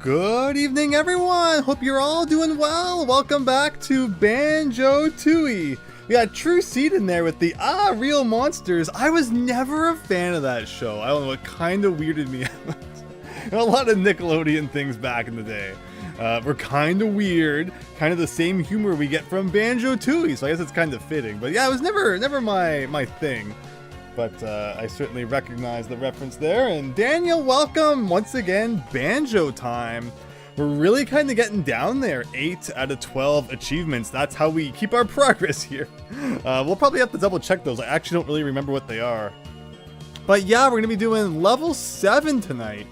Good evening, everyone! Hope you're all doing well! Welcome back to Banjo-Tooie! We got True Seed in there with the Real Monsters. I was never a fan of that show. I don't know, it kind of weirded me out. A lot of Nickelodeon things back in the day were kind of weird, kind of the same humor we get from Banjo-Tooie, so I guess it's kind of fitting. But yeah, it was never my thing. But I certainly recognize the reference there. And Daniel, welcome! Once again, Banjo time. We're really kind of getting down there. 8 out of 12 achievements. That's how we keep our progress here. We'll probably have to double check those. I actually don't really remember what they are. But yeah, we're going to be doing level 7 tonight.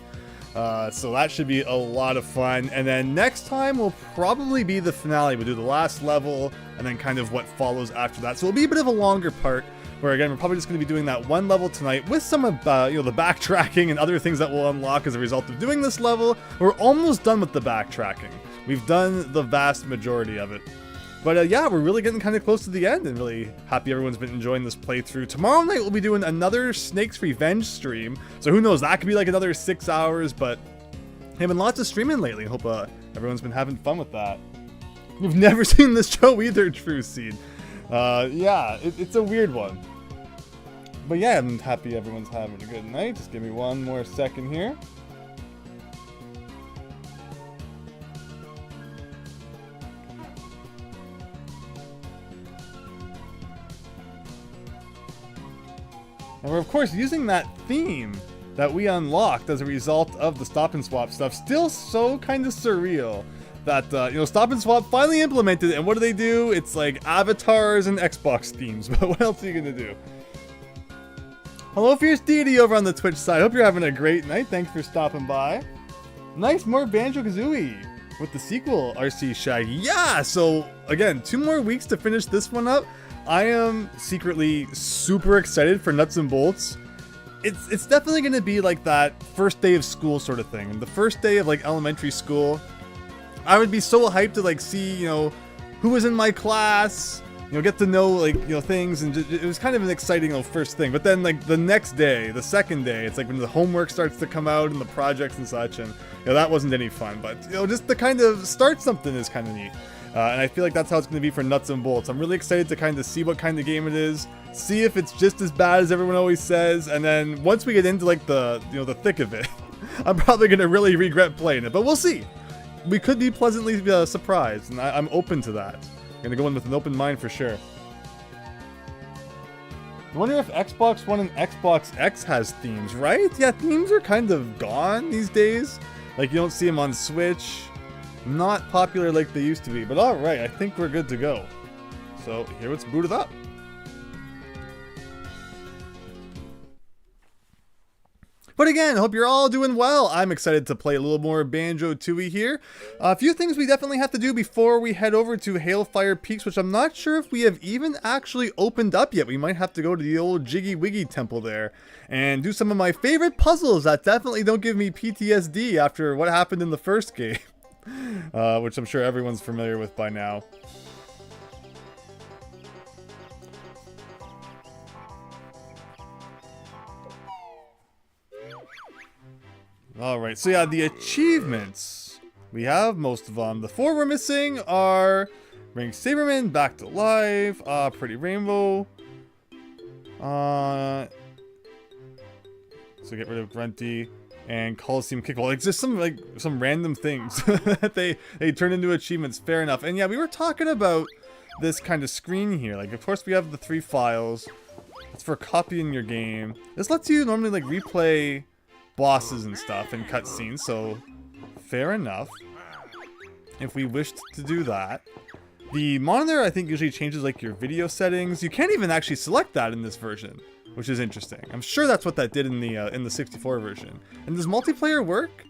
So that should be a lot of fun. And then next time will probably be the finale. We'll do the last level and then kind of what follows after that. So it'll be a bit of a longer part. Where again, we're probably just going to be doing that one level tonight with some of the backtracking and other things that we'll unlock as a result of doing this level. We're almost done with the backtracking. We've done the vast majority of it. But yeah, we're really getting kind of close to the end and really happy everyone's been enjoying this playthrough. Tomorrow night we'll be doing another Snake's Revenge stream. So who knows, that could be like another 6 hours, but I've been lots of streaming lately. Hope everyone's been having fun with that. We've never seen this show either, True Seed. Yeah, it's a weird one. But yeah, I'm happy everyone's having a good night. Just give me one more second here. And we're of course using that theme that we unlocked as a result of the stop and swap stuff. Still so kind of surreal that, Stop and Swap finally implemented it, and what do? It's like avatars and Xbox themes, but what else are you gonna do? Hello, Fierce Deity over on the Twitch side. Hope you're having a great night. Thanks for stopping by. Nice, more Banjo-Kazooie with the sequel, RC Shaggy. Yeah, so again, 2 more weeks to finish this one up. I am secretly super excited for Nuts and Bolts. It's definitely gonna be like that first day of school sort of thing. The first day of like elementary school. I would be so hyped to like see, who was in my class, get to know like, things, and it was kind of an exciting first thing. But then like the next day, the second day, it's like when the homework starts to come out and the projects and such, and that wasn't any fun. But just to kind of start something is kind of neat. And I feel like that's how it's going to be for Nuts and Bolts. I'm really excited to kind of see what kind of game it is, see if it's just as bad as everyone always says, and then once we get into like the thick of it, I'm probably going to really regret playing it. But we'll see. We could be pleasantly surprised, and I'm open to that. I'm gonna go in with an open mind for sure. I wonder if Xbox One and Xbox X has themes, right? Yeah, themes are kind of gone these days. Like, you don't see them on Switch. Not popular like they used to be. But alright, I think we're good to go. So, here let's boot it up. But again, hope you're all doing well. I'm excited to play a little more Banjo-Tooie here. A few things we definitely have to do before we head over to Hailfire Peaks, which I'm not sure if we have even actually opened up yet. We might have to go to the old Jiggy Wiggy temple there and do some of my favorite puzzles that definitely don't give me PTSD after what happened in the first game, which I'm sure everyone's familiar with by now. Alright, so yeah, the achievements. We have most of them. The 4 we're missing are Ring Saberman, Back to Life, Pretty Rainbow. So get rid of Grunty and Coliseum Kickball. Like just some random things that they turn into achievements. Fair enough. And yeah, we were talking about this kind of screen here. Like, of course we have the 3 files. It's for copying your game. This lets you normally like replay bosses and stuff and cutscenes, so fair enough if we wished to do that. The monitor, I think, usually changes like your video settings. You can't even actually select that in this version, which is interesting. I'm sure that's what that did in the 64 version. And does multiplayer work?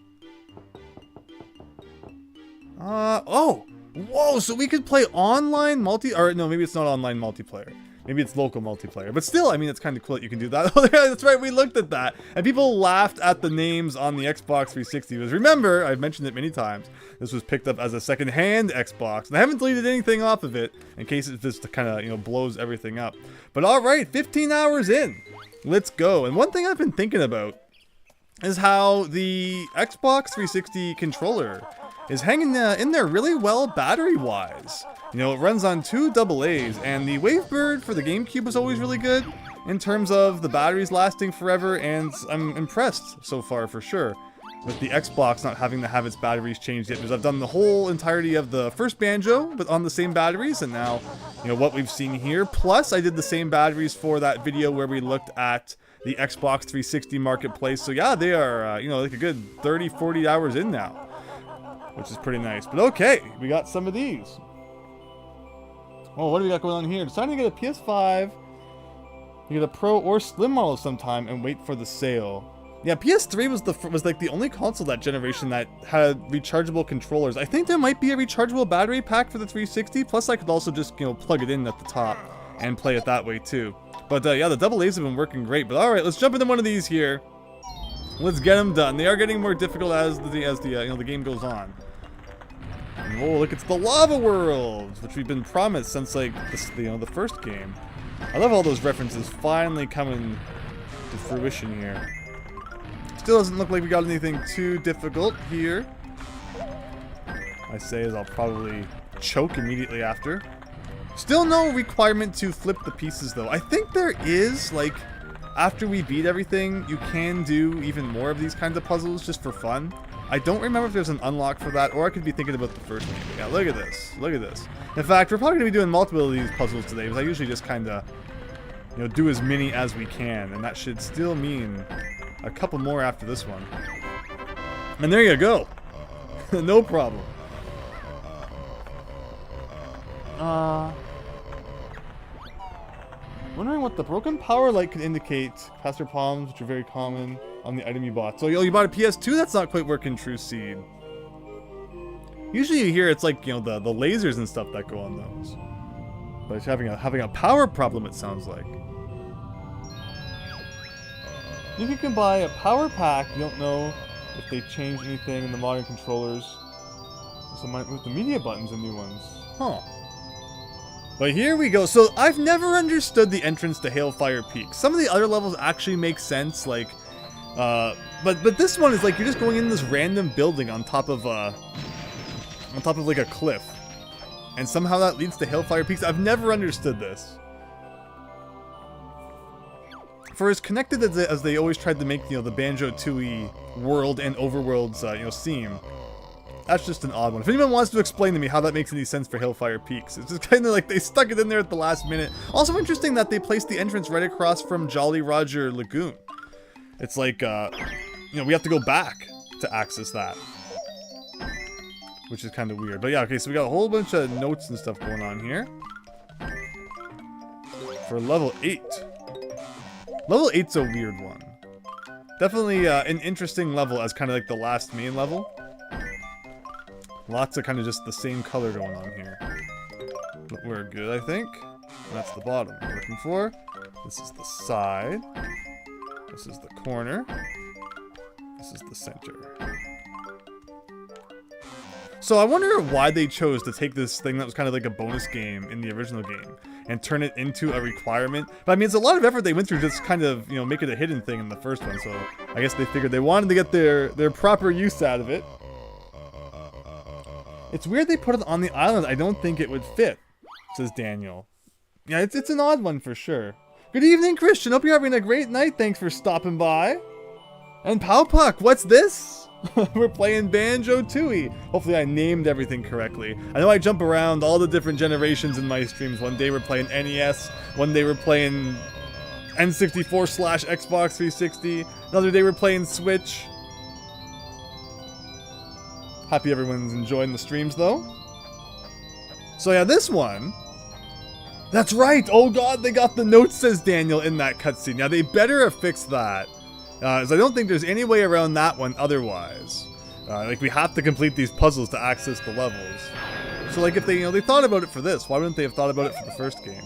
Oh, whoa! So we could play online or no, maybe it's not online multiplayer. Maybe it's local multiplayer. But still, I mean, it's kind of cool that you can do that. Oh, that's right, we looked at that. And people laughed at the names on the Xbox 360. Because remember, I've mentioned it many times, this was picked up as a second-hand Xbox. And I haven't deleted anything off of it, in case it just kind of, blows everything up. But alright, 15 hours in. Let's go. And one thing I've been thinking about is how the Xbox 360 controller is hanging in there really well battery-wise. You know, it runs on 2 AA's, and the Wavebird for the GameCube was always really good in terms of the batteries lasting forever, and I'm impressed so far for sure with the Xbox not having to have its batteries changed yet, because I've done the whole entirety of the first Banjo, but on the same batteries, and now, you know, what we've seen here. Plus, I did the same batteries for that video where we looked at the Xbox 360 marketplace. So yeah, they are, you know, like a good 30, 40 hours in now, which is pretty nice. But okay, we got some of these. Oh, what do we got going on here? Deciding to get a PS5, you get a Pro or Slim model sometime, and wait for the sale. Yeah, PS3 was like the only console that generation that had rechargeable controllers. I think there might be a rechargeable battery pack for the 360. Plus, I could also just, you know, plug it in at the top and play it that way too. But yeah, the AA's have been working great. But all right, let's jump into one of these here. Let's get them done. They are getting more difficult as the you know, the game goes on. And, oh, look, it's the lava world, which we've been promised since like this, you know, the first game. I love all those references finally coming to fruition here. Still doesn't look like we got anything too difficult here. I say as I'll probably choke immediately after. Still no requirement to flip the pieces though. I think there is, like, after we beat everything, you can do even more of these kinds of puzzles just for fun. I don't remember if there's an unlock for that, or I could be thinking about the first game. Yeah, look at this. Look at this. In fact, we're probably going to be doing multiple of these puzzles today, because I usually just kind of, you know, do as many as we can, and that should still mean a couple more after this one. And there you go. No problem. Wondering what the broken power light could indicate. Capacitor palms, which are very common on the item you bought. So, you bought a PS2? That's not quite working, True Seed. Usually you hear it's like, you know, the lasers and stuff that go on those. But it's having a power problem, it sounds like. You can buy a power pack. You don't know if they changed anything in the modern controllers. So might move the media buttons and new ones. Huh. But here we go. So I've never understood the entrance to Hailfire Peaks. Some of the other levels actually make sense, like, but this one is like you're just going in this random building on top of like a cliff, and somehow that leads to Hailfire Peaks. I've never understood this. For as connected as they always tried to make, you know, the Banjo-Tooie world and overworlds, you know, seem, that's just an odd one. If anyone wants to explain to me how that makes any sense for Hailfire Peaks, it's just kind of like they stuck it in there at the last minute. Also interesting that they placed the entrance right across from Jolly Roger Lagoon. It's like, you know, we have to go back to access that, which is kind of weird. But yeah, okay, so we got a whole bunch of notes and stuff going on here. For level 8. Level 8's a weird one. Definitely an interesting level as kind of like the last main level. Lots of kind of just the same color going on here. But we're good, I think. That's the bottom we're looking for. This is the side. This is the corner. This is the center. So I wonder why they chose to take this thing that was kind of like a bonus game in the original game and turn it into a requirement. But I mean, it's a lot of effort they went through just kind of, you know, make it a hidden thing in the first one. So I guess they figured they wanted to get their proper use out of it. It's weird they put it on the island. I don't think it would fit, says Daniel. Yeah, it's an odd one for sure. Good evening, Christian. Hope you're having a great night. Thanks for stopping by. And Powpuck, what's this? We're playing Banjo-Tooie. Hopefully I named everything correctly. I know I jump around all the different generations in my streams. One day we're playing NES. One day we're playing N64/Xbox 360. Another day we're playing Switch. Happy everyone's enjoying the streams, though. So yeah, this one... That's right! Oh god, they got the notes, says Daniel, in that cutscene. Now, they better have fixed that. As I don't think there's any way around that one otherwise. Like, we have to complete these puzzles to access the levels. So, like, if they, you know, they thought about it for this, why wouldn't they have thought about it for the first game?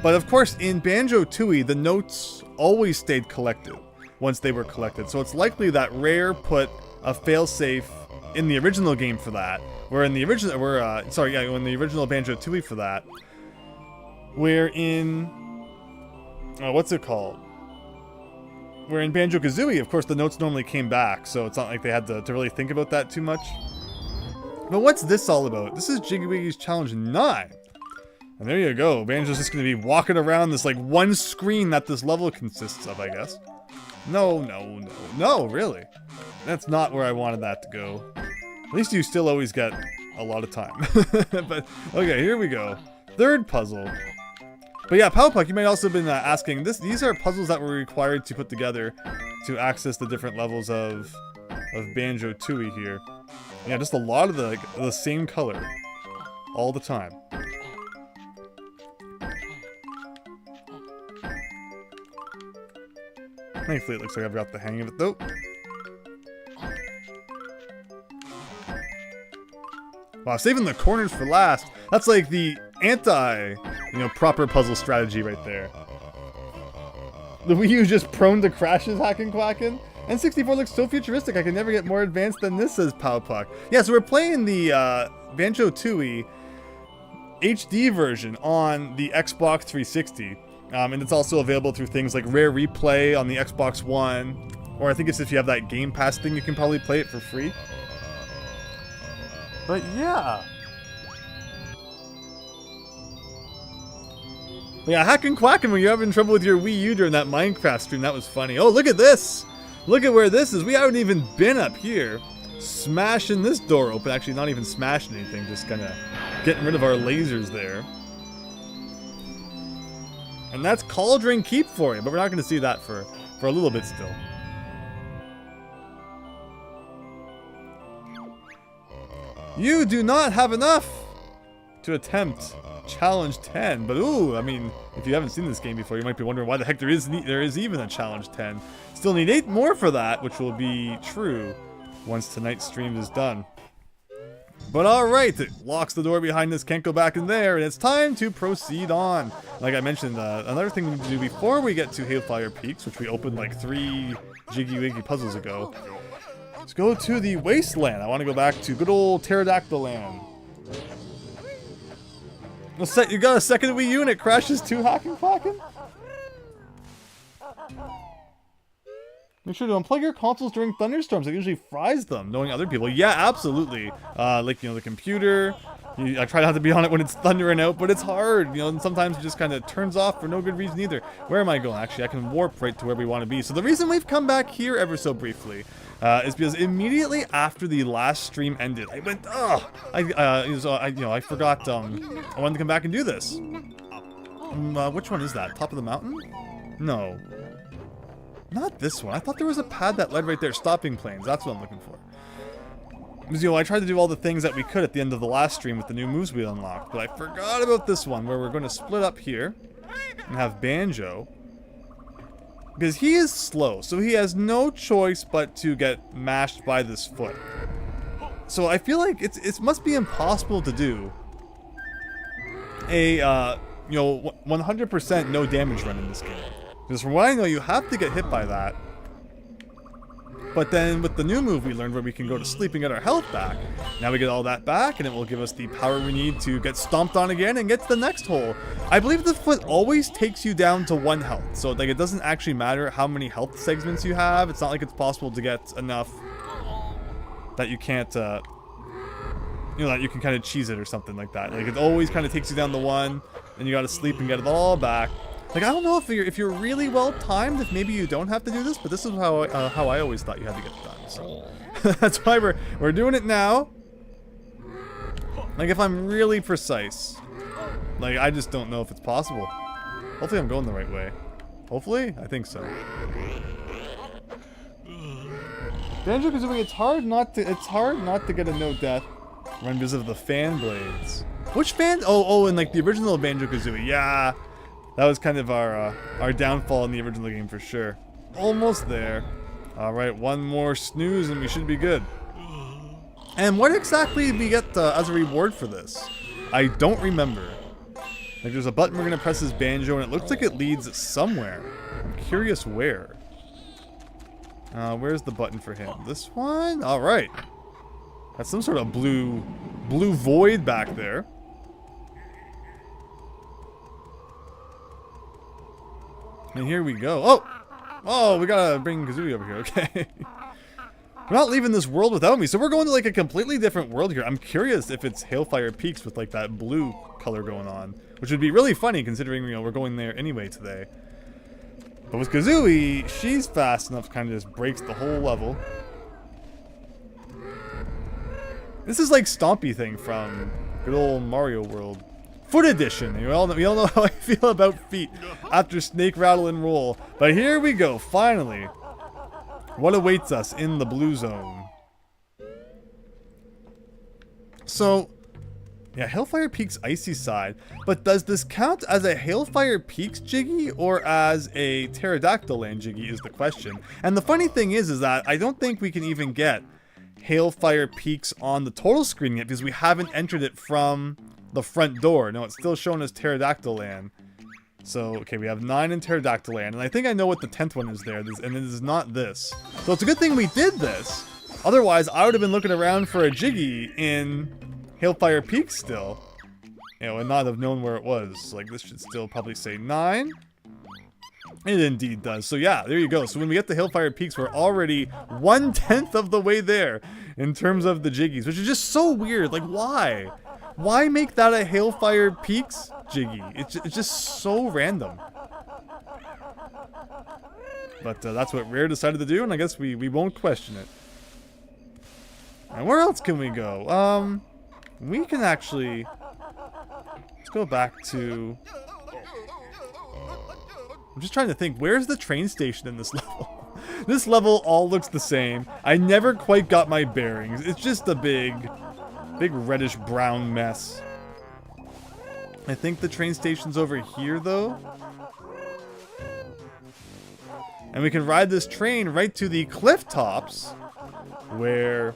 But, of course, in Banjo-Tooie, the notes always stayed collected once they were collected. So it's likely that Rare put a failsafe in the original game for that. Where in the original, in the original Banjo-Tooie for that. Where in... what's it called? Where in Banjo-Kazooie, of course, the notes normally came back, so it's not like they had to really think about that too much. But what's this all about? This is Jiggy Wiggy's Challenge 9. And there you go. Banjo's just going to be walking around this, like, one screen that this level consists of, I guess. No, really. That's not where I wanted that to go. At least you still always get a lot of time. But, okay, here we go. Third puzzle. But yeah, Powpuck, you might also have been asking, these are puzzles that were required to put together to access the different levels of Banjo-Tooie here. Yeah, just a lot of the same color all the time. Thankfully, it looks like I've got the hang of it, though. Wow, saving the corners for last. That's like the proper puzzle strategy right there. The Wii U just prone to crashes, hacking quacking. N64 looks so futuristic, I can never get more advanced than this, says Powpuck. Yeah, so we're playing the Banjo-Tooie HD version on the Xbox 360. And it's also available through things like Rare Replay on the Xbox One. Or I think it's if you have that Game Pass thing, you can probably play it for free. But yeah. Yeah, hacking quacking when you're having trouble with your Wii U during that Minecraft stream. That was funny. Oh, look at this! Look at where this is. We haven't even been up here. Smashing this door open. Actually, not even smashing anything. Just kind of getting rid of our lasers there. And that's Cauldron Keep for you. But we're not going to see that for a little bit still. You do not have enough to attempt Challenge 10. But ooh, I mean, if you haven't seen this game before, you might be wondering why the heck there is even a Challenge 10. Still need 8 more for that, which will be true once tonight's stream is done. But alright, it locks the door behind us, can't go back in there, and it's time to proceed on. Like I mentioned, another thing we need to do before we get to Hailfire Peaks, which we opened like 3 Jiggy Wiggy puzzles ago, is go to the Wasteland. I want to go back to good old Pterodactyl Land. You got a second Wii U and it crashes 2 hacking quacking? Make sure to unplug your consoles during thunderstorms. It usually fries them, knowing other people. Yeah, absolutely. Like, the computer. I try not to be on it when it's thundering out, but it's hard. And sometimes it just kind of turns off for no good reason either. Where am I going? Actually, I can warp right to where we want to be. So the reason we've come back here ever so briefly is because immediately after the last stream ended, I went, I forgot, I wanted to come back and do this. Which one is that? Top of the mountain? No. Not this one. I thought there was a pad that led right there. Stopping planes. That's what I'm looking for. Because, I tried to do all the things that we could at the end of the last stream with the new moves we unlocked. But I forgot about this one, where we're going to split up here and have Banjo. Because he is slow, so he has no choice but to get mashed by this foot. So I feel like it must be impossible to do a, 100% no damage run in this game. Because from what I know, you have to get hit by that. But then with the new move we learned where we can go to sleep and get our health back, now we get all that back and it will give us the power we need to get stomped on again and get to the next hole. I believe the foot always takes you down to 1 health. So like it doesn't actually matter how many health segments you have. It's not like it's possible to get enough that you can't, that you can kind of cheese it or something like that. Like it always kind of takes you down to 1 and you got to sleep and get it all back. Like, I don't know if you're really well timed, if maybe you don't have to do this, but this is how I always thought you had to get it done. So that's why we're doing it now. Like, if I'm really precise, like I just don't know if it's possible. Hopefully, I'm going the right way. Hopefully, I think so. Banjo-Kazooie, it's hard not to get a no death run because of the fan blades. Which fan? Oh, and like the original Banjo-Kazooie, yeah. That was kind of our downfall in the original game for sure. Almost there. Alright, one more snooze and we should be good. And what exactly do we get as a reward for this? I don't remember. Like there's a button we're going to press as Banjo and it looks like it leads somewhere. I'm curious where. Where's the button for him? This one? Alright. That's some sort of blue void back there. And here we go. Oh! Oh, we gotta bring Kazooie over here, okay. We're not leaving this world without me, so we're going to like a completely different world here. I'm curious if it's Hailfire Peaks with like that blue color going on, which would be really funny considering, you know, we're going there anyway today. But with Kazooie, she's fast enough to kind of just breaks the whole level. This is like Stompy thing from good old Mario World. Foot edition. We all know how I feel about feet after Snake Rattle and Roll. But here we go, finally. What awaits us in the blue zone? So, yeah, Hailfire Peaks Icy Side. But does this count as a Hailfire Peaks Jiggy or as a Pterodactyl Land Jiggy is the question. And the funny thing is that I don't think we can even get Hailfire Peaks on the total screen yet because we haven't entered it from the front door. No, it's still shown as Pterodactyl Land. So, okay, we have 9 in Pterodactyl Land, and I think I know what the 10th one is there, and it is not this. So it's a good thing we did this. Otherwise, I would have been looking around for a Jiggy in Hailfire Peaks still. You know, and not have known where it was. Like, this should still probably say 9. It indeed does. So yeah, there you go. So when we get to Hailfire Peaks, we're already 1/10 of the way there in terms of the Jiggies, which is just so weird. Like, why? Why make that a Hailfire Peaks Jiggy? It's just so random. But that's what Rare decided to do, and I guess we won't question it. And where else can we go? We can actually... Let's go back to... I'm just trying to think, where's the train station in this level? This level all looks the same. I never quite got my bearings. It's just a big reddish brown mess. I think the train station's over here though. And we can ride this train right to the cliff tops where,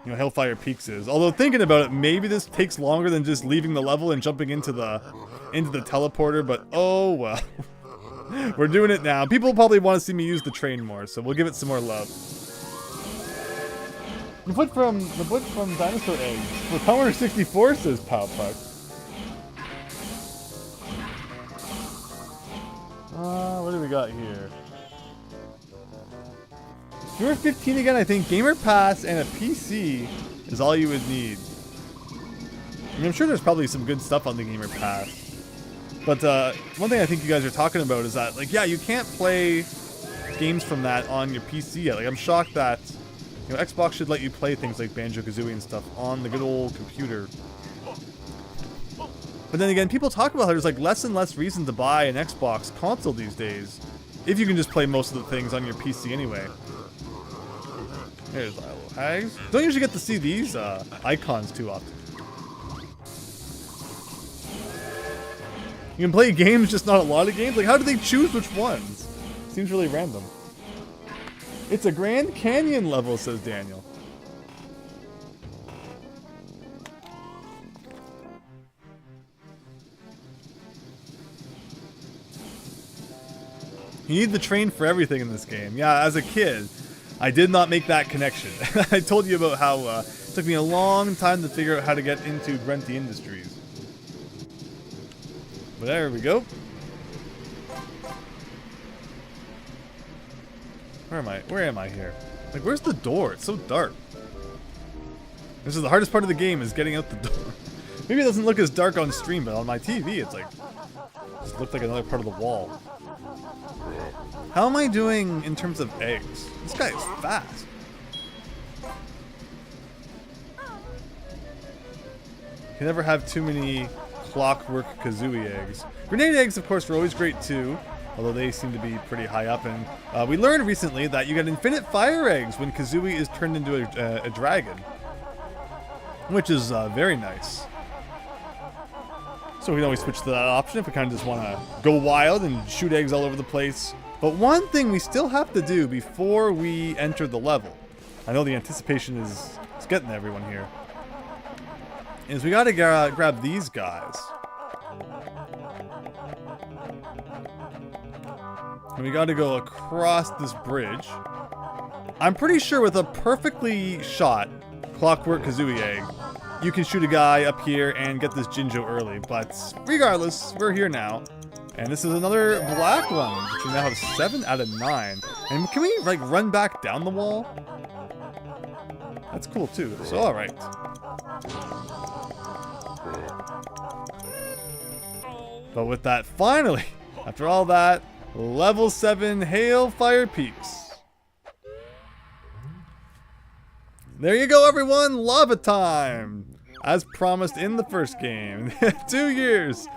you know, Hailfire Peaks is. Although thinking about it, maybe this takes longer than just leaving the level and jumping into the teleporter, but oh well. We're doing it now. People probably want to see me use the train more, so we'll give it some more love. The foot from Dinosaur Eggs. For Counter 64, says Powpuck. What do we got here? If you're 15 again, I think Gamer Pass and a PC is all you would need. I mean, I'm sure there's probably some good stuff on the Gamer Pass. But one thing I think you guys are talking about is that, like, yeah, you can't play games from that on your PC yet. Like, I'm shocked that, you know, Xbox should let you play things like Banjo-Kazooie and stuff on the good old computer. But then again, people talk about how there's like less and less reason to buy an Xbox console these days, if you can just play most of the things on your PC anyway. There's little hags. Don't usually get to see these icons too often. You can play games, just not a lot of games? Like, how do they choose which ones? Seems really random. It's a Grand Canyon level, says Daniel. You need the train for everything in this game. Yeah, as a kid, I did not make that connection. I told you about how it took me a long time to figure out how to get into Grunty Industries. But there we go. Where am I? Where am I here? Like, where's the door? It's so dark. This is the hardest part of the game, is getting out the door. Maybe it doesn't look as dark on stream, but on my TV, it's like, it looked like another part of the wall. How am I doing in terms of eggs? This guy is fast. You can never have too many Clockwork Kazooie eggs. Grenade eggs, of course, are always great too, although they seem to be pretty high up. And we learned recently that you get infinite fire eggs when Kazooie is turned into a dragon, which is very nice. So we can always switch to that option if we kind of just want to go wild and shoot eggs all over the place. But one thing we still have to do before we enter the level, I know the anticipation is getting everyone here, is we gotta grab these guys. And we gotta go across this bridge. I'm pretty sure with a perfectly shot Clockwork Kazooie egg, you can shoot a guy up here and get this Jinjo early. But regardless, we're here now. And this is another black one, which we now have 7 out of 9. And can we, like, run back down the wall? That's cool, too. So, alright. But with that, finally, after all that, level 7 Hailfire Peaks. There you go, everyone! Lava time! As promised in the first game. 2 years!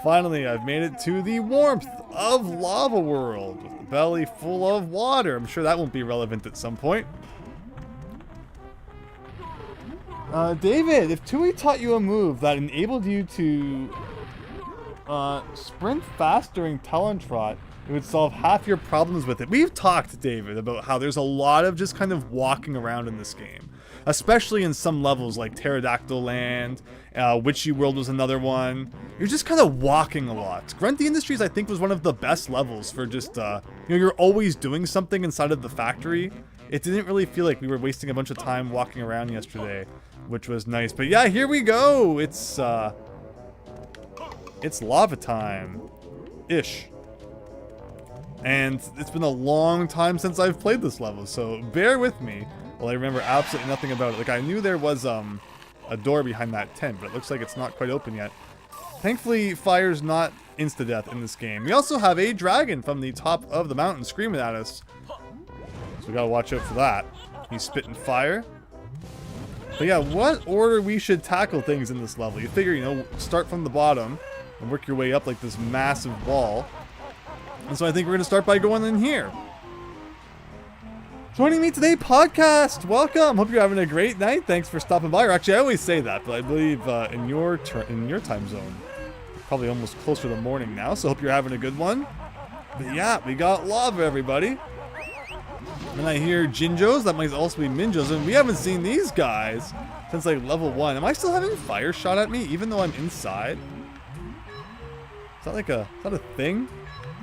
Finally, I've made it to the warmth of Lava World, with a belly full of water. I'm sure that won't be relevant at some point. David, if Tooie taught you a move that enabled you to sprint fast during Talon Trot, it would solve half your problems with it. We've talked, David, about how there's a lot of just kind of walking around in this game. Especially in some levels like Pterodactyl Land, Witchy World was another one. You're just kind of walking a lot. Grunty Industries, I think, was one of the best levels for just, you know, you're always doing something inside of the factory. It didn't really feel like we were wasting a bunch of time walking around yesterday, which was nice. But yeah, here we go. It's lava time-ish. And it's been a long time since I've played this level, so bear with me. Well, I remember absolutely nothing about it. Like, I knew there was a door behind that tent, but it looks like it's not quite open yet. Thankfully, fire's not insta-death in this game. We also have a dragon from the top of the mountain screaming at us. So we gotta watch out for that. He's spitting fire. But yeah, what order we should tackle things in this level? You figure, you know, start from the bottom and work your way up like this massive wall. And so I think we're gonna start by going in here. Joining me today, podcast. Welcome. Hope you're having a great night. Thanks for stopping by. Or actually, I always say that, but I believe in your time zone, probably almost closer to morning now. So hope you're having a good one. But yeah, we got lava, everybody. And I hear Jinjos. That might also be Minjos, and we haven't seen these guys since like level 1. Am I still having fire shot at me, even though I'm inside? Is that like is that a thing?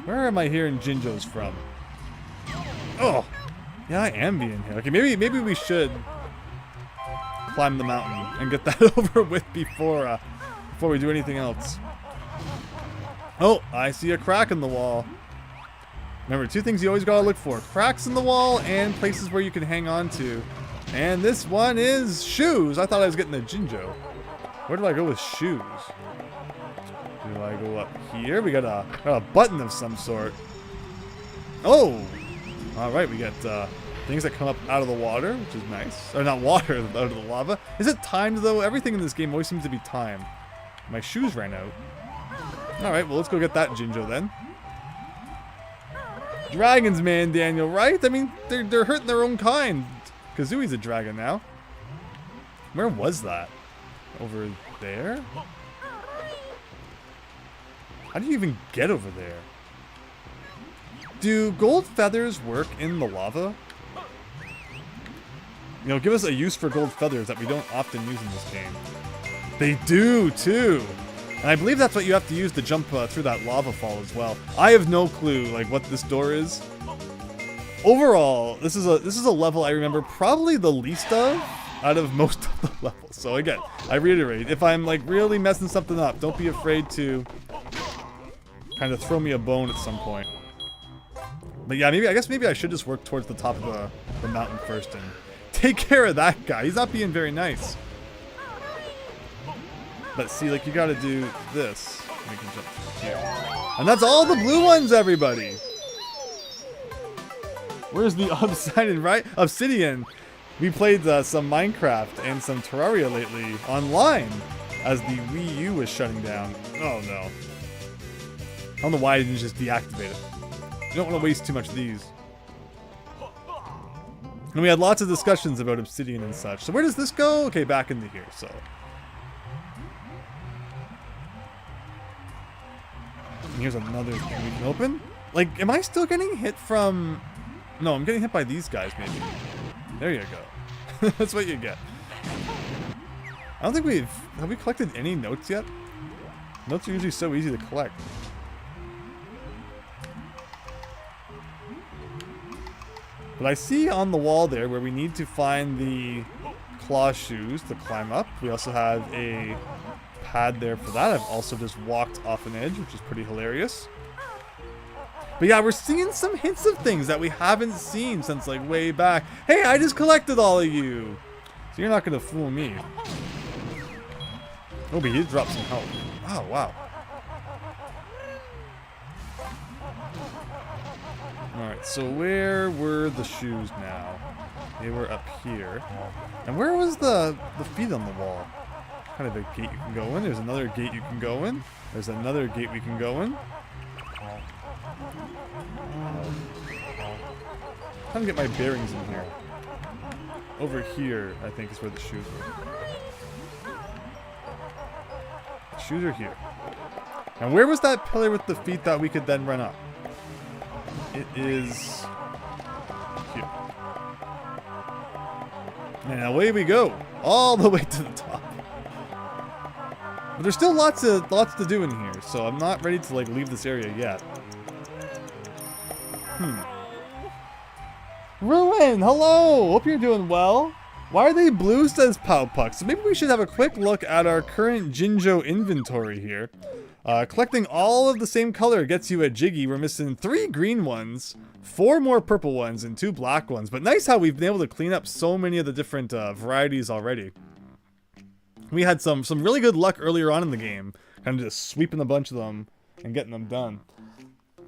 Where am I hearing Jinjos from? Oh. Yeah, I am being here. Okay, maybe we should climb the mountain and get that over with before we do anything else. Oh, I see a crack in the wall. Remember, 2 things you always gotta look for: cracks in the wall and places where you can hang on to. And this one is shoes. I thought I was getting a Jinjo. Where do I go with shoes? Do I go up here? We got a button of some sort. Oh! Alright, we got things that come up out of the water, which is nice. Or not water, out of the lava. Is it timed, though? Everything in this game always seems to be timed. My shoes ran out. Alright, well, let's go get that Jinjo, then. Dragons, man, Daniel, right? I mean, they're hurting their own kind. Kazooie's a dragon now. Where was that? Over there? How do you even get over there? Do gold feathers work in the lava? You know, give us a use for gold feathers that we don't often use in this game. They do, too! And I believe that's what you have to use to jump through that lava fall as well. I have no clue, like, what this door is. Overall, this is a level I remember probably the least of out of most of the levels. So again, I reiterate, if I'm, like, really messing something up, don't be afraid to kind of throw me a bone at some point. But yeah, I guess maybe I should just work towards the top of the mountain first and take care of that guy. He's not being very nice. But see, like, you gotta do this. We can jump here. And that's all the blue ones, everybody! Where's the Obsidian, right? Obsidian! We played some Minecraft and some Terraria lately online as the Wii U was shutting down. Oh no. I don't know why I didn't just deactivate it. You don't want to waste too much of these. And we had lots of discussions about Obsidian and such. So where does this go? Okay, back into here, so. And here's another thing we can open. Like, am I still getting hit from... No, I'm getting hit by these guys, maybe. There you go. That's what you get. I don't think have we collected any notes yet? Notes are usually so easy to collect. But I see on the wall there where we need to find the claw shoes to climb up. We also have a pad there for that. I've also just walked off an edge, which is pretty hilarious. But yeah, we're seeing some hints of things that we haven't seen since like way back. Hey, I just collected all of you. So you're not gonna fool me. Oh, but he did drop some health. Oh, wow. Alright, so where were the shoes now? They were up here. And where was the feet on the wall? Kind of a gate you can go in. There's another gate you can go in. There's another gate we can go in. Trying to get my bearings in here. Over here, I think, is where the shoes were. The shoes are here. And where was that pillar with the feet that we could then run up? It is here. And away we go, all the way to the top. But there's still lots to do in here, so I'm not ready to like leave this area yet. Ruin, hello! Hope you're doing well. Why are they blue, says Powpuck? So maybe we should have a quick look at our current Jinjo inventory here. Collecting all of the same color gets you a Jiggy. We're missing 3 green ones, 4 more purple ones, and 2 black ones. But nice how we've been able to clean up so many of the different varieties already. We had some really good luck earlier on in the game, kind of just sweeping a bunch of them and getting them done.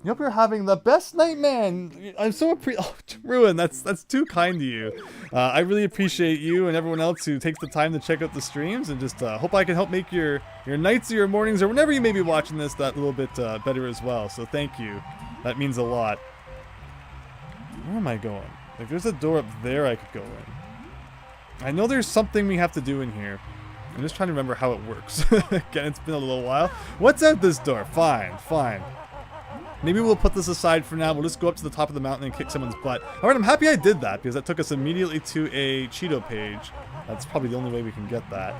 I hope you're having the best night, man. I'm so oh, Ruin, that's too kind to you. I really appreciate you and everyone else who takes the time to check out the streams, and just hope I can help make your nights or your mornings or whenever you may be watching this that little bit better as well. So thank you. That means a lot. Where am I going? Like, there's a door up there I could go in. I know there's something we have to do in here. I'm just trying to remember how it works. Again, it's been a little while. What's out this door? Fine, fine. Maybe we'll put this aside for now. We'll just go up to the top of the mountain and kick someone's butt. Alright, I'm happy I did that, because that took us immediately to a Cheeto page. That's probably the only way we can get that.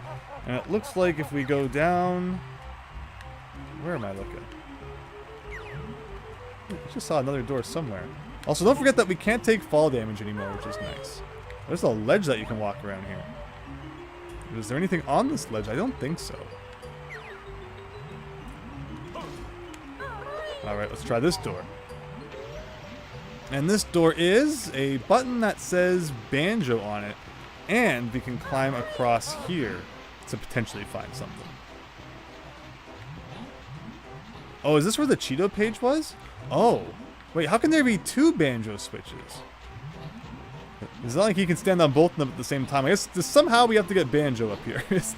And it looks like if we go down... Where am I looking? I just saw another door somewhere. Also, don't forget that we can't take fall damage anymore, which is nice. There's a ledge that you can walk around here. Is there anything on this ledge? I don't think so. Alright, let's try this door. And this door is a button that says Banjo on it. And we can climb across here to potentially find something. Oh, is this where the Cheeto page was? Oh. Wait, how can there be 2 Banjo switches? It's not like he can stand on both of them at the same time. I guess somehow we have to get Banjo up here. is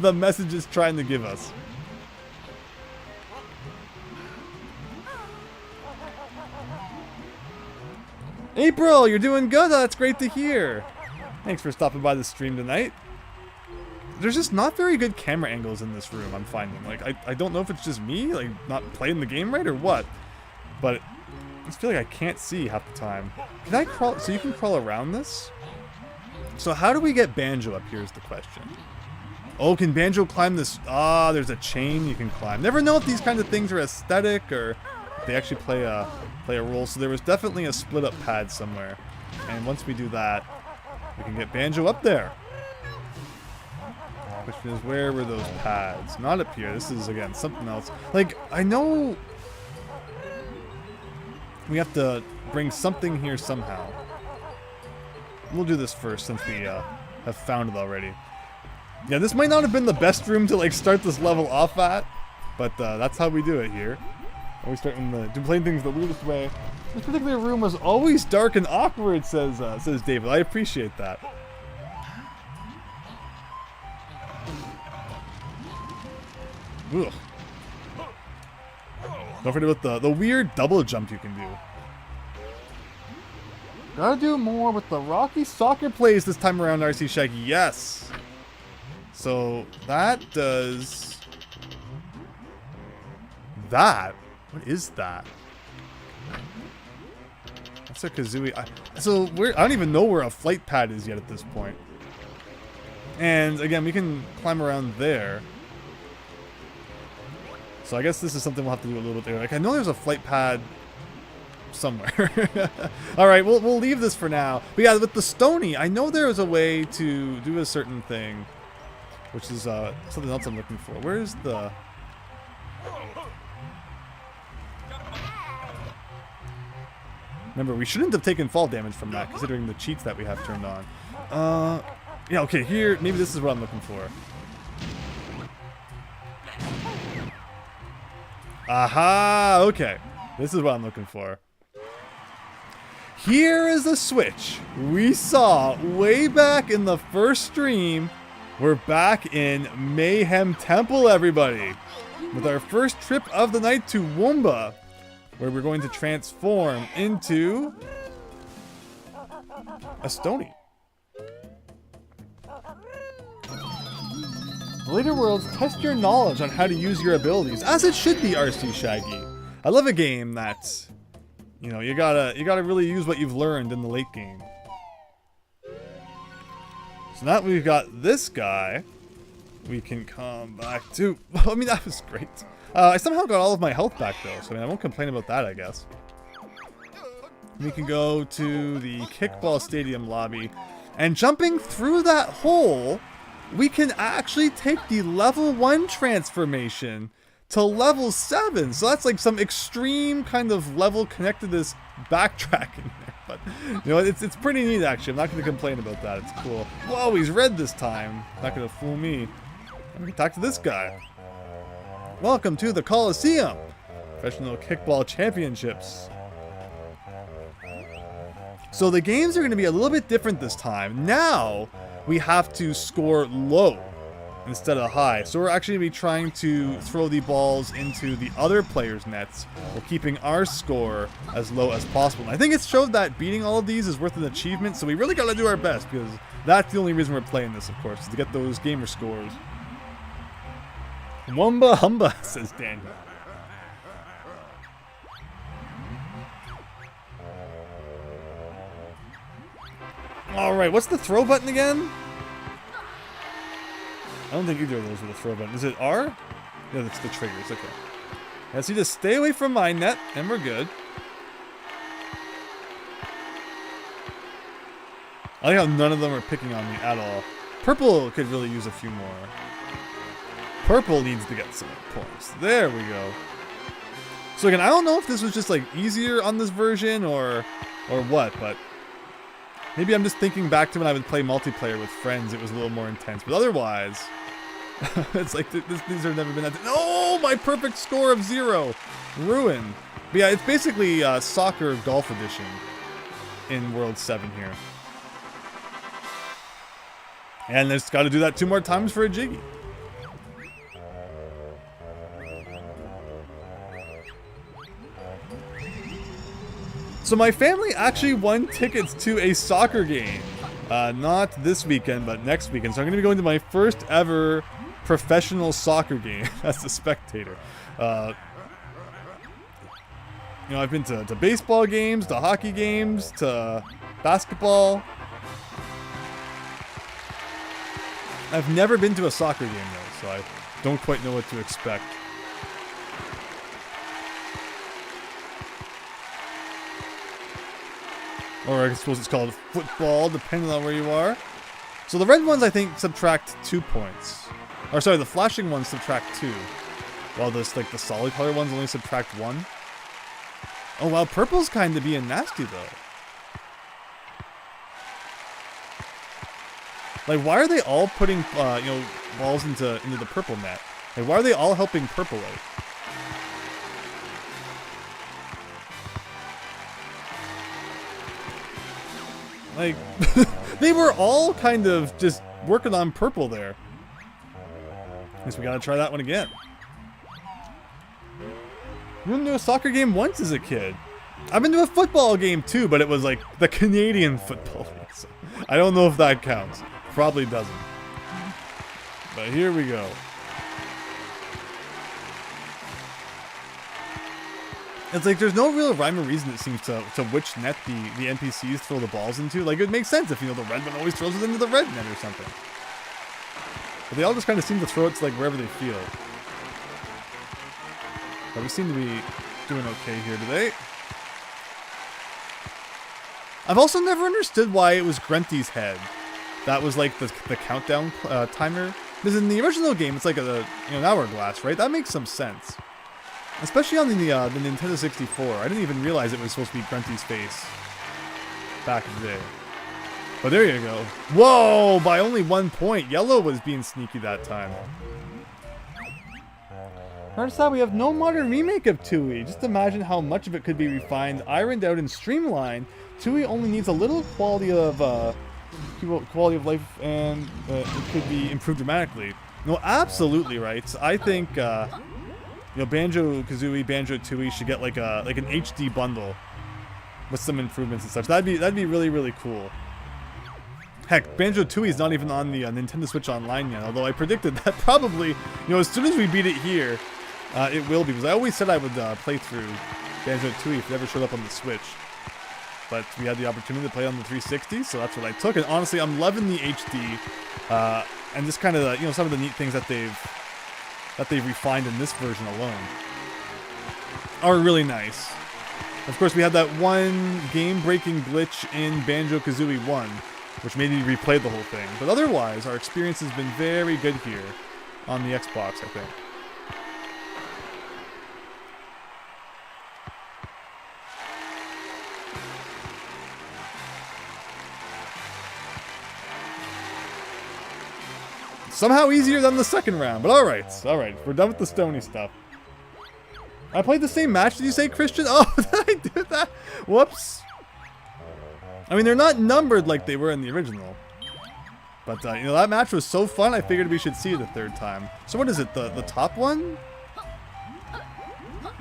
the message it's trying to give us. April, you're doing good. That's great to hear. Thanks for stopping by the stream tonight. There's just not very good camera angles in this room, I'm finding. Like, I don't know if it's just me, like, not playing the game right or what. But I just feel like I can't see half the time. Can I crawl? So you can crawl around this? So how do we get Banjo up here is the question. Oh, can Banjo climb this? Ah, there's a chain you can climb. Never know if these kind of things are aesthetic or if they actually play a role. So there was definitely a split up pad somewhere. And once we do that, we can get Banjo up there. Which is, where were those pads? Not up here. This is, again, something else. Like, I know we have to bring something here somehow. We'll do this first since we have found it already. Yeah, this might not have been the best room to like start this level off at, but that's how we do it here. Always start in playing things the weirdest way. This particular room was always dark and awkward, says David. I appreciate that. Ugh. Don't forget about the weird double jump you can do. Gotta do more with the Rocky soccer plays this time around, RC Shaggy. Yes. So that does that. What is that? That's a Kazooie. I don't even know where a flight pad is yet at this point. And again, we can climb around there. So I guess this is something we'll have to do a little bit there. Like, I know there's a flight pad somewhere. Alright, we'll leave this for now. But yeah, with the Stony, I know there is a way to do a certain thing which is something else I'm looking for. Where's the... Remember, we shouldn't have taken fall damage from that, considering the cheats that we have turned on. Yeah, okay, here, maybe this is what I'm looking for. Aha, okay. This is what I'm looking for. Here is a switch we saw way back in the first stream. We're back in Mayhem Temple, everybody. With our first trip of the night to Woomba, where we're going to transform into a Stony. Later worlds test your knowledge on how to use your abilities, as it should be, RC Shaggy. I love a game that's, you know, you gotta really use what you've learned in the late game. So now that we've got this guy, we can come back to... I mean, that was great. I somehow got all of my health back, though, so I mean, I won't complain about that, I guess. We can go to the Kickball Stadium lobby, and jumping through that hole, we can actually take the level 1 transformation to level 7. So that's like some extreme kind of level connectedness backtracking there. But, you know, it's pretty neat, actually. I'm not going to complain about that. It's cool. Whoa, he's red this time. Not going to fool me. I'm going to talk to this guy. Welcome to the Coliseum. Professional Kickball Championships. So the games are going to be a little bit different this time. Now, we have to score low instead of high. So we're actually going to be trying to throw the balls into the other players' nets while keeping our score as low as possible. And I think it's showed that beating all of these is worth an achievement, so we really got to do our best, because that's the only reason we're playing this, of course, is to get those gamer scores. Wumba humba, says Daniel. Alright, what's the throw button again? I don't think either of those are the throw button. Is it R? No, that's the triggers. Okay. Yeah, so you just stay away from my net, and we're good. I like how none of them are picking on me at all. Purple could really use a few more. Purple needs to get some points. There we go. So again, I don't know if this was just like easier on this version or what, but maybe I'm just thinking back to when I would play multiplayer with friends. It was a little more intense, but otherwise, it's like these have never been that. Oh, my perfect score of 0, ruined. But yeah, it's basically soccer golf edition in World 7 here, and there's got to do that 2 more times for a Jiggy. So my family actually won tickets to a soccer game. Not this weekend, but next weekend. So I'm going to be going to my first ever professional soccer game as a spectator. You know, I've been to baseball games, to hockey games, to basketball. I've never been to a soccer game though, so I don't quite know what to expect. Or I suppose it's called football, depending on where you are. So the red ones, I think, subtract 2 points. Or sorry, the flashing ones subtract 2. While this, like, the solid color ones only subtract 1. Oh, wow, purple's kind of being nasty, though. Like, why are they all putting, you know, balls into the purple net? Like, why are they all helping purple out? Like, they were all kind of just working on purple there. Guess we gotta try that one again. I've been to a soccer game once as a kid. I've been to a football game too, but it was like the Canadian football league. So I don't know if that counts. Probably doesn't. But here we go. It's like there's no real rhyme or reason, it seems, to which net the NPCs throw the balls into. Like, it makes sense if, you know, the red one always throws it into the red net or something. But they all just kind of seem to throw it to, like, wherever they feel. But we seem to be doing okay here today. I've also never understood why it was Grunty's head. That was, like, the countdown timer Because in the original game, it's like an hourglass, right? That makes some sense. Especially on the Nintendo 64. I didn't even realize it was supposed to be Grunty's face back in the day. But there you go. Whoa! By only 1 point. Yellow was being sneaky that time. Notice that we have no modern remake of Tooie. Just imagine how much of it could be refined, ironed out, and streamlined. Tooie only needs a little quality of life, and it could be improved dramatically. No, absolutely right. I think Banjo-Kazooie, Banjo-Tooie should get like an HD bundle with some improvements and such. That'd be really, really cool. Heck, Banjo-Tooie is not even on the Nintendo Switch Online yet, although I predicted that probably, as soon as we beat it here, it will be, because I always said I would play through Banjo-Tooie if it ever showed up on the Switch. But we had the opportunity to play on the 360, so that's what I took. And honestly, I'm loving the HD, and just kind of some of the neat things that they've refined in this version alone are really nice. Of course, we had that one game-breaking glitch in Banjo-Kazooie 1, which made me replay the whole thing. But otherwise, our experience has been very good here on the Xbox, I think. Somehow easier than the second round, but alright, we're done with the stony stuff. I played the same match, did you say, Christian? Oh, did I do that? Whoops. I mean, they're not numbered like they were in the original. But, that match was so fun, I figured we should see it a third time. So what is it, the top one?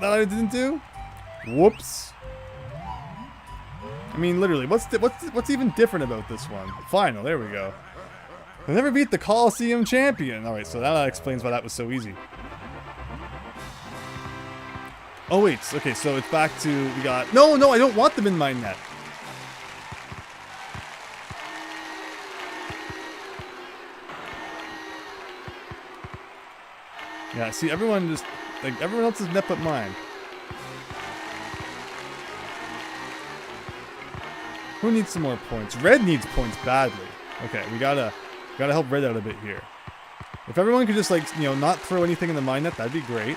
That I didn't do? Whoops. I mean, literally, what's even different about this one? Final, there we go. I never beat the Coliseum champion. Alright, so that explains why that was so easy. Oh wait, okay, so it's back to, we got... No, I don't want them in my net. Yeah, see, everyone else's net but mine. Who needs some more points? Red needs points badly. Okay, we gotta help Red out a bit here. If everyone could just, not throw anything in the mine net, that'd be great.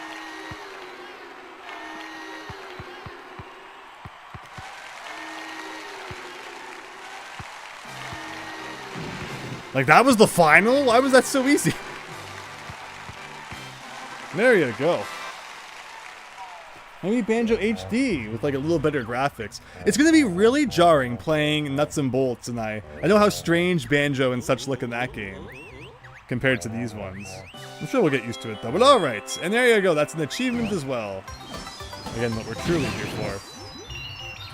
Like, that was the final? Why was that so easy? There you go. Maybe Banjo HD with, a little better graphics. It's gonna be really jarring playing nuts and bolts, and I know how strange Banjo and such look in that game compared to these ones. I'm sure we'll get used to it though, but alright. And there you go, that's an achievement as well. Again, what we're truly here for.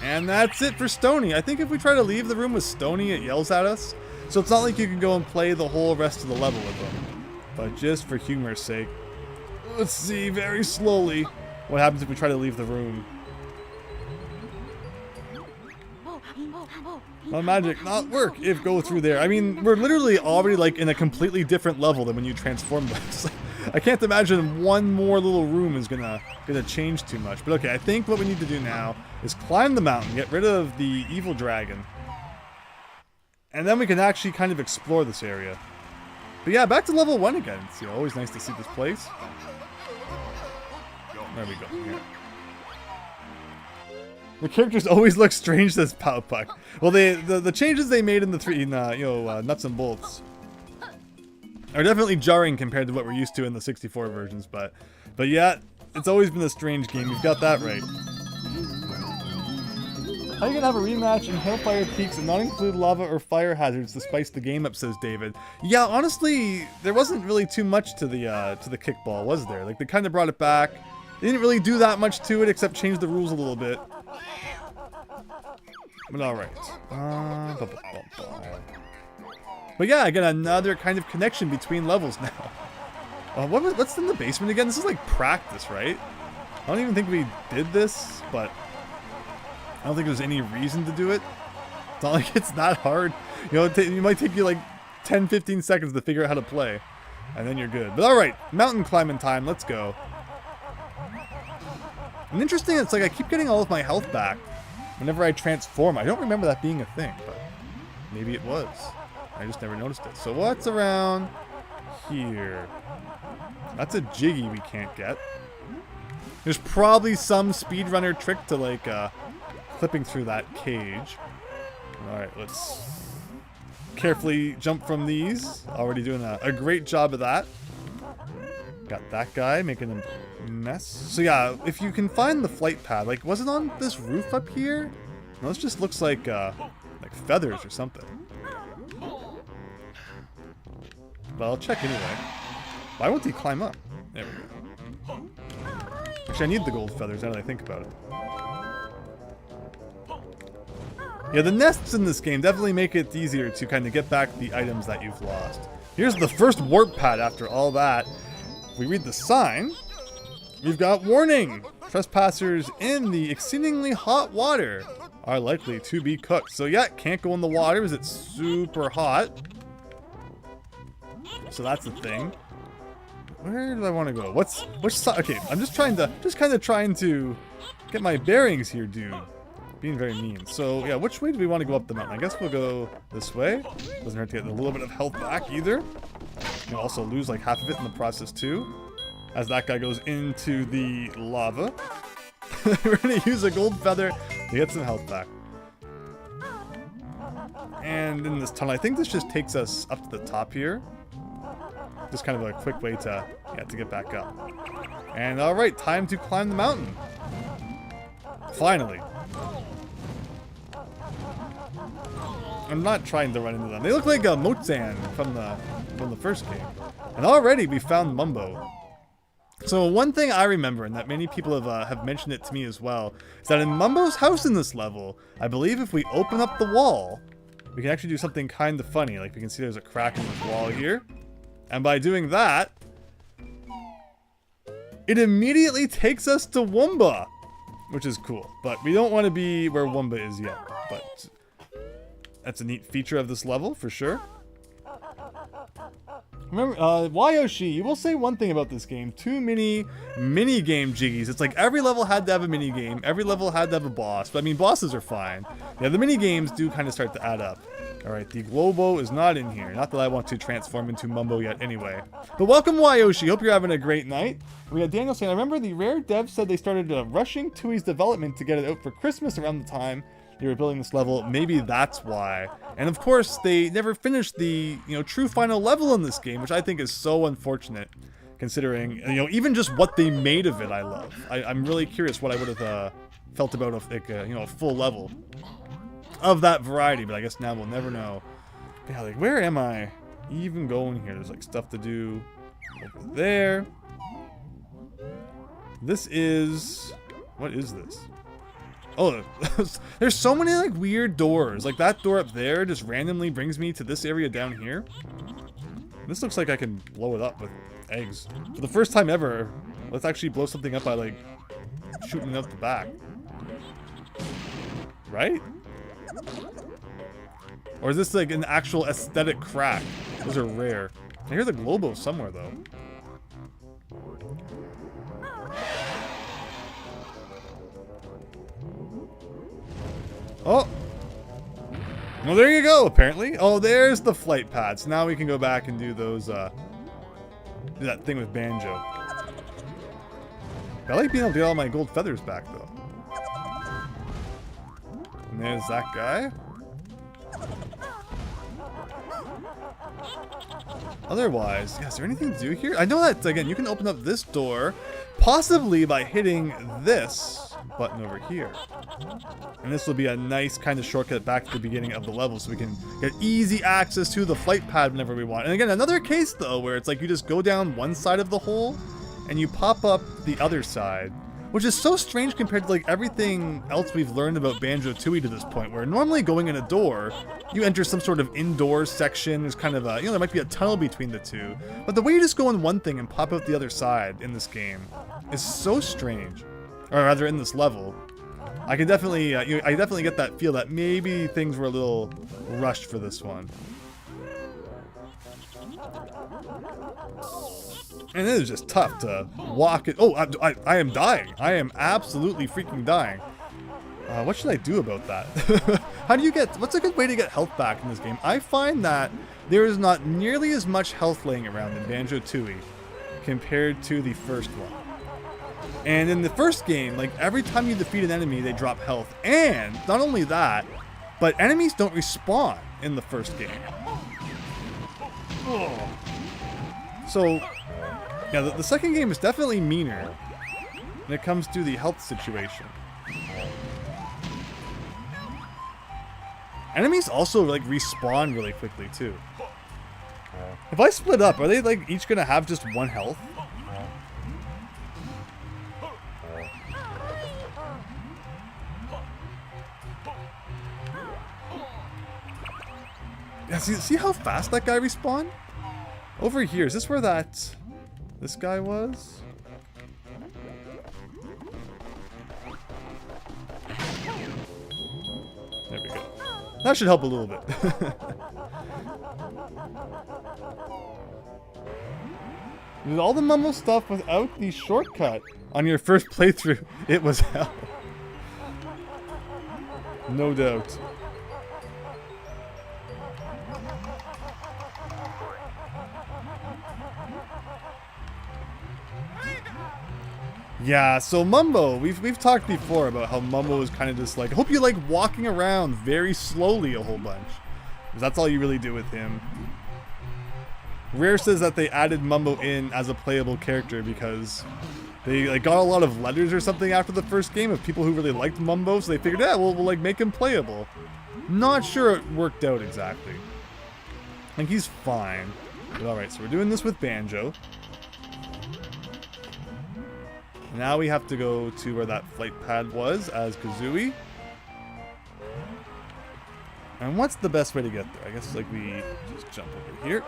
And that's it for Stony. I think if we try to leave the room with Stony, it yells at us. So it's not like you can go and play the whole rest of the level with them. But just for humor's sake, let's see very slowly what happens if we try to leave the room. Not magic, not work if go through there. I mean, we're literally already in a completely different level than when you transform this. I can't imagine one more little room is gonna change too much. But okay, I think what we need to do now is climb the mountain, get rid of the evil dragon. And then we can actually kind of explore this area. But yeah, back to level 1 again. It's always nice to see this place. There we go. Yeah. The characters always look strange, says Powpuck. Well, the changes they made in the nuts and bolts are definitely jarring compared to what we're used to in the 64 versions. But yeah, it's always been a strange game. You've got that right. How are you gonna have a rematch in Hailfire Peaks and not include lava or fire hazards to spice the game up, says David. Yeah, honestly, there wasn't really too much to the kickball, was there? They kind of brought it back. They didn't really do that much to it except change the rules a little bit. But alright. But yeah, again, another kind of connection between levels now. What's in the basement again? This is like practice, right? I don't even think we did this, but I don't think there's any reason to do it. It's not like it's that hard. It might take you 10-15 seconds to figure out how to play. And then you're good. But alright, mountain climbing time. Let's go. And interesting, it's I keep getting all of my health back whenever I transform. I don't remember that being a thing, but maybe it was. I just never noticed it. So what's around here. That's a Jiggy we can't get. There's probably some speedrunner trick to like clipping through that cage. Alright, let's carefully jump from these. Already doing a great job of that. Got that guy making a mess. So yeah, if you can find the flight pad, like was it on this roof up here? No, this just looks like feathers or something. But I'll check anyway. Why won't he climb up? There we go. Actually, I need the gold feathers now that I think about it. Yeah, the nests in this game definitely make it easier to kind of get back the items that you've lost. Here's the first warp pad after all that. We read the sign. We've got warning. Trespassers in the exceedingly hot water are likely to be cooked. So yeah, can't go in the water because it's super hot. So that's the thing. Where do I want to go? Which side? Okay, I'm just kind of trying to get my bearings here, dude. Being very mean. So yeah, which way do we want to go up the mountain? I guess we'll go this way. Doesn't hurt to get a little bit of health back either. You'll also lose like half of it in the process too, as that guy goes into the lava. We're gonna use a gold feather to get some health back. And in this tunnel, I think this just takes us up to the top here. Just kind of a quick way to get back up. And alright, time to climb the mountain. Finally. I'm not trying to run into them. They look like a Mozan from the first game. And already we found Mumbo. So one thing I remember, and that many people have mentioned it to me as well, is that in Mumbo's house in this level, I believe if we open up the wall, we can actually do something kind of funny. Like we can see there's a crack in this wall here. And by doing that, it immediately takes us to Woomba, which is cool. But we don't want to be where Woomba is yet. But that's a neat feature of this level, for sure. Remember, Wayoshi, you will say one thing about this game. Too many mini-game jiggies. It's like every level had to have a mini-game. Every level had to have a boss. But I mean, bosses are fine. Yeah, the mini-games do kind of start to add up. Alright, the Globo is not in here. Not that I want to transform into Mumbo yet anyway. But welcome, Wayoshi. Hope you're having a great night. We got Daniel saying, I remember the Rare devs said they started rushing Tooie's development to get it out for Christmas around the time they were building this level. Maybe that's why. And of course, they never finished the, true final level in this game, which I think is so unfortunate, considering, even just what they made of it, I love. I'm really curious what I would have felt about a full level of that variety, but I guess now we'll never know. Yeah, like, where am I even going here? There's, like, stuff to do over there. This is... What is this? Oh, there's so many, like, weird doors. Like, that door up there just randomly brings me to this area down here. This looks like I can blow it up with eggs. For the first time ever, let's actually blow something up by, like, shooting it out the back. Right? Or is this like an actual aesthetic crack? Those are rare. I hear the Globo somewhere though. Oh! Well, there you go, apparently. Oh, there's the flight pads. Now we can go back and do those, do that thing with Banjo. I like being able to get all my gold feathers back though. And there's that guy. Otherwise, yeah, is there anything to do here? I know that, again, you can open up this door, possibly by hitting this button over here. And this will be a nice kind of shortcut back to the beginning of the level, so we can get easy access to the flight pad whenever we want. And again, another case, though, where it's like you just go down one side of the hole, and you pop up the other side. Which is so strange compared to like everything else we've learned about Banjo-Tooie to this point, where normally going in a door, you enter some sort of indoor section, there's kind of a, there might be a tunnel between the two. But the way you just go in one thing and pop out the other side in this game is so strange. Or rather, in this level. I can definitely, I definitely get that feel that maybe things were a little rushed for this one. And it is just tough to walk it. Oh, I am dying. I am absolutely freaking dying. What should I do about that? How do you get, what's a good way to get health back in this game? I find that there is not nearly as much health laying around in Banjo-Tooie compared to the first one. And in the first game, like every time you defeat an enemy, they drop health. And not only that, but enemies don't respawn in the first game. Oh. So, yeah, the second game is definitely meaner when it comes to the health situation. Enemies also like respawn really quickly too. If I split up, are they like each gonna have just one health? Yeah, see how fast that guy respawned? Over here, is this where this guy was? There we go. That should help a little bit. Did all the Mumbo stuff without the shortcut on your first playthrough, it was hell. No doubt. Yeah, so Mumbo, we've talked before about how Mumbo is kind of just like, I hope you like walking around very slowly a whole bunch. Because that's all you really do with him. Rare says that they added Mumbo in as a playable character because they like got a lot of letters or something after the first game of people who really liked Mumbo, so they figured, yeah, we'll like make him playable. Not sure it worked out exactly. Like he's fine. But alright, so we're doing this with Banjo. Now we have to go to where that flight pad was as Kazooie. And what's the best way to get there? I guess like we just jump over here.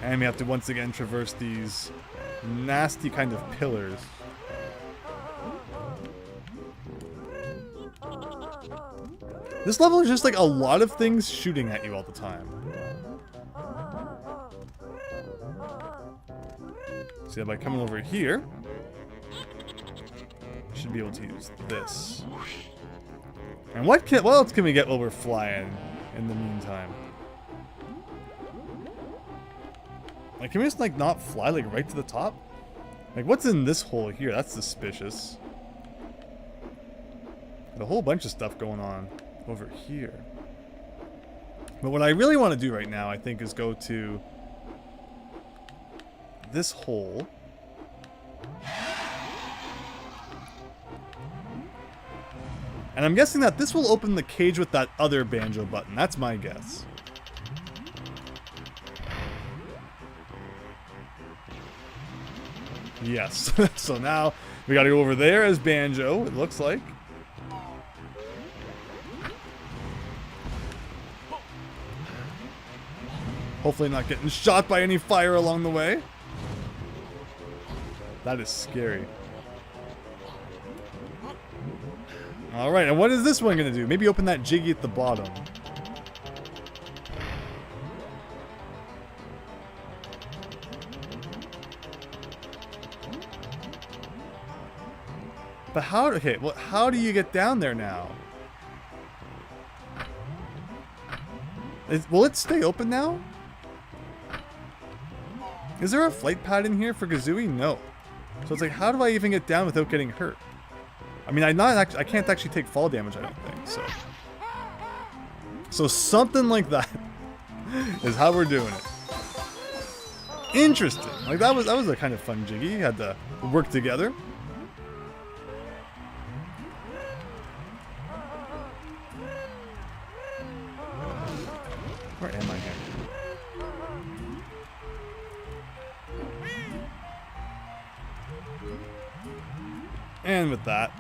And we have to once again traverse these nasty kind of pillars. This level is just like a lot of things shooting at you all the time. So by coming over here, should be able to use this. And what else can we get while we're flying in the meantime? Like, can we just like not fly like right to the top? Like, what's in this hole here? That's suspicious. There's a whole bunch of stuff going on over here. But what I really want to do right now, I think, is go to this hole. And I'm guessing that this will open the cage with that other banjo button. That's my guess. Yes. So now we gotta go over there as Banjo, it looks like. Hopefully not getting shot by any fire along the way. That is scary. Alright, and what is this one gonna do? Maybe open that Jiggy at the bottom. But how, okay, well, how do you get down there now? Will it stay open now? Is there a flight pad in here for Kazooie? No. So it's like, how do I even get down without getting hurt? I mean, I can't actually take fall damage, I don't think, so. So something like that is how we're doing it. Interesting. Like, that was a kind of fun Jiggy. You had to work together. Where am I here? And with that,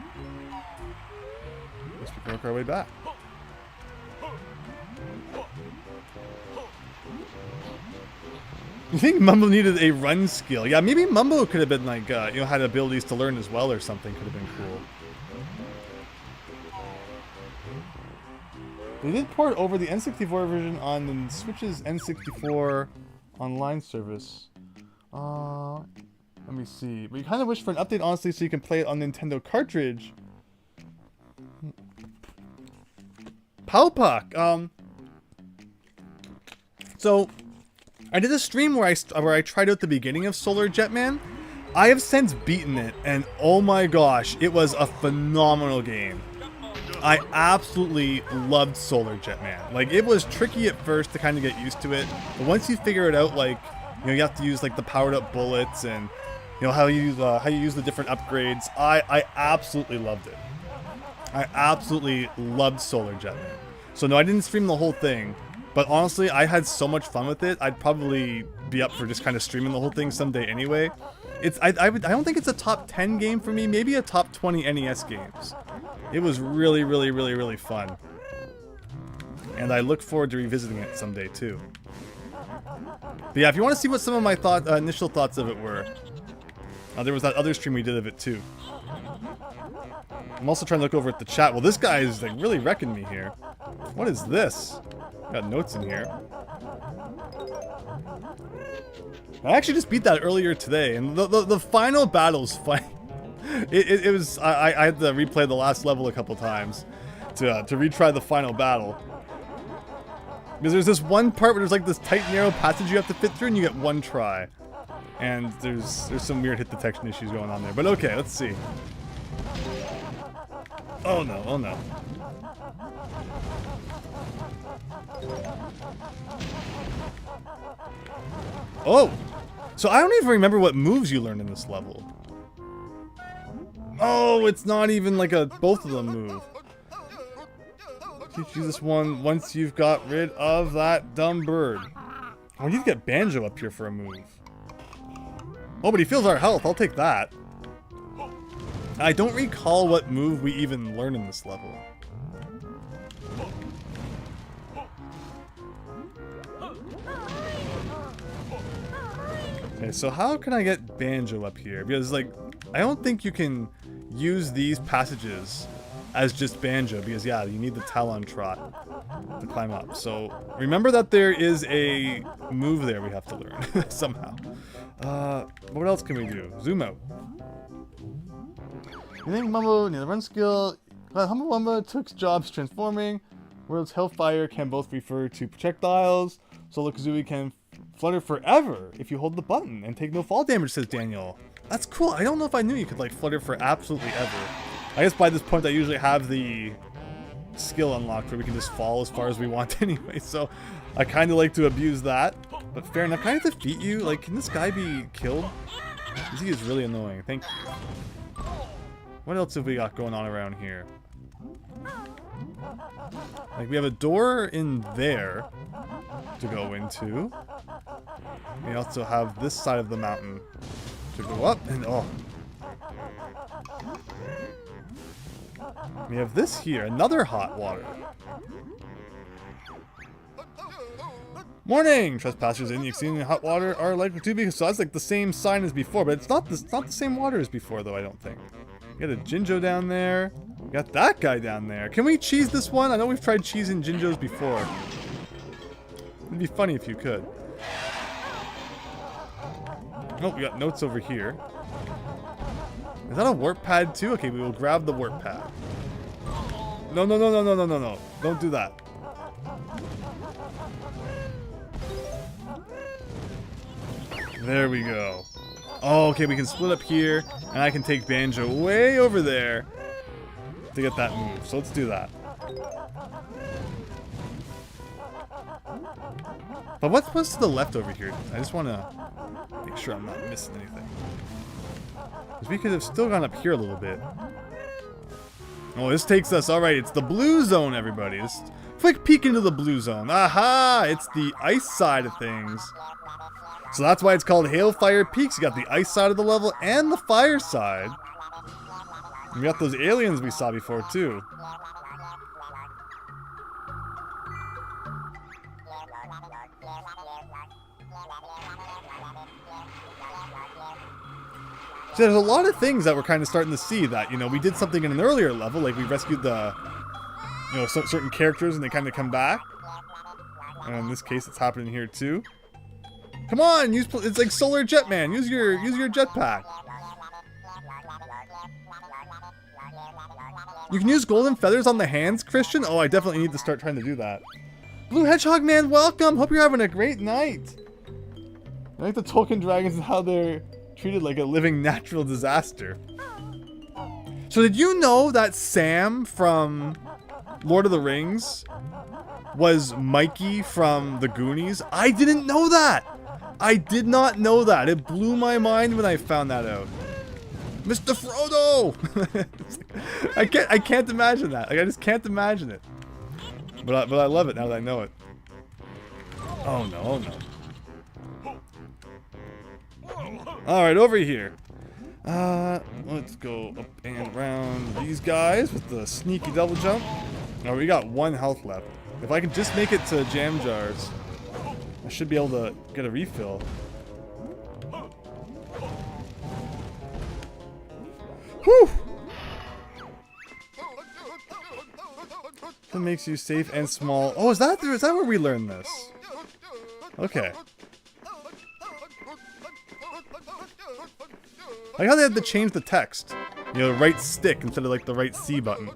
let's work our way back. You think Mumbo needed a run skill? Yeah, maybe Mumbo could have been like, you know, had abilities to learn as well or something. Could have been cool. They did port over the N64 version on the Switch's N64 online service. Let me see. We kind of wish for an update, honestly, so you can play it on Nintendo cartridge Powpuck. So I did a stream where I tried out the beginning of Solar Jetman. I have since beaten it, and oh my gosh, it was a phenomenal game. I absolutely loved Solar Jetman. Like, it was tricky at first to kind of get used to it, but once you figure it out, like, you know, you have to use like the powered up bullets and you know how you use the different upgrades. I absolutely loved it. I absolutely loved Solar Jetman. So no, I didn't stream the whole thing, but honestly, I had so much fun with it. I'd probably be up for just kind of streaming the whole thing someday anyway. I don't think it's a top 10 game for me, maybe a top 20 NES games. It was really, really, really, really fun. And I look forward to revisiting it someday too. But yeah, if you want to see what some of my initial thoughts of it were, there was that other stream we did of it too. I'm also trying to look over at the chat. Well, this guy is like really wrecking me here. What is this? Got notes in here. I actually just beat that earlier today, and the final battle's funny. It was I had to replay the last level a couple times to retry the final battle. Because there's this one part where there's like this tight narrow passage you have to fit through and you get one try. And there's some weird hit detection issues going on there. But okay, let's see. Oh no, oh no. Oh! So I don't even remember what moves you learned in this level. Oh, it's not even like a both of them move. Teach you this one once you've got rid of that dumb bird. Oh, you get Banjo up here for a move. Oh, but he feels our health. I'll take that. I don't recall what move we even learned in this level. Okay, so how can I get Banjo up here? Because, like, I don't think you can use these passages as just Banjo, because, yeah, you need the Talon Trot to climb up. So, remember that there is a move there we have to learn, somehow. What else can we do? Zoom out. You think Mumbo near the run skill? Humble Wumba took jobs transforming. World's Hailfire can both refer to projectiles. Solo Kazooie can flutter forever if you hold the button and take no fall damage, says Daniel. That's cool. I don't know if I knew you could like flutter for absolutely ever. I guess by this point I usually have the skill unlocked where we can just fall as far as we want anyway, so I kind of like to abuse that. But fair enough. Can I defeat you? Like, can this guy be killed? Because he is really annoying. Thank you. What else have we got going on around here? Like, we have a door in there to go into. We also have this side of the mountain to go up, and oh. We have this here, another hot water. Morning! Trespassers in the exceedingly hot water are likely to be, so that's like the same sign as before, but it's not the same water as before though, I don't think. We got a Jinjo down there. We got that guy down there. Can we cheese this one? I know we've tried cheesing Jinjos before. It'd be funny if you could. Oh, we got notes over here. Is that a warp pad too? Okay, we will grab the warp pad. No, no, no, no, no, no, no, no. Don't do that. There we go. Oh, okay, we can split up here, and I can take Banjo way over there to get that move. So let's do that. But what's to the left over here? I just want to make sure I'm not missing anything. Because we could have still gone up here a little bit. Oh, this takes us... Alright, it's the blue zone, everybody. Just quick peek into the blue zone. Aha! It's the ice side of things. So that's why it's called Hailfire Peaks. You got the ice side of the level and the fire side. And we got those aliens we saw before, too. So there's a lot of things that we're kind of starting to see that, you know, we did something in an earlier level, like we rescued the, you know, certain characters and they kind of come back. And in this case, it's happening here too. Come on, it's like Solar Jetman. Use your jetpack. You can use golden feathers on the hands, Christian? Oh, I definitely need to start trying to do that. Blue Hedgehog Man, welcome! Hope you're having a great night. I like the Tolkien dragons and how they're treated like a living natural disaster. So did you know that Sam from Lord of the Rings was Mikey from the Goonies? I didn't know that! I did not know that. It blew my mind when I found that out. Mr. Frodo! I can't imagine that. Like, I just can't imagine it. But I love it now that I know it. Oh no, oh no. Alright, over here. Let's go up and around these guys with the sneaky double jump. Oh, we got 1 health left. If I can just make it to jam jars, I should be able to get a refill. Whew! That makes you safe and small. Oh, is that where we learned this? Okay. I like how they had to change the text. You know, right stick instead of like the right C button.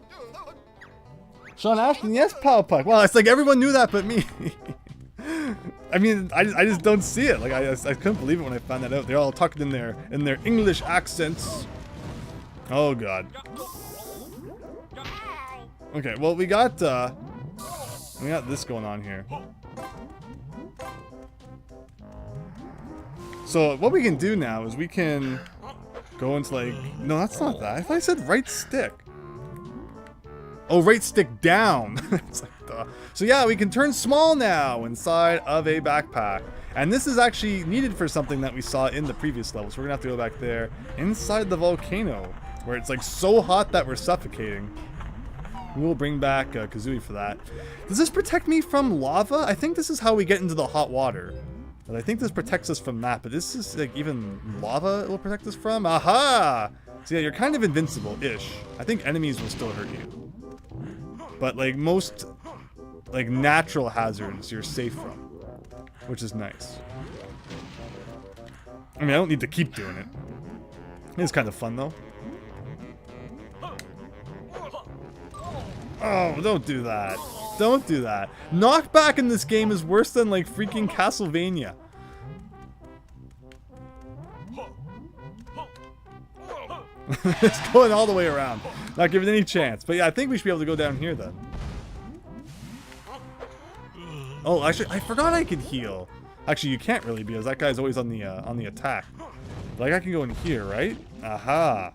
Sean Ashton, yes, Powpuck. Well, it's like everyone knew that but me. I mean, I just don't see it. Like I couldn't believe it when I found that out. They're all talking in their English accents. Oh god. Okay, well we got this going on here. So what we can do now is we can go into like, no, that's not that. I thought I said right stick. Oh, right stick down. It's like, duh. So yeah, we can turn small now inside of a backpack. And this is actually needed for something that we saw in the previous level. So we're gonna have to go back there inside the volcano where it's like so hot that we're suffocating. We'll bring back Kazooie for that. Does this protect me from lava? I think this is how we get into the hot water. But I think this protects us from that. But this is like even lava it will protect us from. Aha! So yeah, you're kind of invincible-ish. I think enemies will still hurt you. But like most like natural hazards you're safe from. Which is nice. I mean, I don't need to keep doing it. It's kind of fun though. Oh, don't do that. Don't do that. Knockback in this game is worse than like freaking Castlevania. It's going all the way around. Not giving any chance. But yeah, I think we should be able to go down here then. Oh, actually, I forgot I could heal. Actually, you can't really because that guy's always on the attack. Like I can go in here, right? Aha.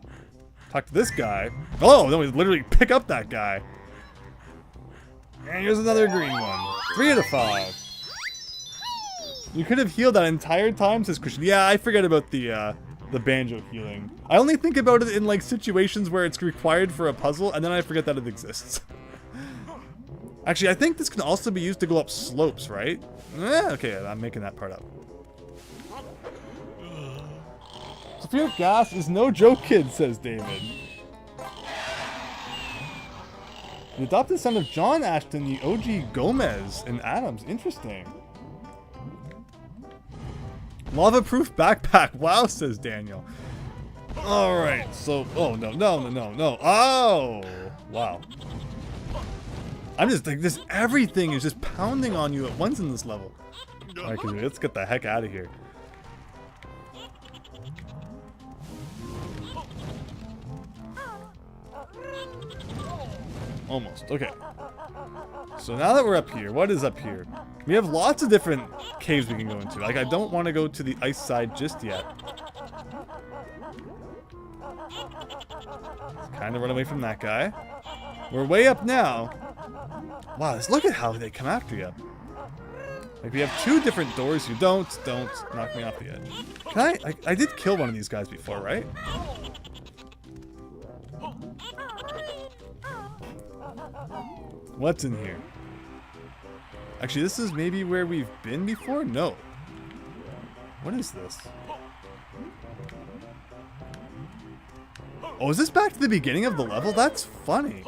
Talk to this guy. Oh, no, we literally pick up that guy. And here's another green one. 3 out of 5. You could have healed that entire time, says Christian. Yeah, I forget about the banjo healing. I only think about it in like situations where it's required for a puzzle, and then I forget that it exists. Actually, I think this can also be used to go up slopes, right? Okay, I'm making that part up. Sulfuric gas is no joke, kid, says David. The adopted son of John Ashton, the OG Gomez and Adams. Interesting. Lava-proof backpack. Wow, says Daniel. Alright, so... Oh, no. Oh! Wow. I'm just like, this everything is just pounding on you at once in this level. Alright, let's get the heck out of here. Almost. Okay. So now that we're up here, what is up here? We have lots of different caves we can go into. Like, I don't want to go to the ice side just yet. Let's kind of run away from that guy. We're way up now. Wow, just look at how they come after you. Like, we have 2 different doors here. Don't knock me off the edge. Can I did kill one of these guys before, right? What's in here? Actually, this is maybe where we've been before? No. What is this? Oh, is this back to the beginning of the level? That's funny.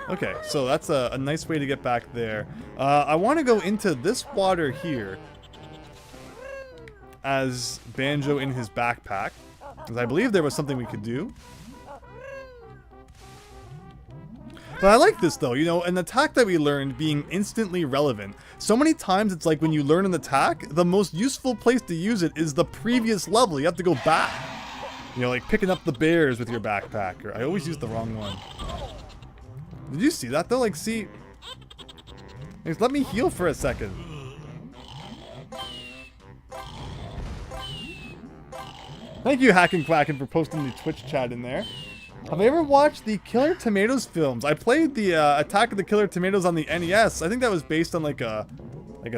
Okay, so that's a nice way to get back there. I want to go into this water here as Banjo in his backpack, because I believe there was something we could do. But I like this though, you know, an attack that we learned being instantly relevant. So many times it's like when you learn an attack, the most useful place to use it is the previous level. You have to go back. You know, like picking up the bears with your backpack. Or I always use the wrong one. Did you see that though? Like, see... Just let me heal for a second. Thank you, Hackin' Quackin', for posting the Twitch chat in there. Have I ever watched the Killer Tomatoes films? I played the Attack of the Killer Tomatoes on the NES. I think that was based on like a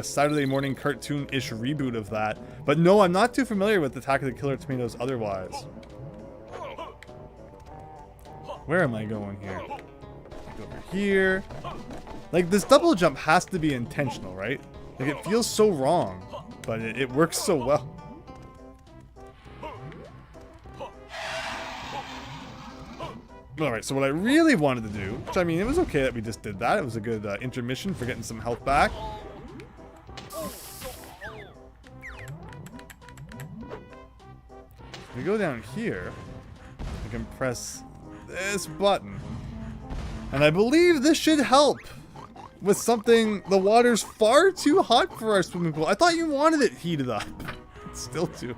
Saturday morning cartoon-ish reboot of that. But no, I'm not too familiar with Attack of the Killer Tomatoes otherwise. Where am I going here? Over here. Like, this double jump has to be intentional, right? Like, it feels so wrong, but it works so well. Alright, so what I really wanted to do, which I mean, it was okay that we just did that. It was a good intermission for getting some health back. We go down here, I can press this button. And I believe this should help with something. The water's far too hot for our swimming pool. I thought you wanted it heated up. It's still too.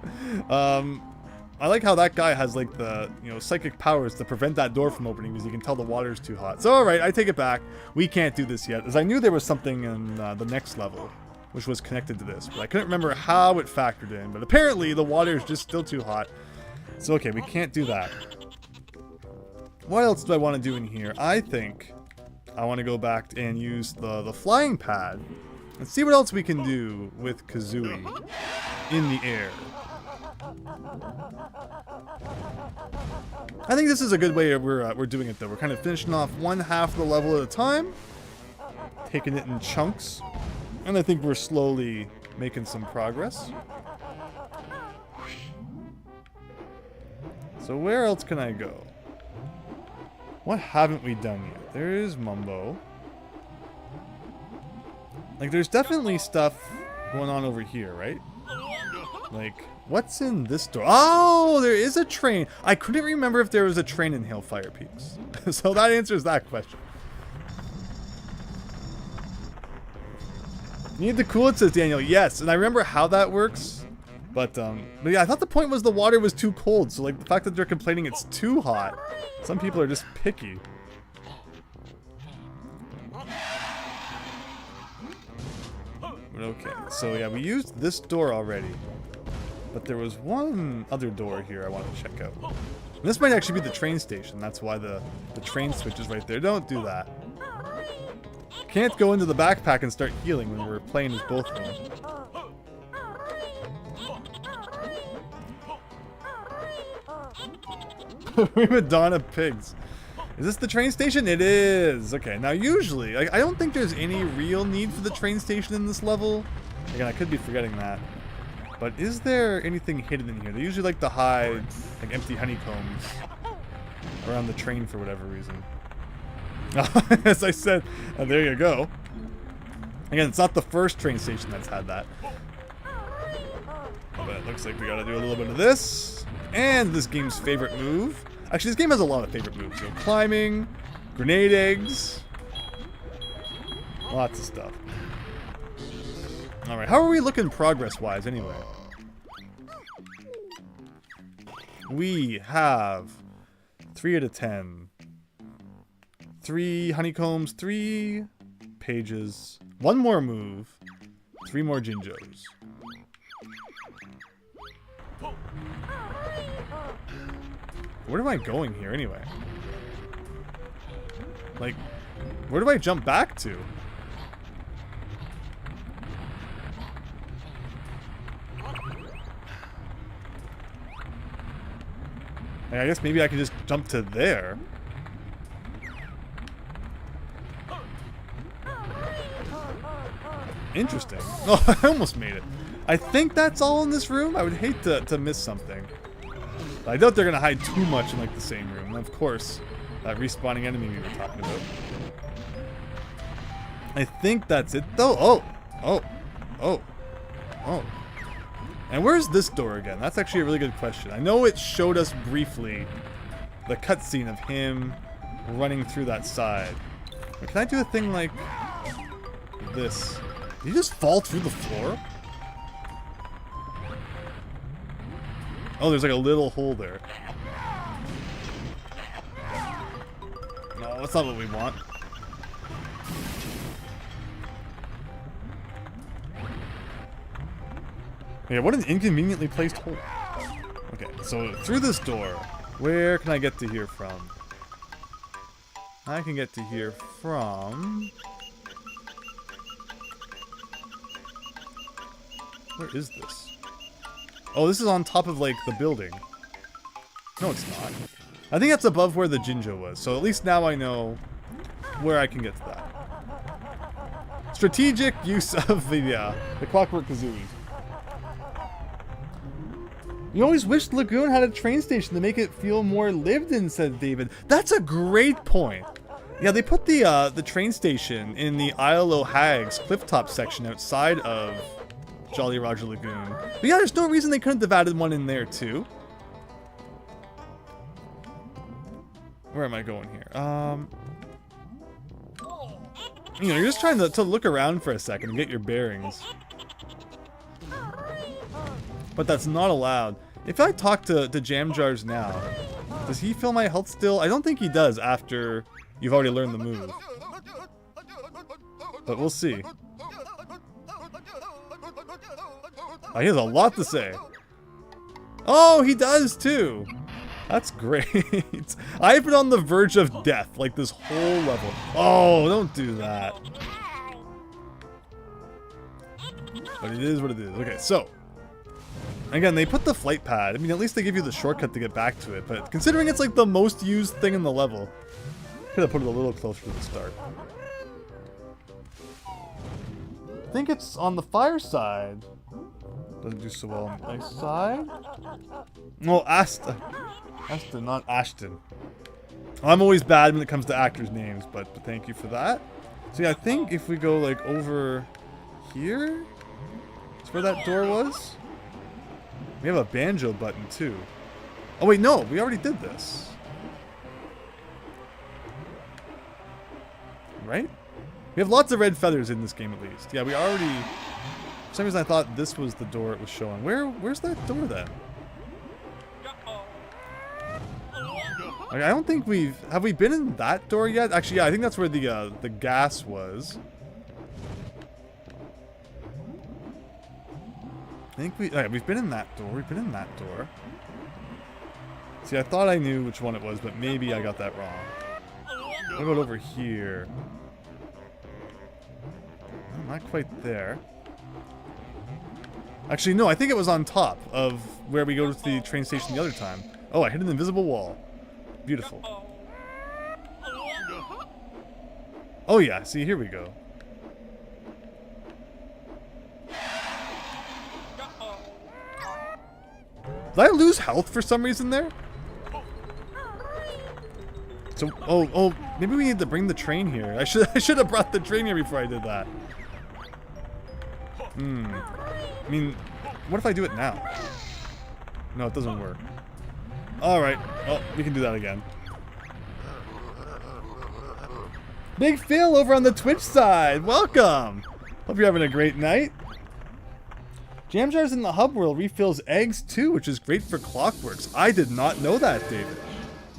I like how that guy has like the, you know, psychic powers to prevent that door from opening because you can tell the water's too hot. So alright, I take it back. We can't do this yet, as I knew there was something in the next level which was connected to this, but I couldn't remember how it factored in. But apparently the water is just still too hot. So okay, we can't do that. What else do I want to do in here? I think I want to go back and use the flying pad and see what else we can do with Kazooie in the air. I think this is a good way we're doing it though. We're kind of finishing off one half of the level at a time, taking it in chunks, and I think we're slowly making some progress. So where else can I go? What haven't we done yet? There is Mumbo. Like, there's definitely stuff going on over here, right? Like, what's in this door? Oh, there is a train. I couldn't remember if there was a train in Hailfire Peaks. So that answers that question. Need to cool it, says Daniel. Yes, and I remember how that works. But yeah, I thought the point was the water was too cold. So, like, the fact that they're complaining it's too hot. Some people are just picky. But okay, so yeah, we used this door already. But there was one other door here I want to check out. And this might actually be the train station. That's why the train switch is right there. Don't do that. Can't go into the backpack and start healing when we're playing as both of them. Prima Donna Pigs. Is this the train station? It is. Okay, now usually, I don't think there's any real need for the train station in this level. Again, I could be forgetting that. But is there anything hidden in here? They usually like to hide like empty honeycombs around the train for whatever reason. As I said, there you go. Again, it's not the first train station that's had that. But it looks like we gotta do a little bit of this. And this game's favorite move. Actually, this game has a lot of favorite moves. So climbing, grenade eggs, lots of stuff. Alright, how are we looking progress-wise anyway? We have 3 out of 10. 3 honeycombs, 3 pages, 1 more move, 3 more Jinjos. Where am I going here anyway? Like, where do I jump back to? I guess maybe I can just jump to there. Interesting. Oh, I almost made it. I think that's all in this room. I would hate to miss something. But I doubt they're gonna hide too much in like the same room. And of course, that respawning enemy we were talking about. I think that's it though. Oh. And where's this door again? That's actually a really good question. I know it showed us briefly the cutscene of him running through that side. Can I do a thing like this? Did you just fall through the floor? Oh, there's like a little hole there. No, that's not what we want. Yeah, what an inconveniently placed hole. Okay, so through this door, where can I get to here from? I can get to here from... Where is this? Oh, this is on top of, like, the building. No, it's not. I think that's above where the Jinjo was, so at least now I know where I can get to that. Strategic use of the Clockwork Kazooie. You always wished Lagoon had a train station to make it feel more lived in, said David. That's a great point. Yeah, they put the train station in the Isle o' Hags clifftop section outside of Jolly Roger Lagoon. But yeah, there's no reason they couldn't have added one in there too. Where am I going here? You know, you're just trying to look around for a second and get your bearings. But that's not allowed. If I talk to Jam Jars now, does he feel my health still? I don't think he does after you've already learned the move. But we'll see. Oh, he has a lot to say. Oh, he does too. That's great. I've been on the verge of death, like this whole level. Oh, don't do that. But it is what it is. Okay, so. Again, they put the flight pad. I mean, at least they give you the shortcut to get back to it. But considering it's like the most used thing in the level, could have put it a little closer to the start. I think it's on the fire side. Doesn't do so well on my side. No, Ashton, not Ashton. I'm always bad when it comes to actors' names, but thank you for that. So yeah, I think if we go like over here, that's where that door was. We have a banjo button too. Oh wait, no, we already did this. Right? We have lots of red feathers in this game at least. Yeah, we already... For some reason I thought this was the door it was showing. Where's that door then? Like, I don't think we've... Have we been in that door yet? Actually, yeah, I think that's where the gas was. I think we've been in that door. We've been in that door. See, I thought I knew which one it was, but maybe I got that wrong. What about over here? Oh, not quite there. Actually, no, I think it was on top of where we go to the train station the other time. Oh, I hit an invisible wall. Beautiful. Oh yeah, see, here we go. Did I lose health for some reason there? So, oh, maybe we need to bring the train here. I should have brought the train here before I did that. I mean, what if I do it now? No, it doesn't work. Alright, well, we can do that again. Big Phil over on the Twitch side, welcome! Hope you're having a great night. Jam Jars in the Hub World refills eggs too, which is great for Clockworks. I did not know that, David.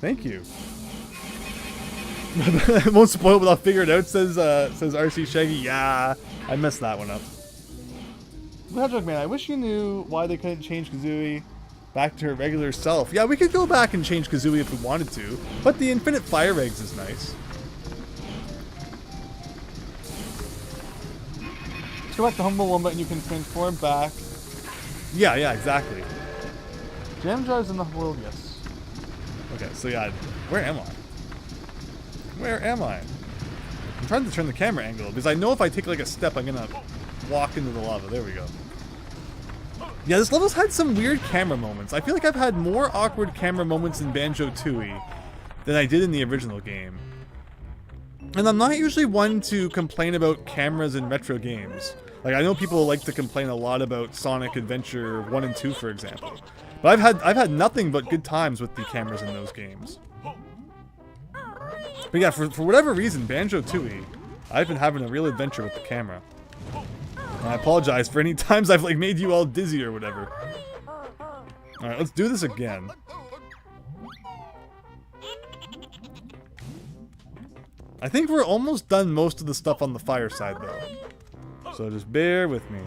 Thank you. I won't spoil it, but I'll figure it out, says RC Shaggy. Yeah, I messed that one up. Hedgehog Man, I wish you knew why they couldn't change Kazooie back to her regular self. Yeah, we could go back and change Kazooie if we wanted to, but the infinite fire eggs is nice. Let's go back to Humble Wombat and you can transform back. Yeah, exactly. Jam Jars in the world, yes. Okay, so yeah, where am I? Where am I? I'm trying to turn the camera angle because I know if I take like a step, I'm gonna walk into the lava. There we go. Yeah, this level's had some weird camera moments. I feel like I've had more awkward camera moments in Banjo-Tooie than I did in the original game. And I'm not usually one to complain about cameras in retro games. Like, I know people like to complain a lot about Sonic Adventure 1 and 2, for example. But I've had nothing but good times with the cameras in those games. But yeah, for whatever reason, Banjo-Tooie, I've been having a real adventure with the camera. And I apologize for any times I've like made you all dizzy or whatever. Alright, let's do this again. I think we're almost done most of the stuff on the fire side though. So just bear with me.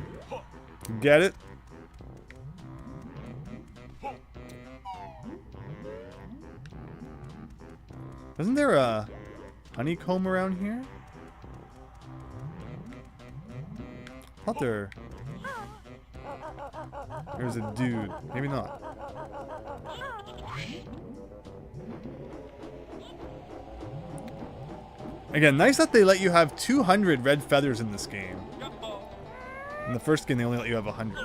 Get it? Isn't there a honeycomb around here? I thought there's a dude. Maybe not. Again, nice that they let you have 200 red feathers in this game. In the first game, they only let you have 100.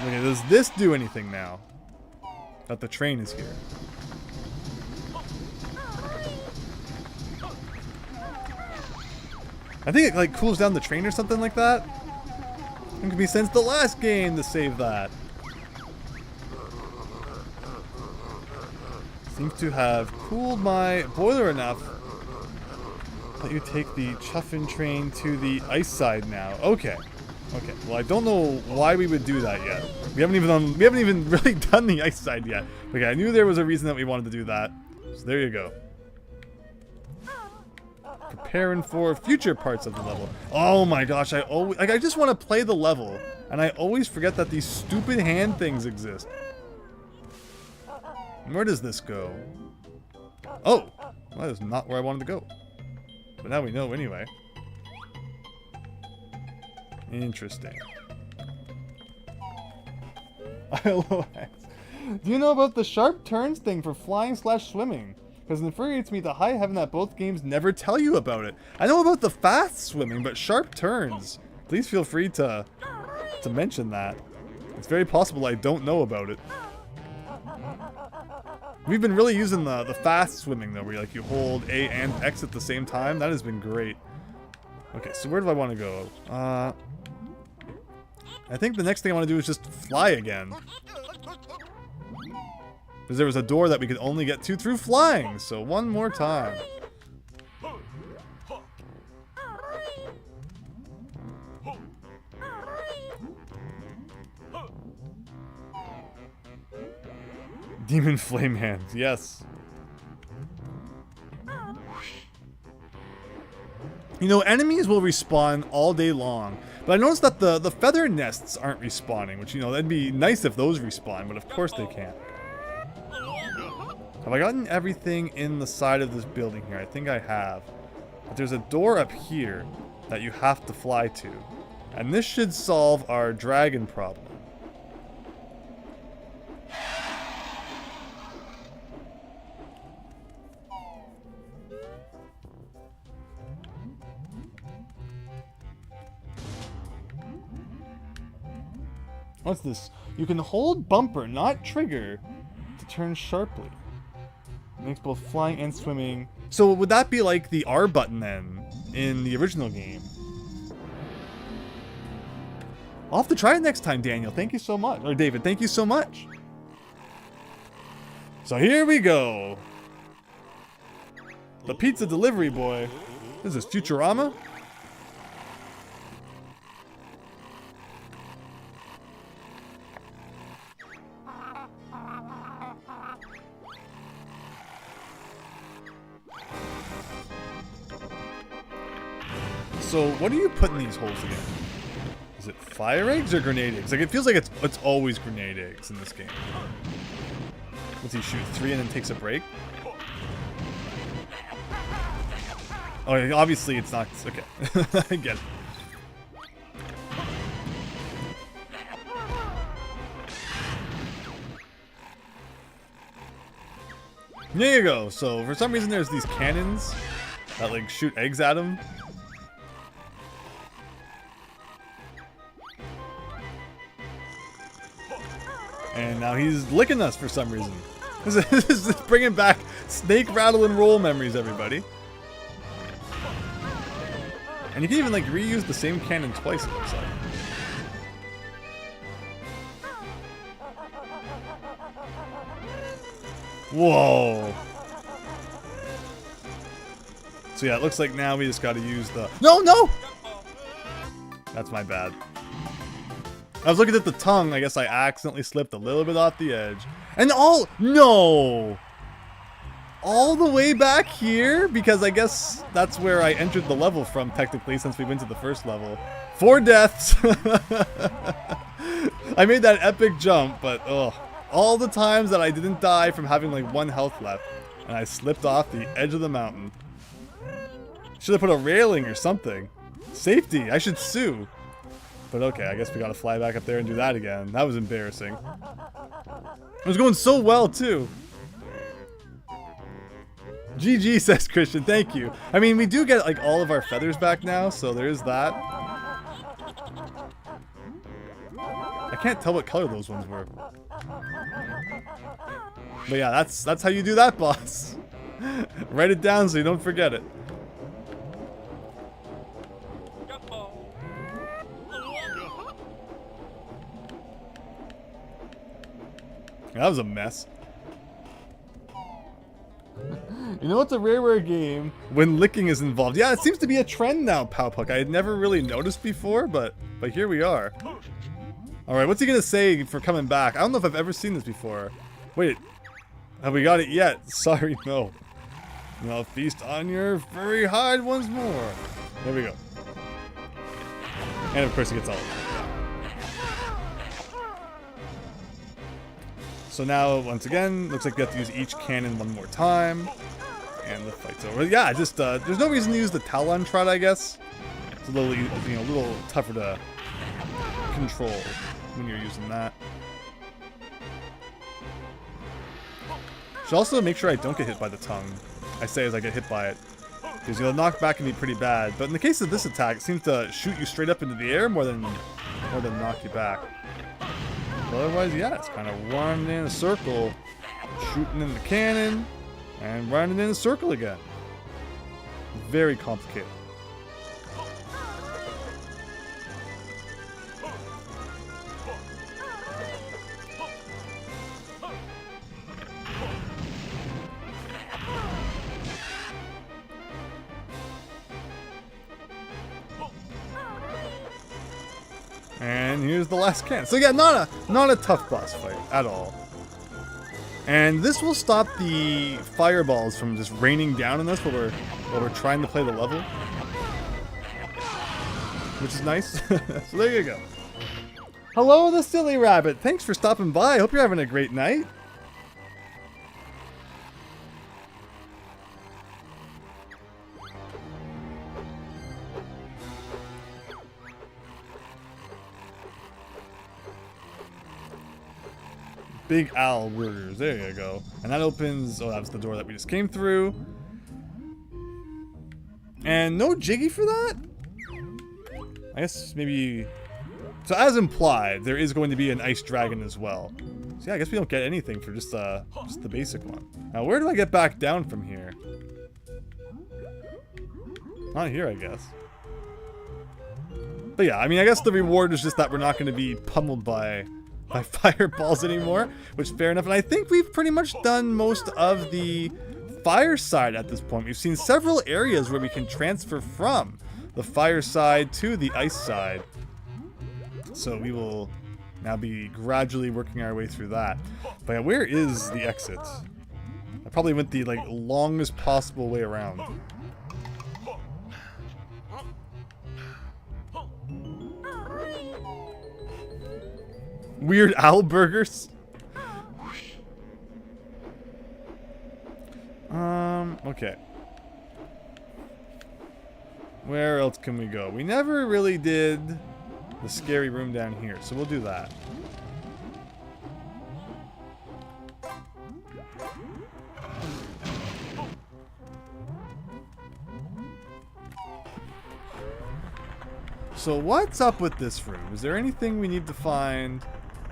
Okay, does this do anything now? That the train is here. I think it like cools down the train or something like that. It could be since the last game to save that. Seems to have cooled my boiler enough that you take the chuffin train to the ice side now. Okay. Okay. Well, I don't know why we would do that yet. We haven't even really done the ice side yet. Okay, I knew there was a reason that we wanted to do that. So there you go. Preparing for future parts of the level. Oh my gosh, I just want to play the level, and I always forget that these stupid hand things exist. Where does this go? Oh, well, that is not where I wanted to go. But now we know anyway. Interesting. Do you know about the sharp turns thing for flying/swimming? Because it infuriates me to high heaven that both games never tell you about it. I know about the fast swimming, but sharp turns. Please feel free to mention that. It's very possible I don't know about it. We've been really using the fast swimming though, where you hold A and X at the same time. That has been great. Okay, so where do I want to go? I think the next thing I want to do is just fly again. Because there was a door that we could only get to through flying. So one more time. Demon flame hands, yes. You know, enemies will respawn all day long. But I noticed that the feather nests aren't respawning, which, you know, that'd be nice if those respawn, but of course they can't. Have I gotten everything in the side of this building here? I think I have. But there's a door up here that you have to fly to. And this should solve our dragon problem. What's this? You can hold bumper, not trigger, to turn sharply. It makes both flying and swimming. So would that be like the R button then, in the original game? I'll have to try it next time, Daniel. Thank you so much. Or David, thank you so much. So here we go. The pizza delivery boy. This is Futurama? So what do you put in these holes again? Is it fire eggs or grenade eggs? Like, it feels like it's always grenade eggs in this game. What's he shoot? 3 and then takes a break? Oh, yeah, obviously it's not. Okay. I get it. There you go. So for some reason there's these cannons that like shoot eggs at him. And now he's licking us for some reason. This is bringing back snake rattle and roll memories, everybody. And you can even like reuse the same cannon twice, it looks like. Whoa. So yeah, it looks like now we just got to use the... No, no! That's my bad. I was looking at the tongue. I guess I accidentally slipped a little bit off the edge. And all... No! All the way back here? Because I guess that's where I entered the level from, technically, since we went to the first level. 4 deaths! I made that epic jump, but ugh. All the times that I didn't die from having like 1 health left. And I slipped off the edge of the mountain. Should have put a railing or something. Safety, I should sue. But okay, I guess we gotta fly back up there and do that again. That was embarrassing. It was going so well too. GG, says Christian, thank you. I mean, we do get like all of our feathers back now, so there is that. I can't tell what color those ones were. But yeah, that's how you do that, boss. Write it down so you don't forget it. That was a mess. You know what's a rare game? When licking is involved. Yeah, it seems to be a trend now, Powpuck. I had never really noticed before, but here we are. Alright, what's he gonna say for coming back? I don't know if I've ever seen this before. Wait, have we got it yet? Sorry, no. Now feast on your furry hide once more. There we go. And of course he gets all of it. So now, once again, looks like we have to use each cannon 1 more time. And the fight's over. Yeah, just, there's no reason to use the Talon Trot, I guess. It's a little, you know, a little tougher to control when you're using that. Should also make sure I don't get hit by the tongue. I say as I get hit by it. Because, you know, knockback can be pretty bad. But in the case of this attack, it seems to shoot you straight up into the air more than knock you back. But otherwise, yeah, it's kind of running in a circle, shooting in the cannon, and running in a circle again. Very complicated. And here's the last cannon. So yeah, not a tough boss fight at all. And this will stop the fireballs from just raining down on us while we're trying to play the level. Which is nice. So there you go. Hello, the silly rabbit. Thanks for stopping by. I hope you're having a great night. Big Owl Burgers. There you go. And that opens... Oh, that was the door that we just came through. And no Jiggy for that? I guess maybe... So as implied, there is going to be an Ice Dragon as well. So yeah, I guess we don't get anything for just the basic one. Now, where do I get back down from here? Not here, I guess. But yeah, I mean, I guess the reward is just that we're not going to be pummeled by fireballs anymore, which fair enough. And I think we've pretty much done most of the fire side at this point. We've seen several areas where we can transfer from the fire side to the ice side. So we will now be gradually working our way through that. But yeah, where is the exit? I probably went the like longest possible way around. Weird owl burgers. Okay. Where else can we go? We never really did the scary room down here, so we'll do that. So what's up with this room? Is there anything we need to find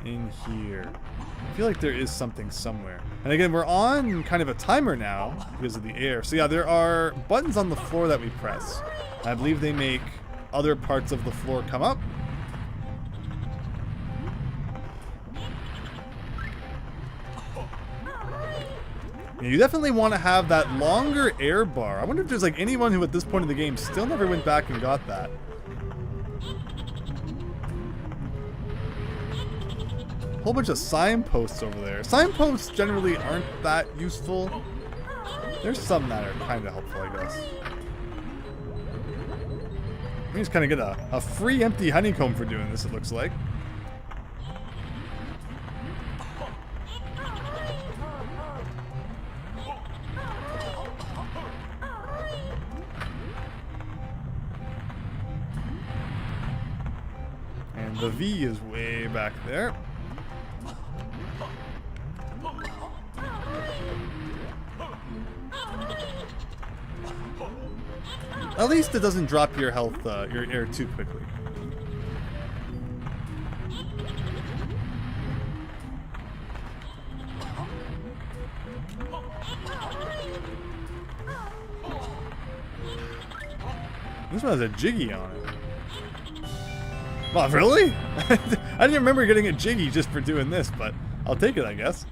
in here? I feel like there is something somewhere. And again, we're on kind of a timer now because of the air. So yeah, there are buttons on the floor that we press. I believe they make other parts of the floor come up. You definitely want to have that longer air bar. I wonder if there's like anyone who at this point in the game still never went back and got that. Whole bunch of signposts over there. Signposts generally aren't that useful. There's some that are kind of helpful, I guess. We just kind of get a free empty honeycomb for doing this, it looks like. And the V is way back there. At least it doesn't drop your health, your air too quickly. This one has a jiggy on it. Wow, really? I didn't remember getting a jiggy just for doing this, but I'll take it, I guess.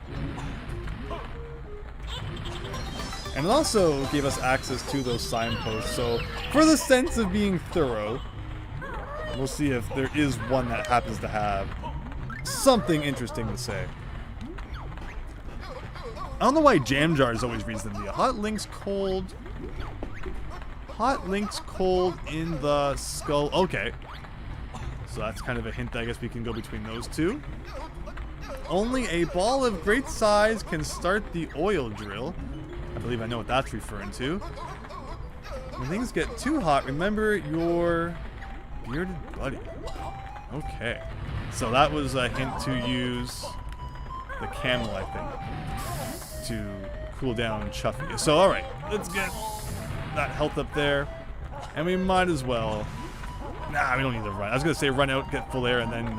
And it also gave us access to those signposts, so for the sense of being thorough, we'll see if there is one that happens to have something interesting to say. I don't know why jam jars always reads them to you. Hot links cold. Hot links cold in the skull. Okay. So that's kind of a hint that I guess we can go between those two. Only a ball of great size can start the oil drill. I believe I know what that's referring to. When things get too hot, remember your bearded buddy. Okay. So that was a hint to use the camel, I think, to cool down Chuffy. So, alright, let's get that health up there. And we might as well... Nah, we don't need to run. I was going to say run out, get full air, and then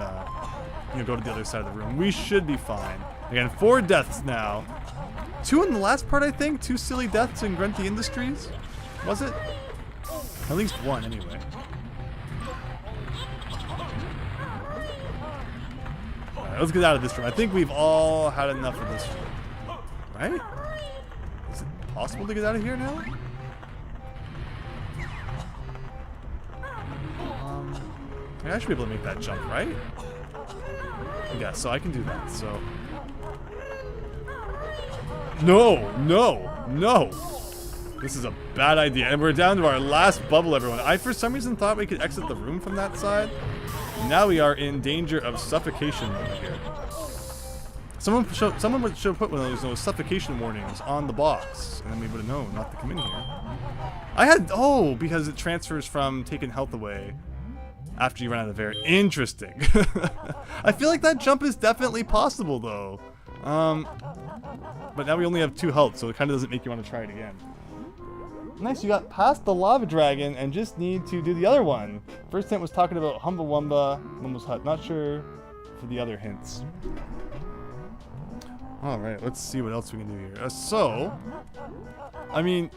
go to the other side of the room. We should be fine. Again, 4 deaths now. 2 in the last part, I think. 2 silly deaths in Grunty Industries. Was it? At least 1, anyway. Alright, let's get out of this room. I think we've all had enough of this room. Right? Is it possible to get out of here now? I should be able to make that jump, right? Yeah, so I can do that, so... No! No! No! This is a bad idea. And we're down to our last bubble, everyone. I, for some reason, thought we could exit the room from that side. Now we are in danger of suffocation over here. Someone should have put one of those suffocation warnings on the box, and then we would have known not to come in here. I had... Oh! Because it transfers from taking health away after you run out of air. Interesting. I feel like that jump is definitely possible, though. But now we only have 2 health, so it kind of doesn't make you want to try it again. Nice, you got past the lava dragon and just need to do the other one. First hint was talking about Humbawamba, Momo's Hut. Not sure for the other hints. Alright, let's see what else we can do here. So, I mean,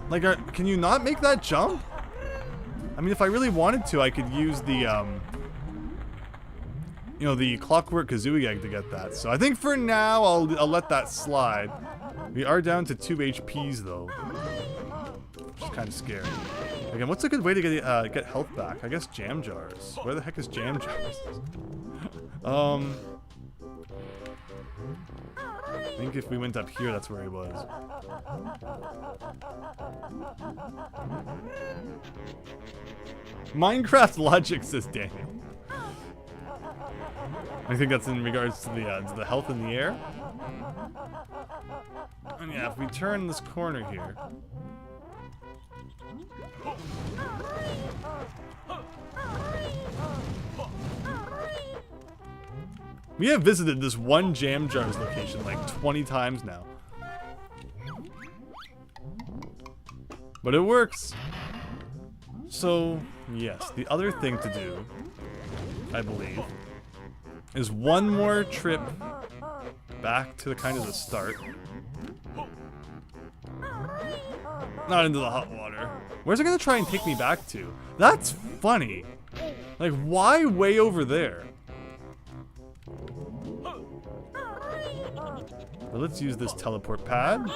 like, can you not make that jump? I mean, if I really wanted to, I could use the, the Clockwork Kazooie egg to get that. So I think for now, I'll let that slide. We are down to 2 HPs, though. Which is kind of scary. Again, what's a good way to get health back? I guess jam jars. Where the heck is jam jars? I think if we went up here, that's where he was. Minecraft logic, says Daniel. I think that's in regards to the health in the air. And yeah, if we turn this corner here. We have visited this one Jam Jars location like 20 times now. But it works. So, yes, the other thing to do, I believe, is one more trip back to the start. Not into the hot water. Where's it gonna try and take me back to? That's funny. Like, why way over there? But let's use this teleport pad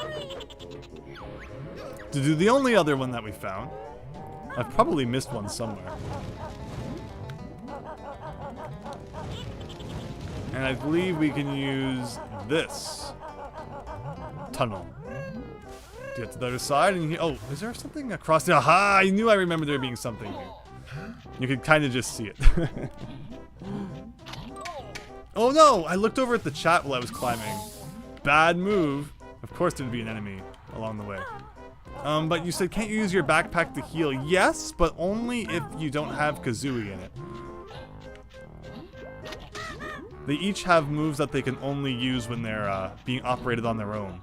to do the only other one that we found. I've probably missed one somewhere. And I believe we can use this tunnel to get to the other side. And oh, is there something across there? Aha! I knew I remembered there being something here. You could kind of just see it. Oh no! I looked over at the chat while I was climbing. Bad move. Of course there'd be an enemy along the way. But you said, can't you use your backpack to heal? Yes, but only if you don't have Kazooie in it. They each have moves that they can only use when they're being operated on their own.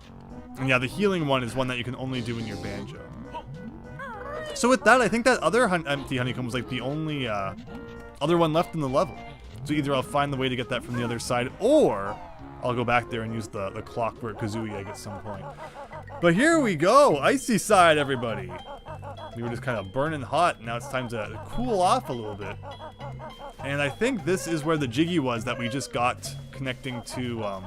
And yeah, the healing one is one that you can only do in your banjo. So with that, I think that other empty honeycomb was like the only other one left in the level. So either I'll find the way to get that from the other side, or I'll go back there and use the clockwork Kazooie egg at some point. But here we go! Icy side, everybody! We were just kind of burning hot, now it's time to cool off a little bit. And I think this is where the Jiggy was that we just got connecting to, you know,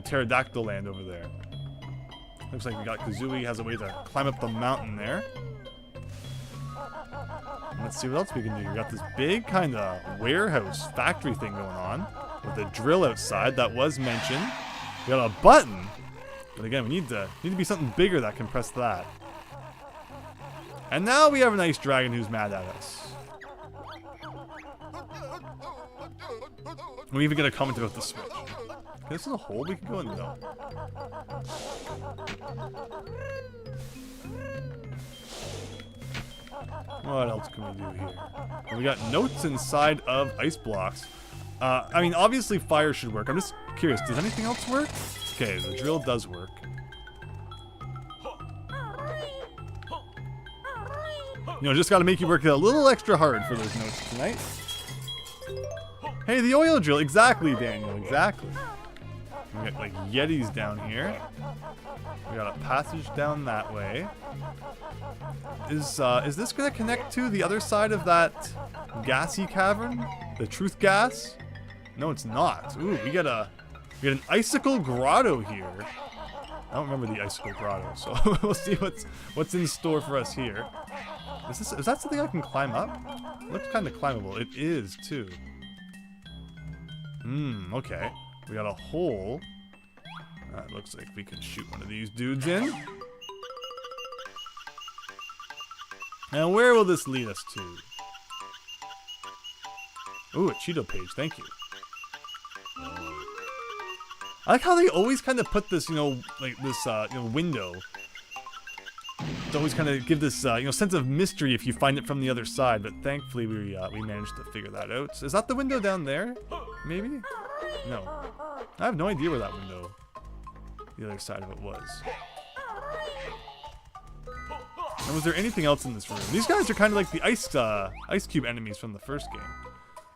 Pterodactyl Land over there. Looks like we got Kazooie has a way to climb up the mountain there. And let's see what else we can do. We got this big kind of warehouse factory thing going on with a drill outside that was mentioned. We got a button, but again, we need to be something bigger that can press that. And now we have an ice dragon who's mad at us. We even get a comment about the switch. Okay, this is a hole we can go in though. What else can we do here? Well, we got notes inside of ice blocks. I mean, obviously fire should work. I'm just curious, does anything else work? Okay, the drill does work. You know, just gotta make you work a little extra hard for those notes tonight. Hey, the oil drill. Exactly, Daniel. Exactly. We got, like, Yetis down here. We got a passage down that way. Is this gonna connect to the other side of that gassy cavern? The truth gas? No, it's not. Ooh, we got an icicle grotto here. I don't remember the icicle grotto, so we'll see what's in store for us here. Is that something I can climb up? It looks kind of climbable. It is too. Okay. We got a hole. It looks like we can shoot one of these dudes in. Now, where will this lead us to? Ooh, a Cheeto page. Thank you. I like how they always kind of put this, you know, like this, you know, window. To always kind of give this, you know, sense of mystery if you find it from the other side. But thankfully, we managed to figure that out. Is that the window down there? Maybe? No. I have no idea where that window, the other side of it was. And was there anything else in this room? These guys are kind of like the ice cube enemies from the first game.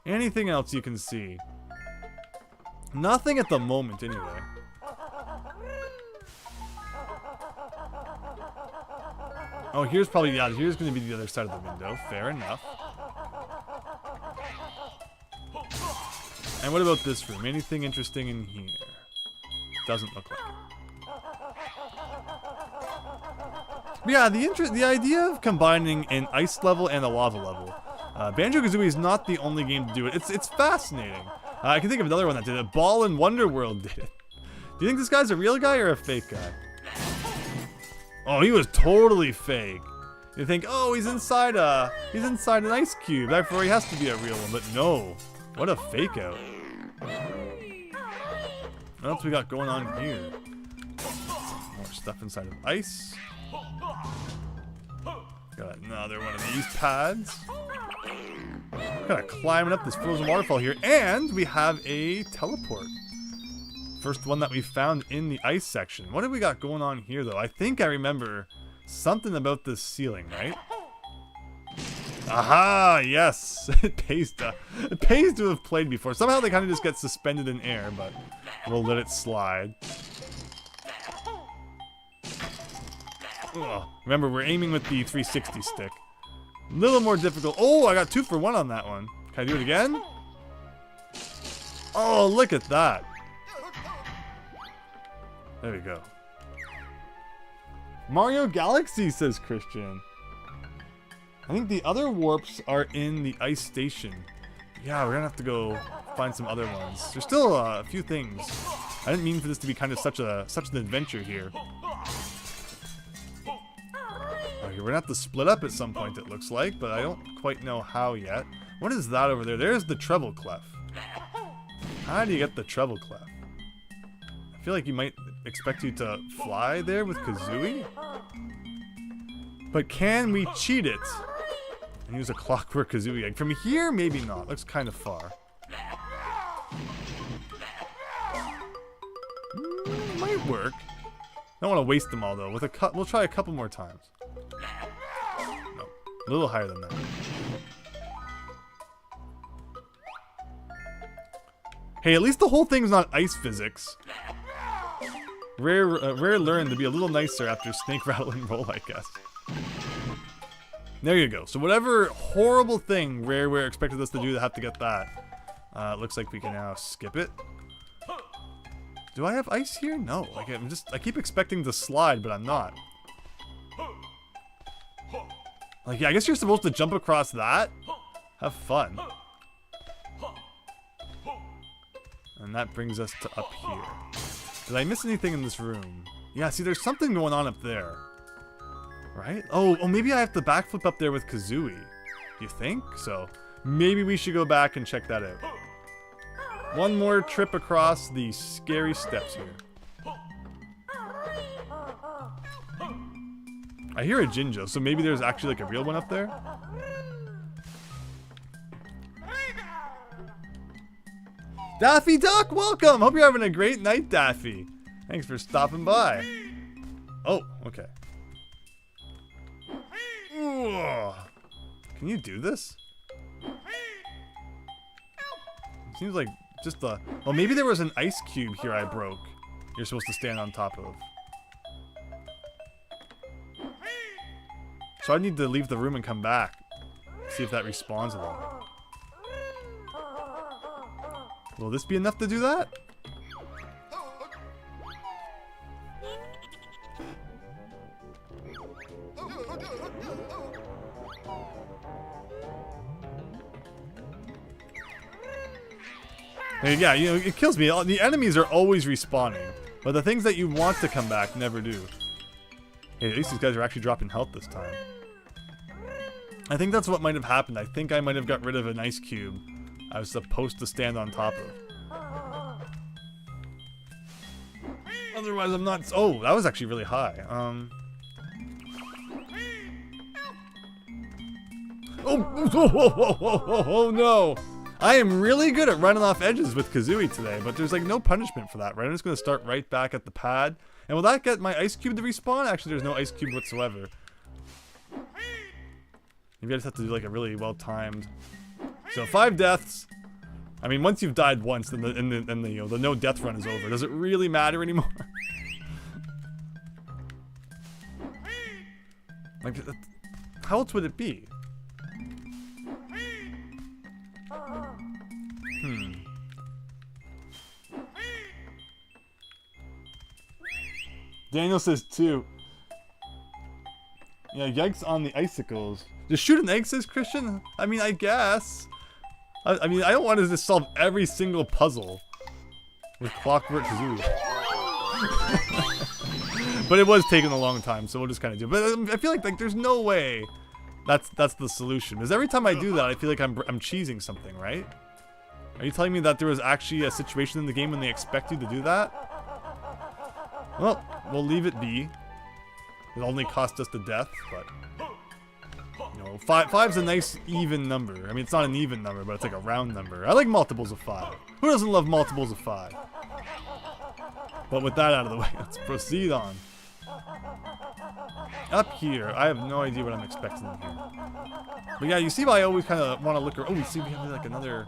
Anything else you can see? Nothing at the moment, anyway. Oh, here's probably, yeah, here's going to be the other side of the window. Fair enough. And what about this room? Anything interesting in here? Doesn't look like it. But yeah, the idea of combining an ice level and a lava level. Banjo-Kazooie is not the only game to do it. It's fascinating. I can think of another one that did it. Ball and Wonder World did it. Do you think this guy's a real guy or a fake guy? Oh, he was totally fake. You think, oh, he's inside an ice cube, therefore he has to be a real one. But no, what a fake out. What else we got going on here? Some more stuff inside of ice. Got another one of these pads. Kind of climbing up this frozen waterfall here, and we have a teleport. First one that we found in the ice section. What have we got going on here, though? I think I remember something about this ceiling, right? Aha! Yes! It pays to have played before. Somehow they kind of just get suspended in air, but we'll let it slide. Ugh. Remember, we're aiming with the 360 stick. A little more difficult. Oh, I got 2 for 1 on that one. Can I do it again? Oh, look at that. There we go. Mario Galaxy, says Christian. I think the other warps are in the ice station. Yeah, we're gonna have to go find some other ones. There's still a few things. I didn't mean for this to be kind of such an adventure here. Okay, we're gonna have to split up at some point, it looks like, but I don't quite know how yet. What is that over there? There's the treble clef. How do you get the treble clef? I feel like you might expect you to fly there with Kazooie. But can we cheat it and use a clockwork Kazooie egg? From here, maybe not. Looks kind of far. Might work. Don't want to waste them all though. With a we'll try a couple more times. No, a little higher than that. Hey, at least the whole thing's not ice physics. Rare learned to be a little nicer after Snake Rattle and Roll, I guess. There you go. So whatever horrible thing Rare expected us to do to have to get that, looks like we can now skip it. Do I have ice here? No. Like I keep expecting to slide, but I'm not. Like, yeah, I guess you're supposed to jump across that. Have fun. And that brings us to up here. Did I miss anything in this room? Yeah, see, there's something going on up there. Right? Oh, maybe I have to backflip up there with Kazooie. You think? So, maybe we should go back and check that out. One more trip across the scary steps here. I hear a Jinjo, so maybe there's actually like a real one up there? Daffy Duck, welcome! Hope you're having a great night, Daffy. Thanks for stopping by. Oh, okay. Ugh. Can you do this? Seems like just the... Well, maybe there was an ice cube here I broke. You're supposed to stand on top of. So I need to leave the room and come back. See if that respawns at all. Will this be enough to do that? Yeah, you know, it kills me. The enemies are always respawning, but the things that you want to come back never do. Hey, at least these guys are actually dropping health this time. I think that's what might have happened. I think I might have got rid of an ice cube I was supposed to stand on top of. Otherwise, I'm not... Oh, that was actually really high. Oh, no! I am really good at running off edges with Kazooie today, but there's like no punishment for that, right? I'm just going to start right back at the pad. And will that get my ice cube to respawn? Actually, there's no ice cube whatsoever. Maybe I just have to do like a really well-timed... So 5 deaths. I mean, once you've died once, then the you know, the no death run is over. Does it really matter anymore? Like, how else would it be? Daniel says 2. Yeah, yikes on the icicles. Just shoot an egg, says Christian? I mean, I guess. I mean, I don't want to just solve every single puzzle with Clockwork Kazooie. But it was taking a long time, so we'll just kind of do it. But I feel like there's no way that's the solution. Because every time I do that, I feel like I'm cheesing something, right? Are you telling me that there was actually a situation in the game when they expect you to do that? Well, we'll leave it be. It only cost us the death, but... You know, 5's a nice even number. I mean, it's not an even number, but it's like a round number. I like multiples of 5. Who doesn't love multiples of 5? But with that out of the way, let's proceed on. Up here, I have no idea what I'm expecting in here. But yeah, you see why I always kind of want to look around. Oh, we see we have like another...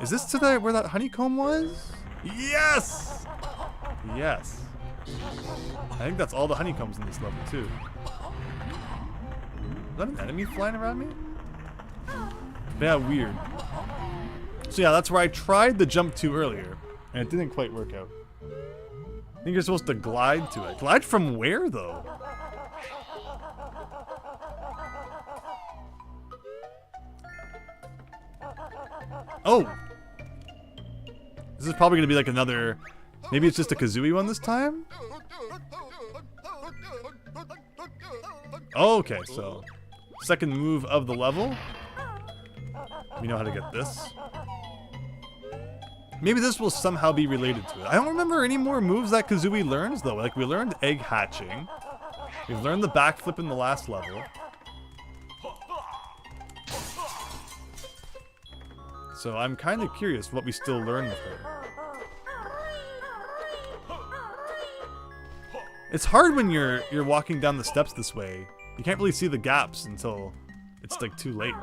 Is this to where that honeycomb was? Yes! Yes. I think that's all the honeycombs in this level, too. Is that an enemy flying around me? Yeah, weird. So yeah, that's where I tried the jump to earlier, and it didn't quite work out. think you're supposed to glide to it. Glide from where, though? Oh! This is probably going to be like another... Maybe it's just a Kazooie one this time? Oh, okay, so... Second move of the level. We know how to get this. Maybe this will somehow be related to it. I don't remember any more moves that Kazooie learns, though. Like, we learned egg hatching. We've learned the backflip in the last level. So I'm kind of curious what we still learn with her. It's hard when you're walking down the steps this way. You can't really see the gaps until it's like too late.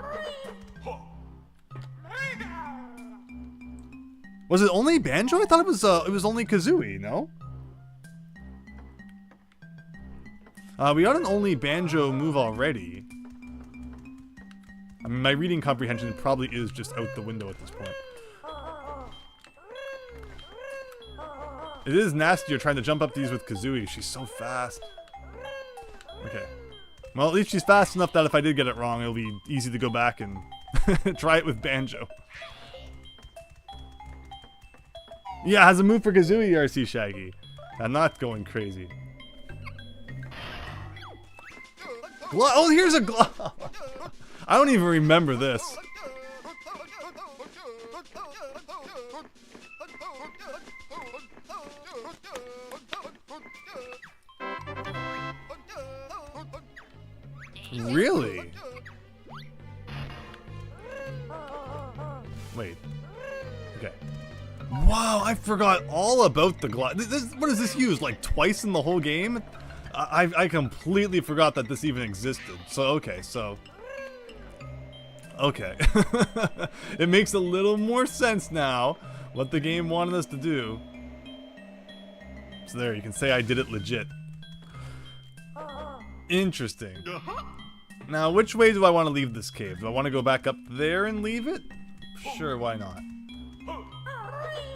Was it only Banjo? I thought it was only Kazooie, no? We got an only Banjo move already. I mean, my reading comprehension probably is just out the window at this point. It is nastier trying to jump up these with Kazooie. She's so fast. Okay. Well, at least she's fast enough that if I did get it wrong, it'll be easy to go back and try it with Banjo. Yeah, has a move for Kazooie, RC Shaggy. I'm not going crazy. Oh, here's a glove. I don't even remember this. Really? Wait. Okay. Wow, I forgot all about the glide. What does this use? Like twice in the whole game? I completely forgot that this even existed. So, okay, so... Okay. It makes a little more sense now what the game wanted us to do. So there, you can say I did it legit. Interesting. Now, which way do I want to leave this cave? Do I want to go back up there and leave it? Sure, why not?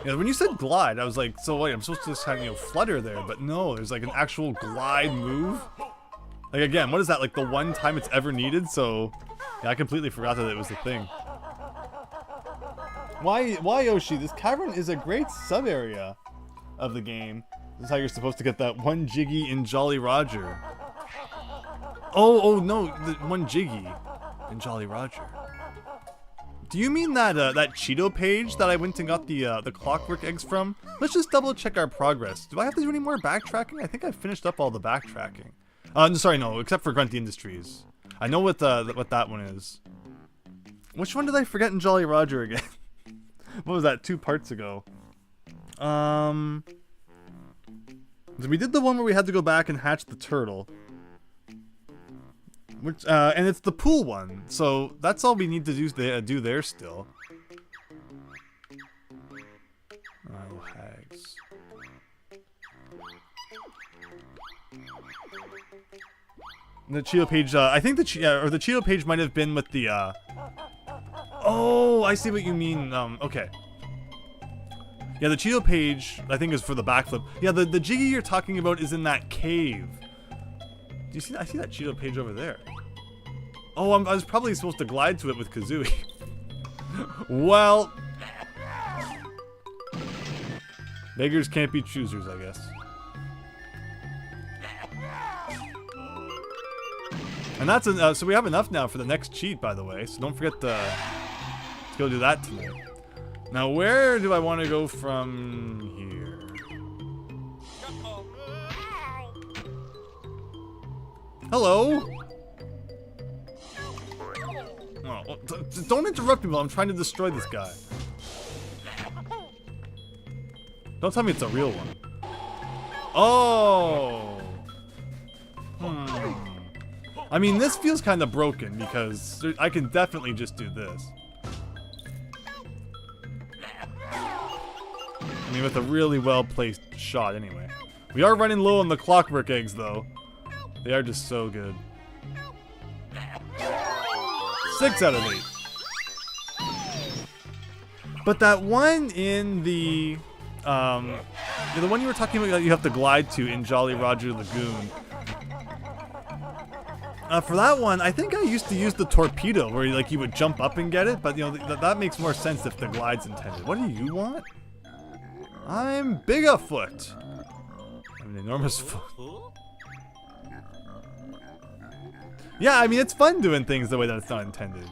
Yeah, when you said glide, I was like, so wait, I'm supposed to just kind of, flutter there, but no, there's like an actual glide move. Like again, what is that, like the one time it's ever needed? So, yeah, I completely forgot that it was the thing. Wayoshi, this cavern is a great sub-area of the game. This is how you're supposed to get that one Jiggy in Jolly Roger. Oh no, the one Jiggy in Jolly Roger. Do you mean that that Cheeto page that I went and got the clockwork eggs from? Let's just double check our progress. Do I have to do any more backtracking? I think I finished up all the backtracking. Sorry, no, except for Grunty Industries. I know what that one is. Which one did I forget in Jolly Roger again? What was that? 2 parts ago. We did the one where we had to go back and hatch the turtle. Which, and it's the pool one, so that's all we need to do there still. Oh, hags. The Cheeto page, I think the Cheeto page might have been with the, Oh, I see what you mean, okay. Yeah, the Cheeto page, I think, is for the backflip. Yeah, the Jiggy you're talking about is in that cave. Do you see that? I see that Cheeto page over there. Oh, I was probably supposed to glide to it with Kazooie. Well, beggars can't be choosers, I guess. And that's so we have enough now for the next cheat, by the way. So don't forget to go do that tonight. Now, where do I want to go from here? Hello? Oh, don't interrupt me while I'm trying to destroy this guy. Don't tell me it's a real one. Oh! I mean, this feels kind of broken because I can definitely just do this. I mean, with a really well-placed shot anyway. We are running low on the clockwork eggs, though. They are just so good. 6 out of 8. But that one in the Yeah, the one you were talking about that you have to glide to in Jolly Roger Lagoon. For that one, I think I used to use the torpedo, where you would jump up and get it, but you know that makes more sense if the glide's intended. What do you want? I'm Bigafoot. I'm an enormous foot. Yeah, I mean it's fun doing things the way that it's not intended.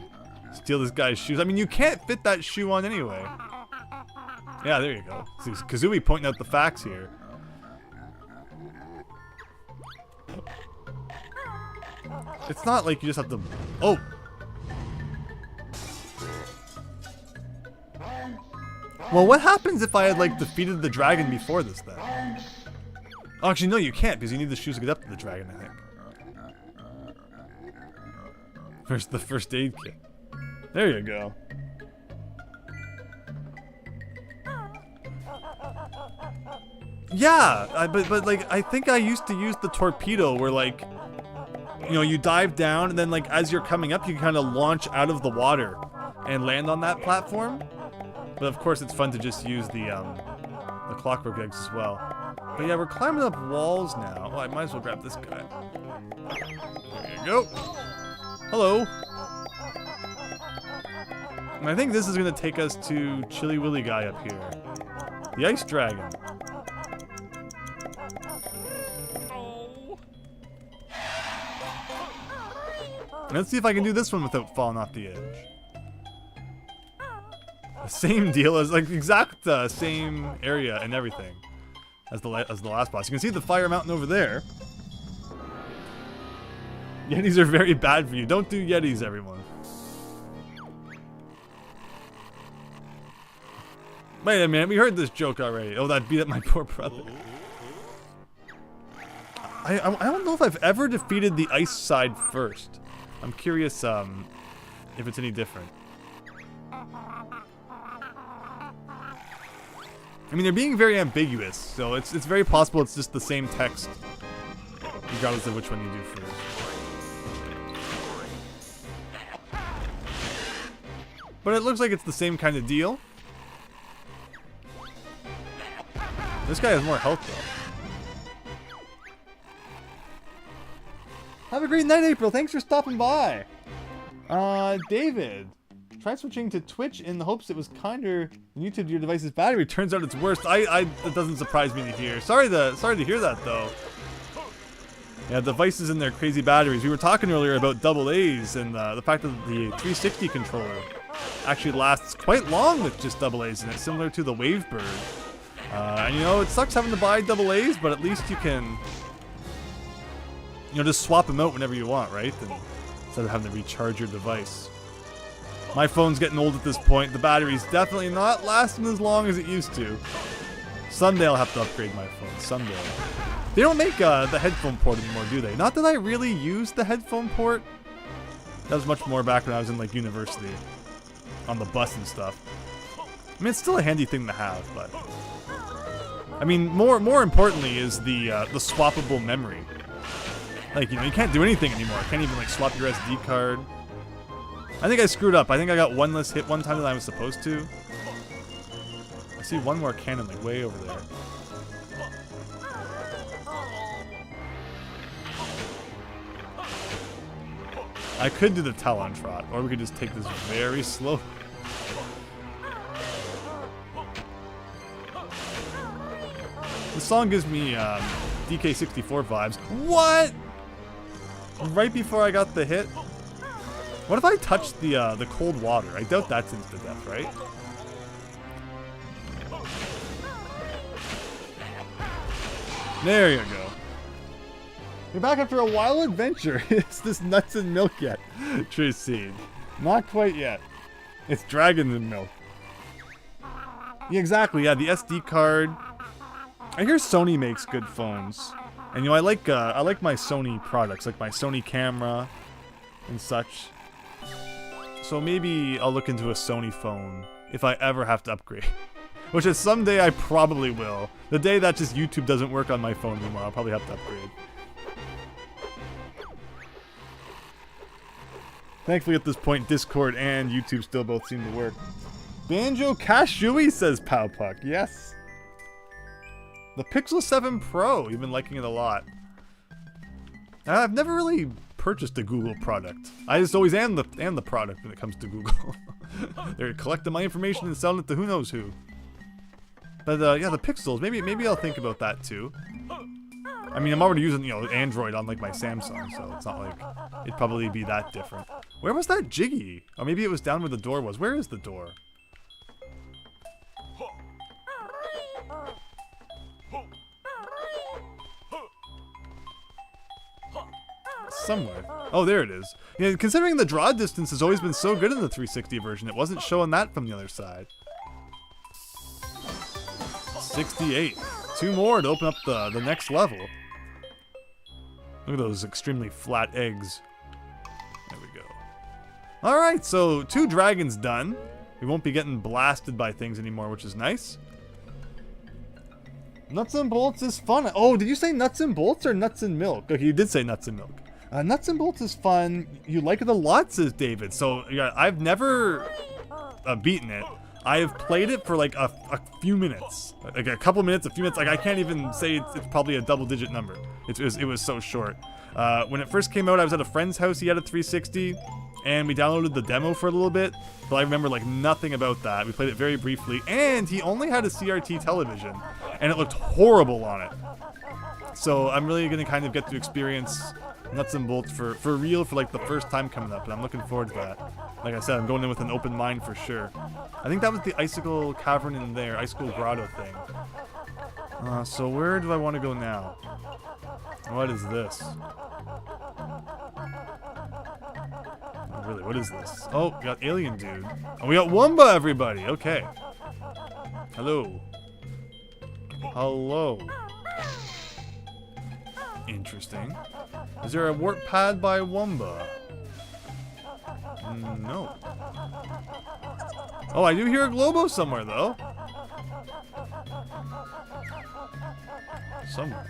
Steal this guy's shoes. I mean you can't fit that shoe on anyway. Yeah, there you go. See, Kazooie pointing out the facts here. It's not like you just have to... Oh! Well, what happens if I had, defeated the dragon before this, then? Oh, actually, no, you can't, because you need the shoes to get up to the dragon, I think. First, the first aid kit. There you go. Yeah, but I think I used to use the torpedo where, you know, you dive down, and then, as you're coming up, you can kind of launch out of the water and land on that platform. But, of course, it's fun to just use the clockwork eggs as well. But, yeah, we're climbing up walls now. Oh, I might as well grab this guy. There you go. Hello. And I think this is going to take us to Chilly Willy guy up here. The Ice Dragon. Let's see if I can do this one without falling off the edge. The same deal as, exact same area and everything as the last boss. You can see the fire mountain over there. Yetis are very bad for you. Don't do Yetis, everyone. Wait a minute, we heard this joke already. Oh, that beat up my poor brother. I don't know if I've ever defeated the ice side first. I'm curious if it's any different. I mean, they're being very ambiguous, so it's very possible it's just the same text, regardless of which one you do first. But it looks like it's the same kind of deal. This guy has more health, though. Have a great night, April. Thanks for stopping by. David. Try switching to Twitch in the hopes it was kinder than YouTube to your device's battery. Turns out it's worse. That doesn't surprise me to hear. Sorry to hear that, though. Yeah, devices and their crazy batteries. We were talking earlier about double A's and the fact that the 360 controller actually lasts quite long with just double A's in it, similar to the Wavebird. And you know, it sucks having to buy double A's, but at least you can, you know, just swap them out whenever you want, right? And instead of having to recharge your device. My phone's getting old at this point. The battery's definitely not lasting as long as it used to. Someday I'll have to upgrade my phone. Someday. They don't make the headphone port anymore, do they? Not that I really use the headphone port. That was much more back when I was in like university, on the bus and stuff. I mean, it's still a handy thing to have, but I mean, more importantly is the swappable memory. Like, you know, you can't do anything anymore. I can't even like swap your SD card. I think I screwed up. I think I got one less hit one time than I was supposed to. I see one more cannon like way over there. I could do the Talon Trot, or we could just take this very slow. This song gives me DK64 vibes. What? Right before I got the hit? What if I touched the cold water? I doubt that's instant death, right? There you go. You're back after a wild adventure. Is this nuts and milk yet? True seed. Not quite yet. It's dragons and milk. Yeah, exactly. Yeah, the SD card. I hear Sony makes good phones, and you know I like my Sony products, like my Sony camera and such. So maybe I'll look into a Sony phone if I ever have to upgrade. Which is someday I probably will. The day that just YouTube doesn't work on my phone anymore, I'll probably have to upgrade. Thankfully at this point, Discord and YouTube still both seem to work. Banjo-Kazooie, says Powpuck. Yes. The Pixel 7 Pro, you've been liking it a lot. I've never really purchased a Google product. I just always am the product when it comes to Google. They're collecting my information and selling it to who knows who. But yeah, the Pixels, maybe I'll think about that too. I mean, I'm already using, you know, Android on like my Samsung, so it's not like it'd probably be that different. Where was that Jiggy? Or maybe it was down where the door was. Where is the door? Somewhere. Oh, there it is. Yeah, considering the draw distance has always been so good in the 360 version, it wasn't showing that from the other side. 68. 2 more to open up the next level. Look at those extremely flat eggs. There we go. Alright, so 2 dragons done. We won't be getting blasted by things anymore, which is nice. Nuts and bolts is fun. Oh, did you say nuts and bolts or nuts and milk? Okay, you did say nuts and milk. Nuts and bolts is fun. You like it a lot, says David. So, yeah, I've never beaten it. I have played it for like a few minutes. Like a couple minutes, a few minutes. Like I can't even say it's probably a double-digit number. It was so short. When it first came out, I was at a friend's house. He had a 360. And we downloaded the demo for a little bit. But I remember like nothing about that. We played it very briefly. And he only had a CRT television. And it looked horrible on it. So I'm really going to kind of get to experience nuts and bolts for real for like the first time coming up, and I'm looking forward to that. Like I said, I'm going in with an open mind for sure. I think that was the icicle cavern in there, icicle grotto thing. So where do I want to go now? What is this? Oh, really, what is this? Oh, we got alien dude. Oh, we got Wumba, everybody. Okay. Hello. Hello. Interesting. Is there a warp pad by Wumba? No. Oh, I do hear a Globo somewhere, though. Somewhere.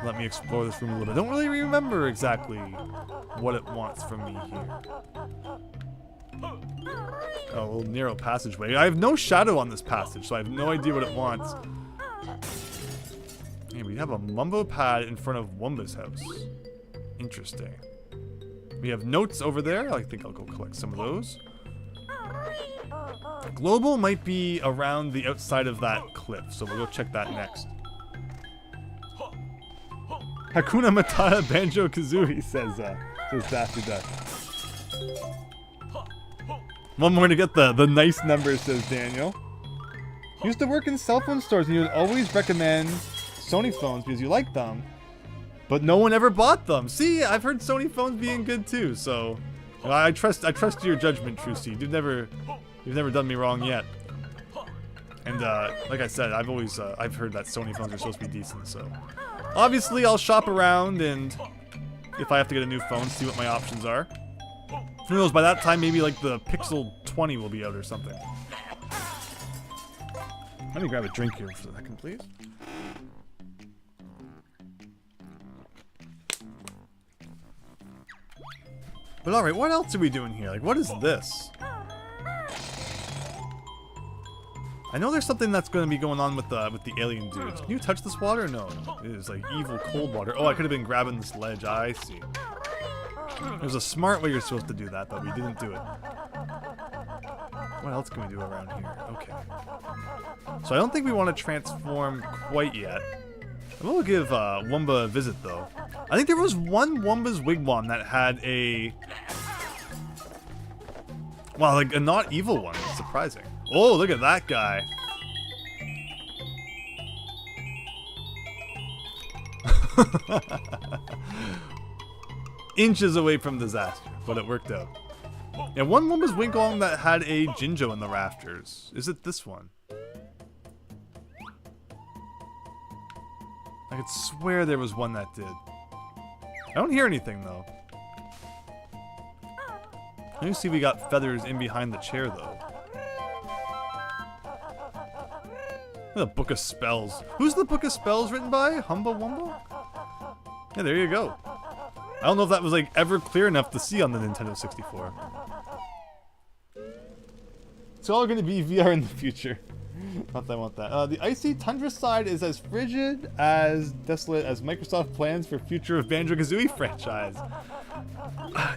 Let me explore this room a little bit. I don't really remember exactly what it wants from me here. Oh, a little narrow passageway. I have no shadow on this passage, so I have no idea what it wants. Hey, we have a Mumbo pad in front of Wumba's house. Interesting. We have notes over there. I think I'll go collect some of those. Global might be around the outside of that cliff, so we'll go check that next. Hakuna Matata Banjo-Kazooie, says Daffy Duck. One more to get the nice numbers, says Daniel. Used to work in cell phone stores and you would always recommend Sony phones because you like them, but no one ever bought them. See, I've heard Sony phones being good too, so I trust your judgment, True Seed. You've never done me wrong yet. And like I said, I've heard that Sony phones are supposed to be decent, so obviously I'll shop around, and if I have to get a new phone, see what my options are. Who knows, by that time maybe like the Pixel 20 will be out or something. Let me grab a drink here for a second, please. But alright, what else are we doing here? Like, what is this? I know there's something that's going to be going on with the alien dudes. Can you touch this water? No. It is like evil cold water. Oh, I could have been grabbing this ledge. I see. There's a smart way you're supposed to do that, but we didn't do it. What else can we do around here? Okay. So I don't think we want to transform quite yet. I will give Wumba a visit, though. I think there was one Wumba's Wigwam that had a... well, like a not evil one. It's surprising. Oh, look at that guy. Inches away from disaster, but it worked out. Yeah, one Wumba's Wigwam that had a Jinjo in the rafters. Is it this one? I could swear there was one that did. I don't hear anything, though. Let me see if we got feathers in behind the chair, though. The Book of Spells. Who's the Book of Spells written by? Humba Wumba? Yeah, there you go. I don't know if that was like ever clear enough to see on the Nintendo 64. Let's it's all going to be VR in the future. Not that I want that. The icy tundra side is as frigid, as desolate as Microsoft plans for future of Banjo-Kazooie franchise.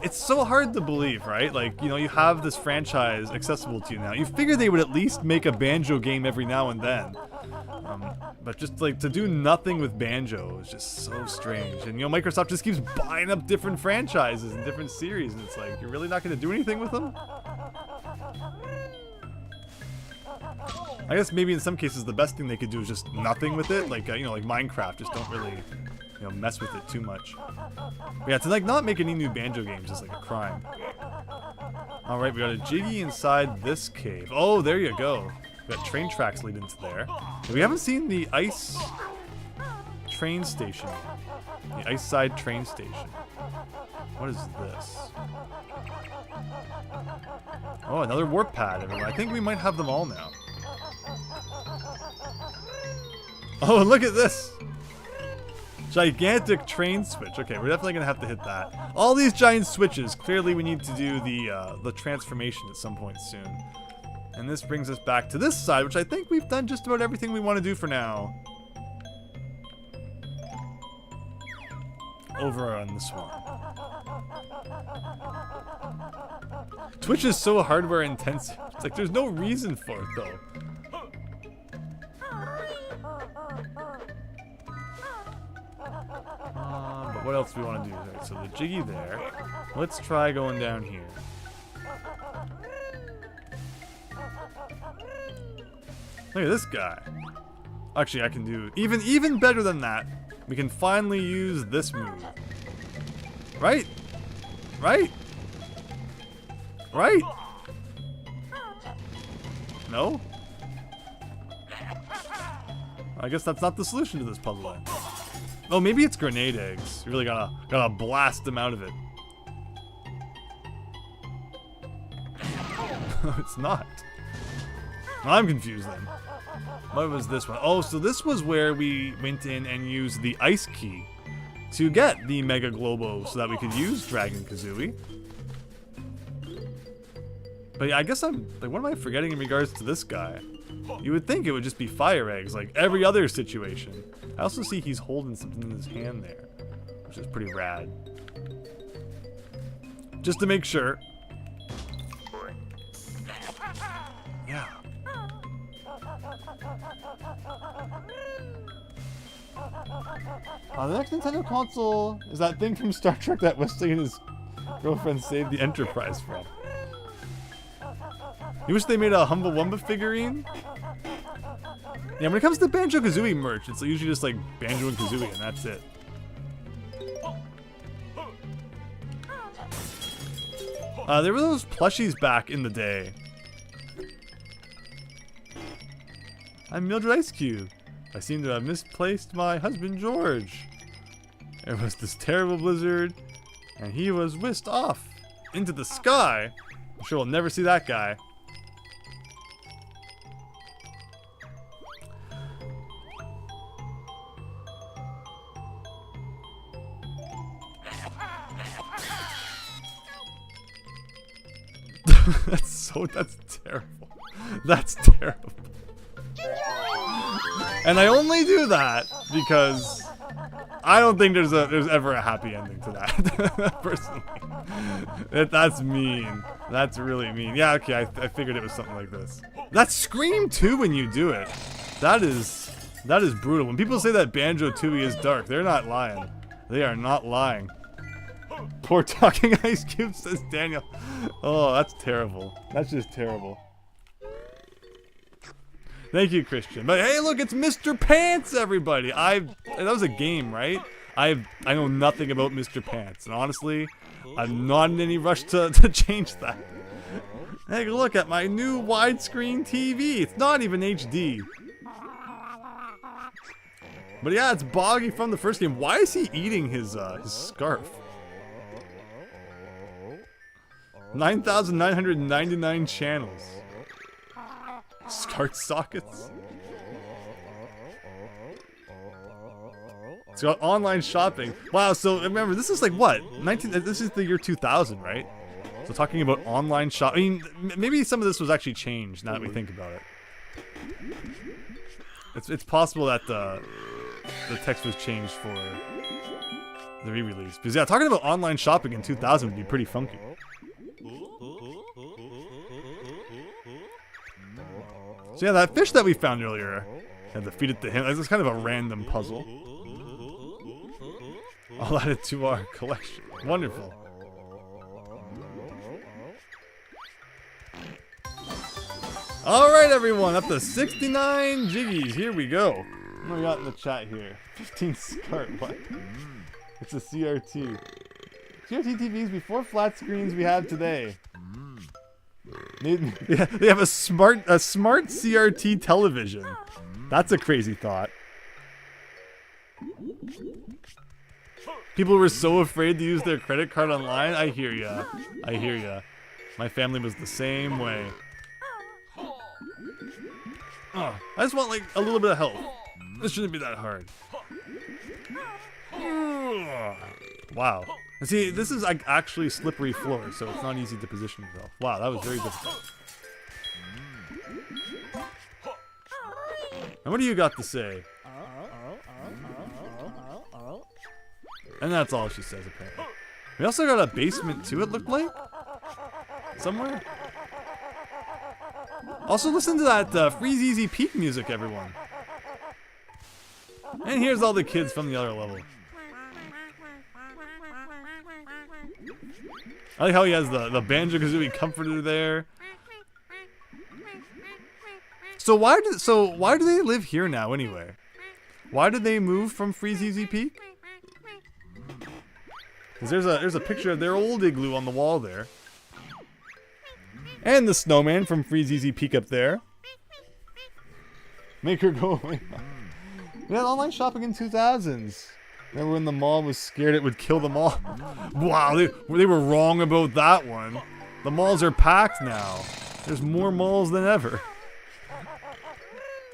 It's so hard to believe, right? Like, you know, you have this franchise accessible to you now. You figure they would at least make a Banjo game every now and then. But just like to do nothing with Banjo is just so strange. And you know, Microsoft just keeps buying up different franchises and different series, and it's like, you're really not going to do anything with them? I guess maybe in some cases the best thing they could do is just nothing with it, like you know, like Minecraft. Just don't really, you know, mess with it too much. But yeah, to like not make any new Banjo games is like a crime. All right, we got a Jiggy inside this cave. Oh, there you go. We got train tracks leading to there. We haven't seen the ice train station yet. The ice side train station. What is this? Oh, another warp pad, everyone. I think we might have them all now. Oh, and look at this! Gigantic train switch. Okay, we're definitely gonna have to hit that. All these giant switches. Clearly we need to do the transformation at some point soon. And this brings us back to this side, which I think we've done just about everything we want to do for now. Over on this one. Twitch is so hardware intensive. It's like there's no reason for it though. But what else do we want to do? Right, so the Jiggy there. Let's try going down here. Look at this guy. Actually, I can do even better than that. We can finally use this move. Right? Right? Right? No? I guess that's not the solution to this puzzle then. Oh, maybe it's grenade eggs. You really gotta blast them out of it. It's not. I'm confused then. What was this one? Oh, so this was where we went in and used the ice key to get the Mega Globo so that we could use Dragon Kazooie. But yeah, I guess I'm like, what am I forgetting in regards to this guy? You would think it would just be fire eggs like every other situation. I also see he's holding something in his hand there, which is pretty rad. Just to make sure. Yeah. The next Nintendo console is that thing from Star Trek that Wesley and his girlfriend saved the Enterprise from. You wish they made a Humble Wumba figurine? Yeah, when it comes to Banjo-Kazooie merch, it's usually just like Banjo and Kazooie and that's it. There were those plushies back in the day. I'm Mildred Ice Cube. I seem to have misplaced my husband George. There was this terrible blizzard, and he was whisked off into the sky. I'm sure we'll never see that guy. That's terrible. That's terrible. And I only do that because I don't think there's ever a happy ending to that. Personally. That's mean. That's really mean. Yeah, okay, I figured it was something like this. That's Scream too when you do it. That is brutal. When people say that Banjo-Tooie is dark, they're not lying. They are not lying. Poor talking Ice Cube, says Daniel. Oh, that's terrible. That's just terrible. Thank you, Christian. But hey, look, it's Mr. Pants, everybody. That was a game, right? I know nothing about Mr. Pants, and honestly, I'm not in any rush to change that. Take a look at my new widescreen TV. It's not even HD. But yeah, it's Boggy from the first game. Why is he eating his scarf? 9,999 channels. Start sockets. It's got online shopping. Wow, so remember, this is like what? This is the year 2000, right? So talking about online shop. I mean, maybe some of this was actually changed now that we think about it. It's possible that the text was changed for the re-release. Because yeah, talking about online shopping in 2000 would be pretty funky. So yeah, that fish that we found earlier, had to feed it to him. This is kind of a random puzzle. I'll add it to our collection. Wonderful. Alright everyone, up to 69 jiggies. Here we go. What do we got in the chat here? 15 SCART, what? It's a CRT. CRT TVs before flat screens we have today. They have a smart CRT television. That's a crazy thought. People were so afraid to use their credit card online. I hear ya. I hear ya. My family was the same way. Oh, I just want like a little bit of health. This shouldn't be that hard. Wow. And see, this is like actually slippery floor, so it's not easy to position yourself. Wow, that was very difficult. And what do you got to say? And that's all she says, apparently. We also got a basement too, it looked like? Somewhere? Also listen to that Freeze Easy Peak music, everyone. And here's all the kids from the other level. I like how he has the Banjo-Kazooie comforter there. So why do they live here now anyway? Why did they move from Freeze Easy Peak? Because there's a picture of their old igloo on the wall there. And the snowman from Freeze Easy Peak up there. Make her go away. We had online shopping in 2000s. Remember when the mall was scared it would kill them all? Wow, they were wrong about that one. The malls are packed now. There's more malls than ever.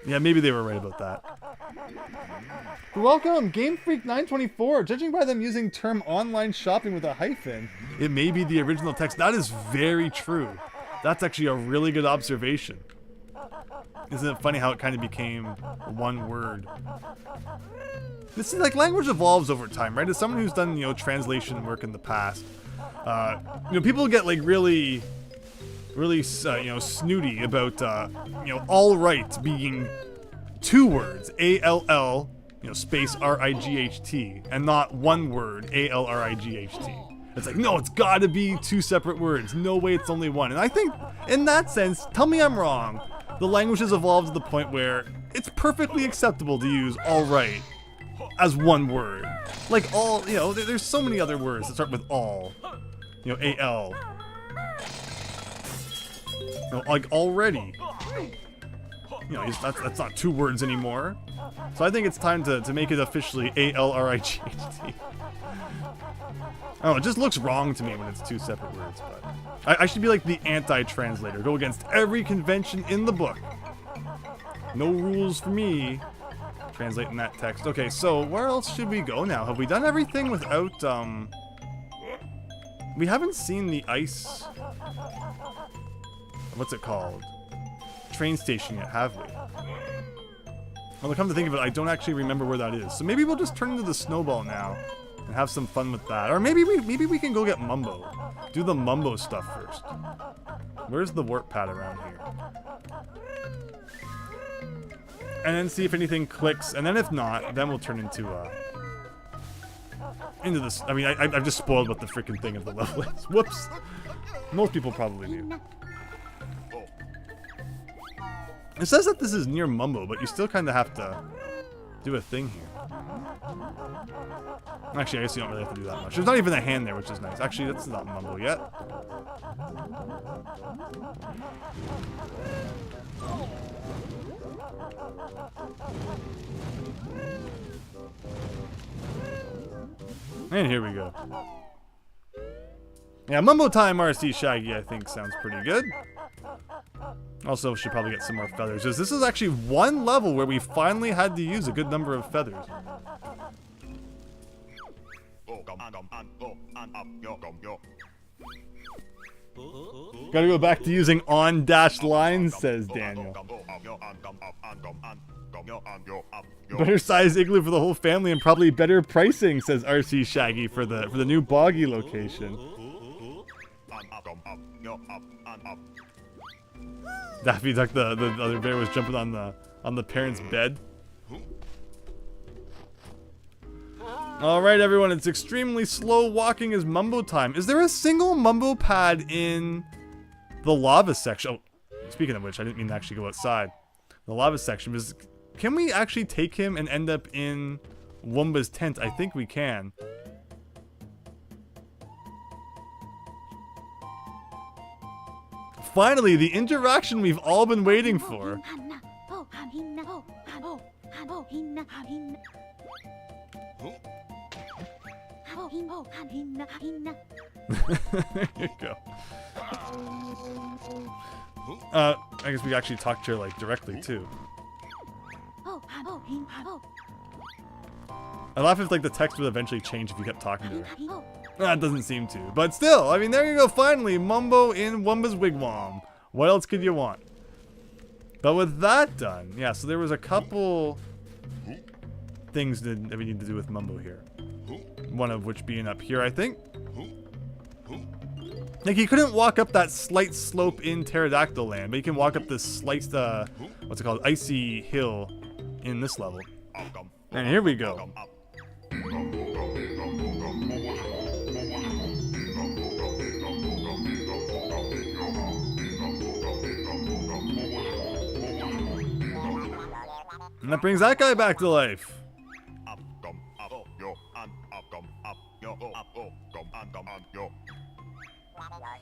Yeah, maybe they were right about that. Welcome, Game Freak 924. Judging by them using term online shopping with a hyphen, it may be the original text. That is very true. That's actually a really good observation. Isn't it funny how it kind of became one word? This is like language evolves over time, right? As someone who's done, translation work in the past, people get like really snooty about, all right being two words, A-L-L, space R-I-G-H-T, and not one word, A-L-R-I-G-H-T. It's like, no, it's gotta be two separate words. No way it's only one. And I think, in that sense, tell me I'm wrong, the language has evolved to the point where it's perfectly acceptable to use all right as one word. Like all, there's so many other words that start with all. A-L. Like already. That's not two words anymore. So I think it's time to make it officially A-L-R-I-G-H-T. Oh, it just looks wrong to me when it's two separate words, but I should be like the anti-translator. Go against every convention in the book. No rules for me. Translating that text. Okay, so where else should we go now? Have we done everything without, we haven't seen the ice... What's it called? Train station yet, have we? Well, come to think of it, I don't actually remember where that is. So maybe we'll just turn into the snowball now and have some fun with that. Or maybe we can go get Mumbo. Do the Mumbo stuff first. Where's the warp pad around here? And then see if anything clicks, and then if not, then we'll turn into this. I mean, I've just spoiled what the freaking thing of the level is. Whoops. Most people probably knew. It says that this is near Mumbo, but you still kind of have to do a thing here. Actually, I guess you don't really have to do that much. There's not even a hand there, which is nice. Actually, that's not Mumbo yet. And here we go. Yeah, Mumbo Time RC Shaggy, I think, sounds pretty good. Also, should probably get some more feathers. This is actually one level where we finally had to use a good number of feathers. Gotta go back to using on-dash lines, says Daniel. Better size igloo for the whole family and probably better pricing, says RC Shaggy for the new boggy location. Daffy Duck, the other bear, was jumping on the parents' bed. Alright everyone, it's extremely slow walking as Mumbo time. Is there a single Mumbo pad in the lava section? Oh, speaking of which, I didn't mean to actually go outside. The lava section, because can we actually take him and end up in Woomba's tent? I think we can. Finally, the interaction we've all been waiting for. There you go. I guess we actually talked to her like directly too. I laugh if like the text would eventually change if you kept talking to her. That doesn't seem to, but still, I mean, there you go. Finally, Mumbo in Woomba's wigwam. What else could you want? But with that done, yeah. So there was a couple things that we need to do with Mumbo here. One of which being up here, I think. Like, he couldn't walk up that slight slope in Pterodactyl Land, but he can walk up this slight, what's it called, icy hill in this level. And here we go. And that brings that guy back to life.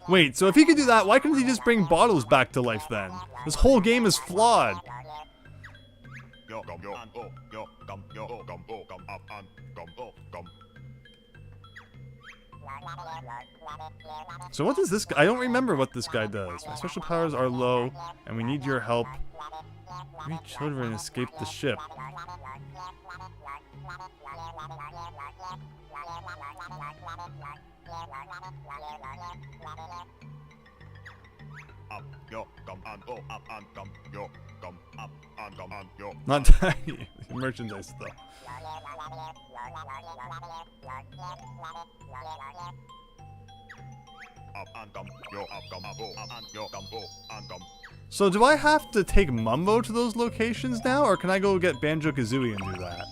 Wait, so if he could do that, why couldn't he just bring Bottles back to life then? This whole game is flawed. So what does this guy... I don't remember what this guy does. My special powers are low, and we need your help. 3 children escaped the ship. Not tiny. Merchandise though. So do I have to take Mumbo to those locations now, or can I go get Banjo-Kazooie and do that?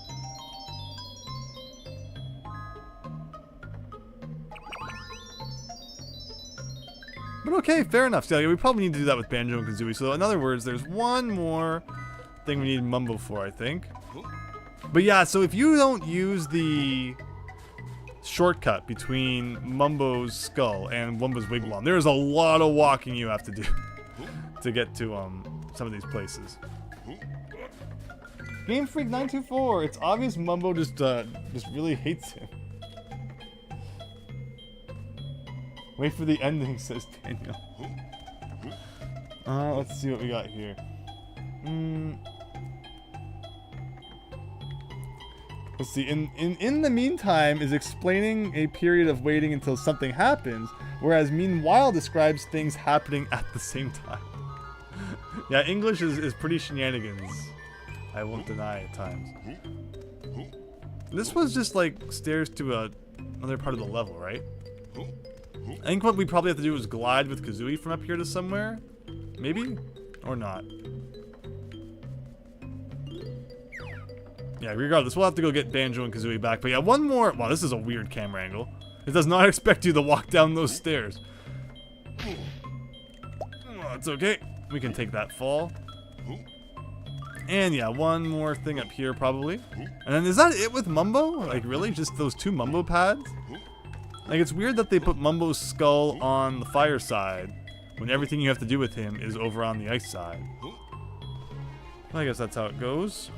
But okay, fair enough. So we probably need to do that with Banjo and Kazooie. So in other words, there's one more thing we need Mumbo for, I think. But yeah, so if you don't use the shortcut between Mumbo's skull and Woomba's wigwam, there's a lot of walking you have to do to get to some of these places. Game Freak 924. It's obvious Mumbo just really hates him. Wait for the ending, says Daniel. Let's see what we got here. Let's see. In the meantime is explaining a period of waiting until something happens, whereas meanwhile describes things happening at the same time. Yeah, English is pretty shenanigans. I won't deny at times. This was just like stairs to another part of the level, right? I think what we probably have to do is glide with Kazooie from up here to somewhere. Maybe? Or not. Yeah, regardless, we'll have to go get Banjo and Kazooie back. But yeah, one more... Wow, this is a weird camera angle. It does not expect you to walk down those stairs. Oh, it's okay. We can take that fall. And yeah, one more thing up here probably. And then is that it with Mumbo? Like really? Just those 2 Mumbo pads? Like, it's weird that they put Mumbo's skull on the fire side when everything you have to do with him is over on the ice side. Well, I guess that's how it goes.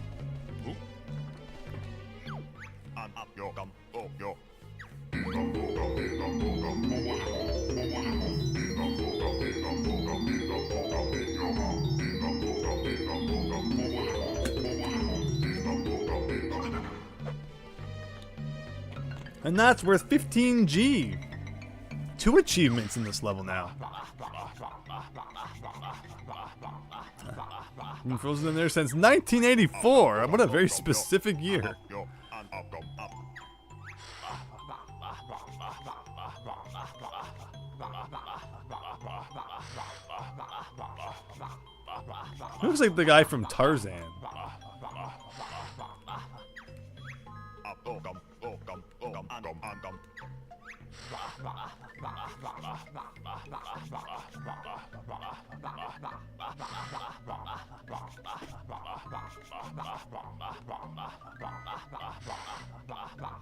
And that's worth 15G. 2 achievements in this level now. Been frozen in there since 1984. What a very specific year. Looks like the guy from Tarzan.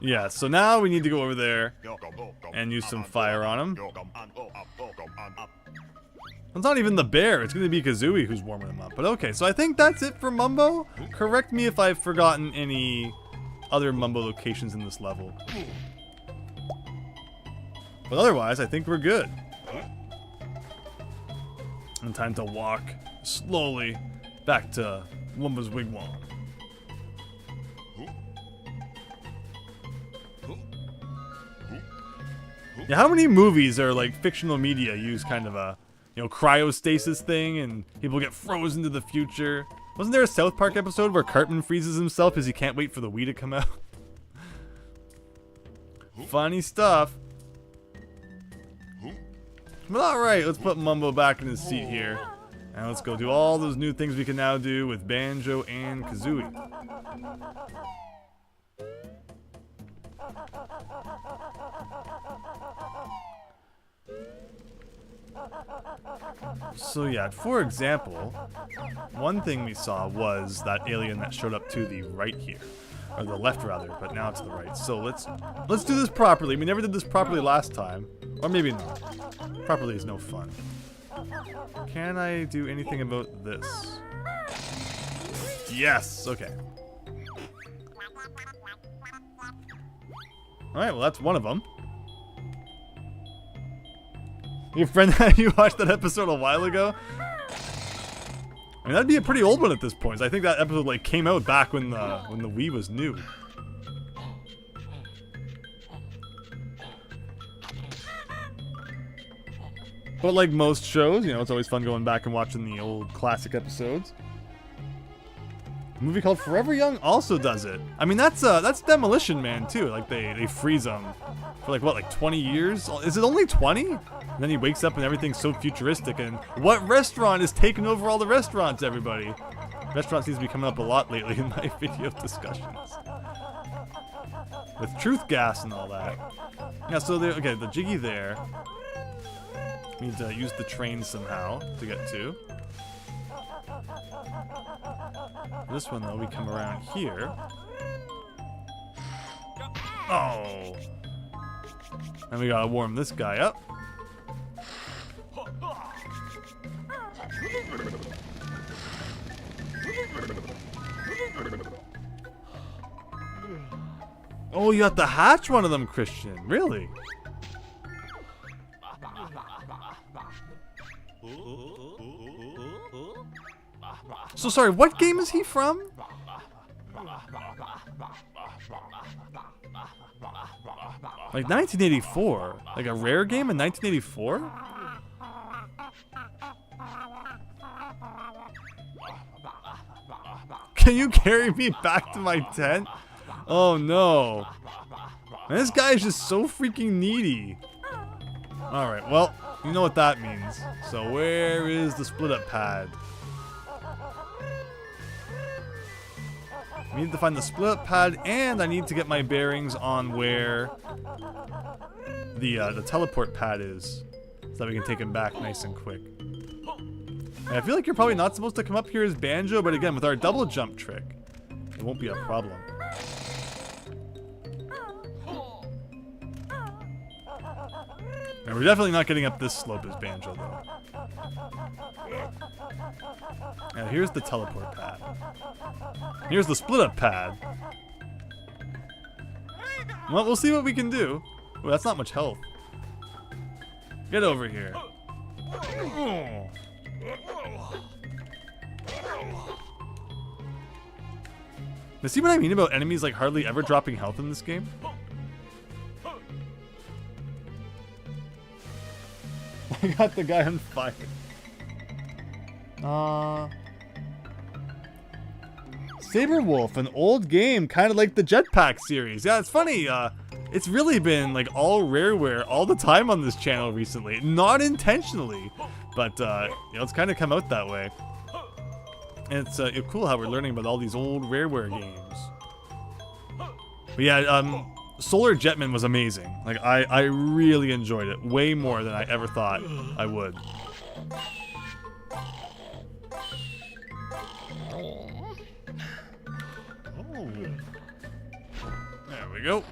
Yeah, so now we need to go over there and use some fire on him. It's not even the bear, it's going to be Kazooie who's warming him up. But okay, so I think that's it for Mumbo. Correct me if I've forgotten any other Mumbo locations in this level. But otherwise, I think we're good. And time to walk slowly back to Wumba's wigwam. Yeah, how many movies or like fictional media use kind of a, you know, cryostasis thing and people get frozen to the future? Wasn't there a South Park episode where Cartman freezes himself because he can't wait for the Wii to come out? Funny stuff. But alright, let's put Mumbo back in his seat here. And let's go do all those new things we can now do with Banjo and Kazooie. So yeah, for example, one thing we saw was that alien that showed up to the right here. Or the left rather, but now it's the right. So let's do this properly. We never did this properly last time. Or maybe not. Properly is no fun. Can I do anything about this? Yes! Okay. Alright, well that's one of them. Your friend you watched that episode a while ago? I mean, that'd be a pretty old one at this point. I think that episode like came out back when the Wii was new. But like most shows, you know, it's always fun going back and watching the old classic episodes. A movie called Forever Young also does it. I mean, that's Demolition Man too. Like they freeze him for like what, like 20 years? Is it only 20? And then he wakes up and everything's so futuristic. And what restaurant is taking over all the restaurants, everybody? Restaurant seems to be coming up a lot lately in my video discussions. With truth gas and all that. Yeah, so there, okay, the Jiggy there. We need to use the train somehow to get to. This one though, we come around here. Oh! And we gotta warm this guy up. Oh, you have to hatch one of them, Christian. Really? So sorry, what game is he from? Like 1984? Like a rare game in 1984? Can you carry me back to my tent? Oh no. Man, this guy is just so freaking needy. Alright, well, you know what that means. So where is the split up pad? I need to find the split up pad, and I need to get my bearings on where the teleport pad is, so that we can take him back nice and quick. And I feel like you're probably not supposed to come up here as Banjo, but again, with our double jump trick, it won't be a problem. And we're definitely not getting up this slope as Banjo, though. Now here's the teleport pad. Here's the split up pad. Well, we'll see what we can do. Oh, that's not much health. Get over here. Oh. Now, see what I mean about enemies like hardly ever dropping health in this game? You got the guy on fire. Saberwolf, an old game, kind of like the Jetpack series. Yeah, it's funny. It's really been like all rareware all the time on this channel recently. Not intentionally, but you know, it's kind of come out that way. And it's cool how we're learning about all these old rareware games. But yeah, Solar Jetman was amazing. Like I really enjoyed it, way more than I ever thought I would. There we go.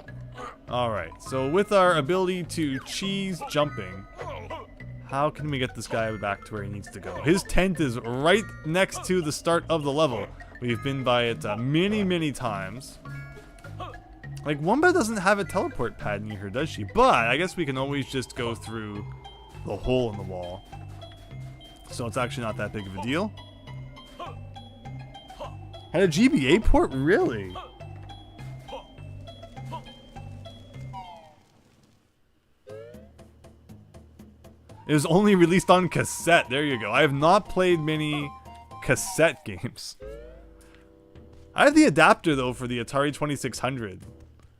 Alright, so with our ability to cheese jumping, how can we get this guy back to where he needs to go? His tent is right next to the start of the level. We've been by it many, many times. Like, Wumba doesn't have a teleport pad near her, does she? But I guess we can always just go through the hole in the wall. So it's actually not that big of a deal. Had a GBA port? Really? It was only released on cassette. There you go. I have not played many cassette games. I have the adapter, though, for the Atari 2600.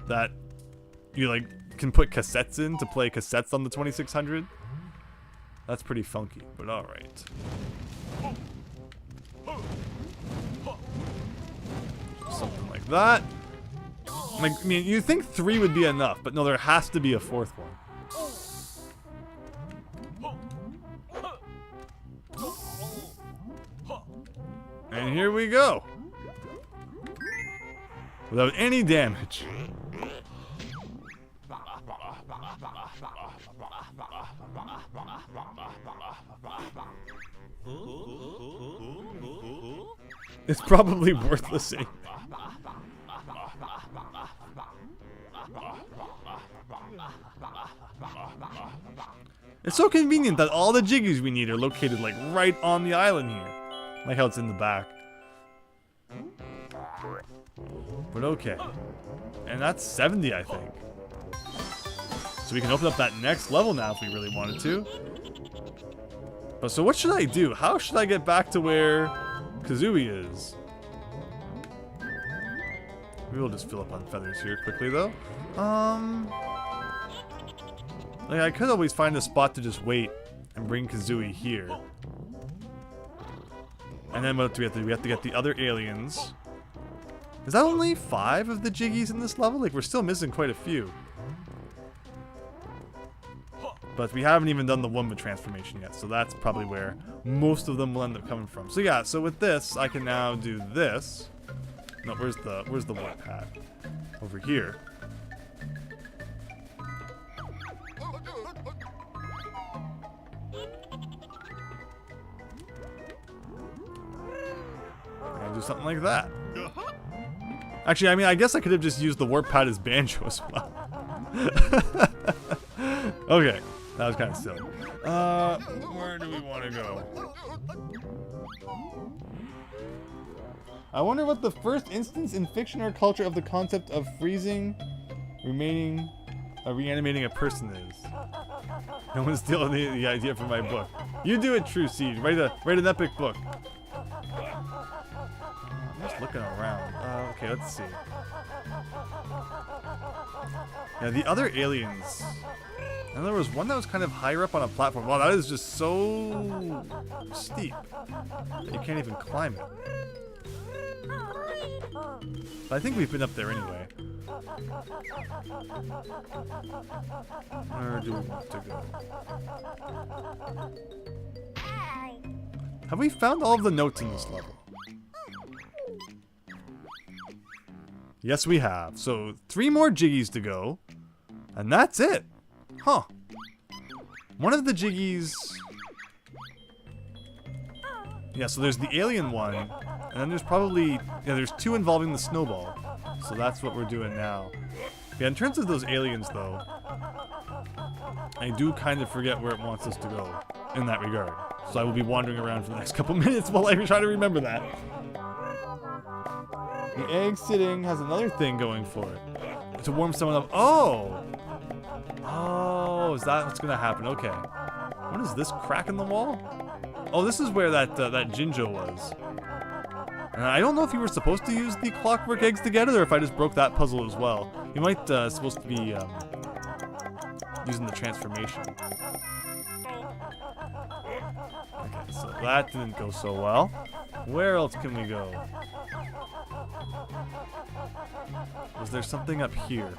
That you, like, can put cassettes in to play cassettes on the 2600. That's pretty funky, but alright. Something like that. Like, I mean, you'd think 3 would be enough, but no, there has to be a 4th one. And here we go. Without any damage. It's probably worthless. It's so convenient that all the jiggies we need are located like right on the island here. Like how it's in the back. But okay. And that's 70, I think. So we can open up that next level now if we really wanted to. But so what should I do? How should I get back to where Kazooie is? We will just fill up on feathers here quickly though. Like I could always find a spot to just wait and bring Kazooie here. And then what do we have to do? We have to get the other aliens. Is that only 5 of the jiggies in this level? Like, we're still missing quite a few. But we haven't even done the Wumba transformation yet, so that's probably where most of them will end up coming from. So yeah, so with this, I can now do this. No, where's the warp pad? Over here. And do something like that. Actually, I mean, I guess I could have just used the warp pad as Banjo as well. Okay, that was kind of silly. Where do we want to go? I wonder what the first instance in fiction or culture of the concept of freezing, reanimating a person is. No one's stealing the idea from my book. You do it, True Seed. Write an epic book. I'm just looking around. Okay, let's see. Yeah, the other aliens. And there was one that was kind of higher up on a platform. Wow, that is just so steep that you can't even climb it. But I think we've been up there anyway. Where do we want to go? Have we found all of the notes in this level? Yes, we have. So 3 more jiggies to go. And that's it. Huh. One of the jiggies... Yeah, so there's the alien one. And then there's probably... Yeah, there's 2 involving the snowball. So that's what we're doing now. Yeah, in terms of those aliens, though, I do kind of forget where it wants us to go in that regard. So I will be wandering around for the next couple minutes while I try to remember that. The egg sitting has another thing going for it. To warm someone up. Oh! Oh, is that what's gonna happen? Okay. What is this crack in the wall? Oh, this is where that Jinjo was. And I don't know if you were supposed to use the clockwork eggs to get it, or if I just broke that puzzle as well. You might supposed to be using the transformation. Okay, so that didn't go so well. Where else can we go? Was there something up here?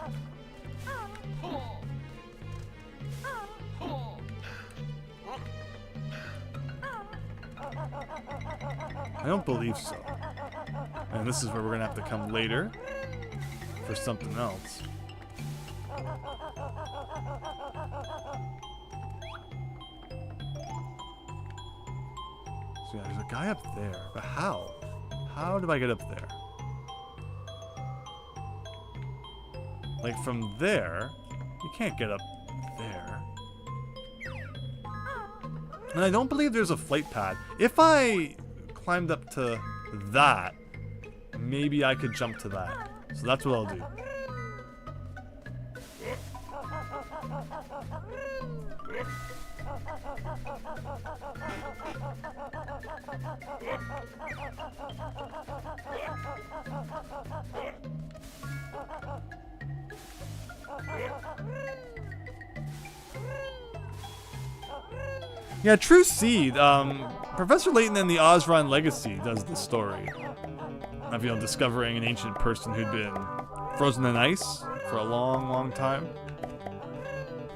I don't believe so. And this is where we're gonna have to come later for something else. So yeah, there's a guy up there, but how? How do I get up there? Like from there, you can't get up there. And I don't believe there's a flight pad. If I climbed up to that, maybe I could jump to that. So that's what I'll do. Yeah, True Seed. Professor Layton and the Ozron Legacy does the story of, discovering an ancient person who'd been frozen in ice for a long, long time.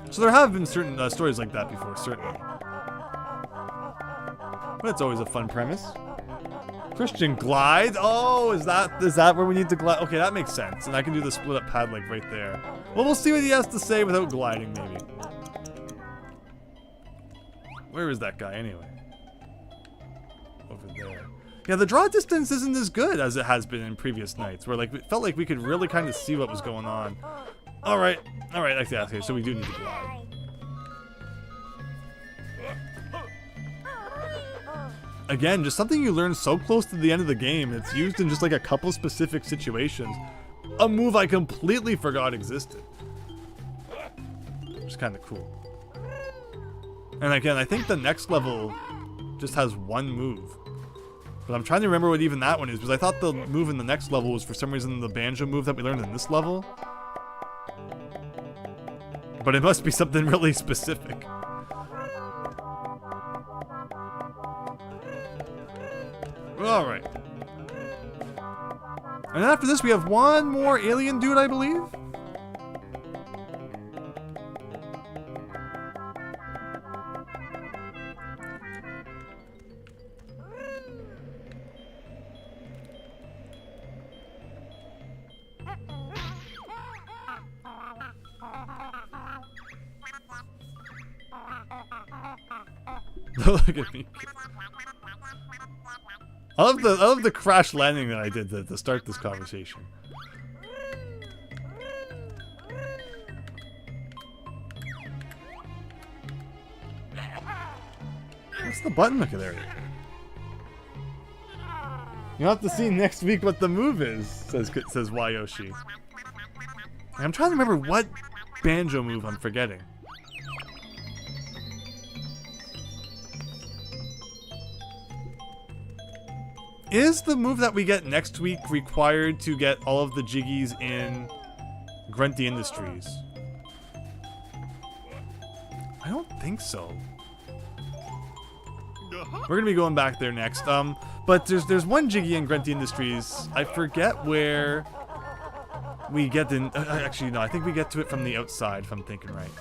So there have been certain stories like that before, certainly. But it's always a fun premise. Christian glide. Oh, is that where we need to glide? Okay, that makes sense. And I can do the split up pad like right there. Well, we'll see what he has to say without gliding, maybe. Where is that guy anyway? Over there. Yeah, the draw distance isn't as good as it has been in previous nights, where like it felt like we could really kind of see what was going on. All right, okay, so we do need to glide. Again, just something you learn so close to the end of the game. It's used in just like a couple specific situations. A move I completely forgot existed. Which is kind of cool. And again, I think the next level just has one move. But I'm trying to remember what even that one is, because I thought the move in the next level was for some reason the Banjo move that we learned in this level. But it must be something really specific. Alright. And after this we have one more alien dude, I believe? Look at me. I love the crash landing that I did to start this conversation. What's the button? Look at there. You'll have to see next week what the move is, says Wayoshi. I'm trying to remember what Banjo move I'm forgetting. Is the move that we get next week required to get all of the Jiggies in Grunty Industries? I don't think so. We're gonna be going back there next. But there's one Jiggy in Grunty Industries. I forget where we get the. Actually, no. I think we get to it from the outside, if I'm thinking right.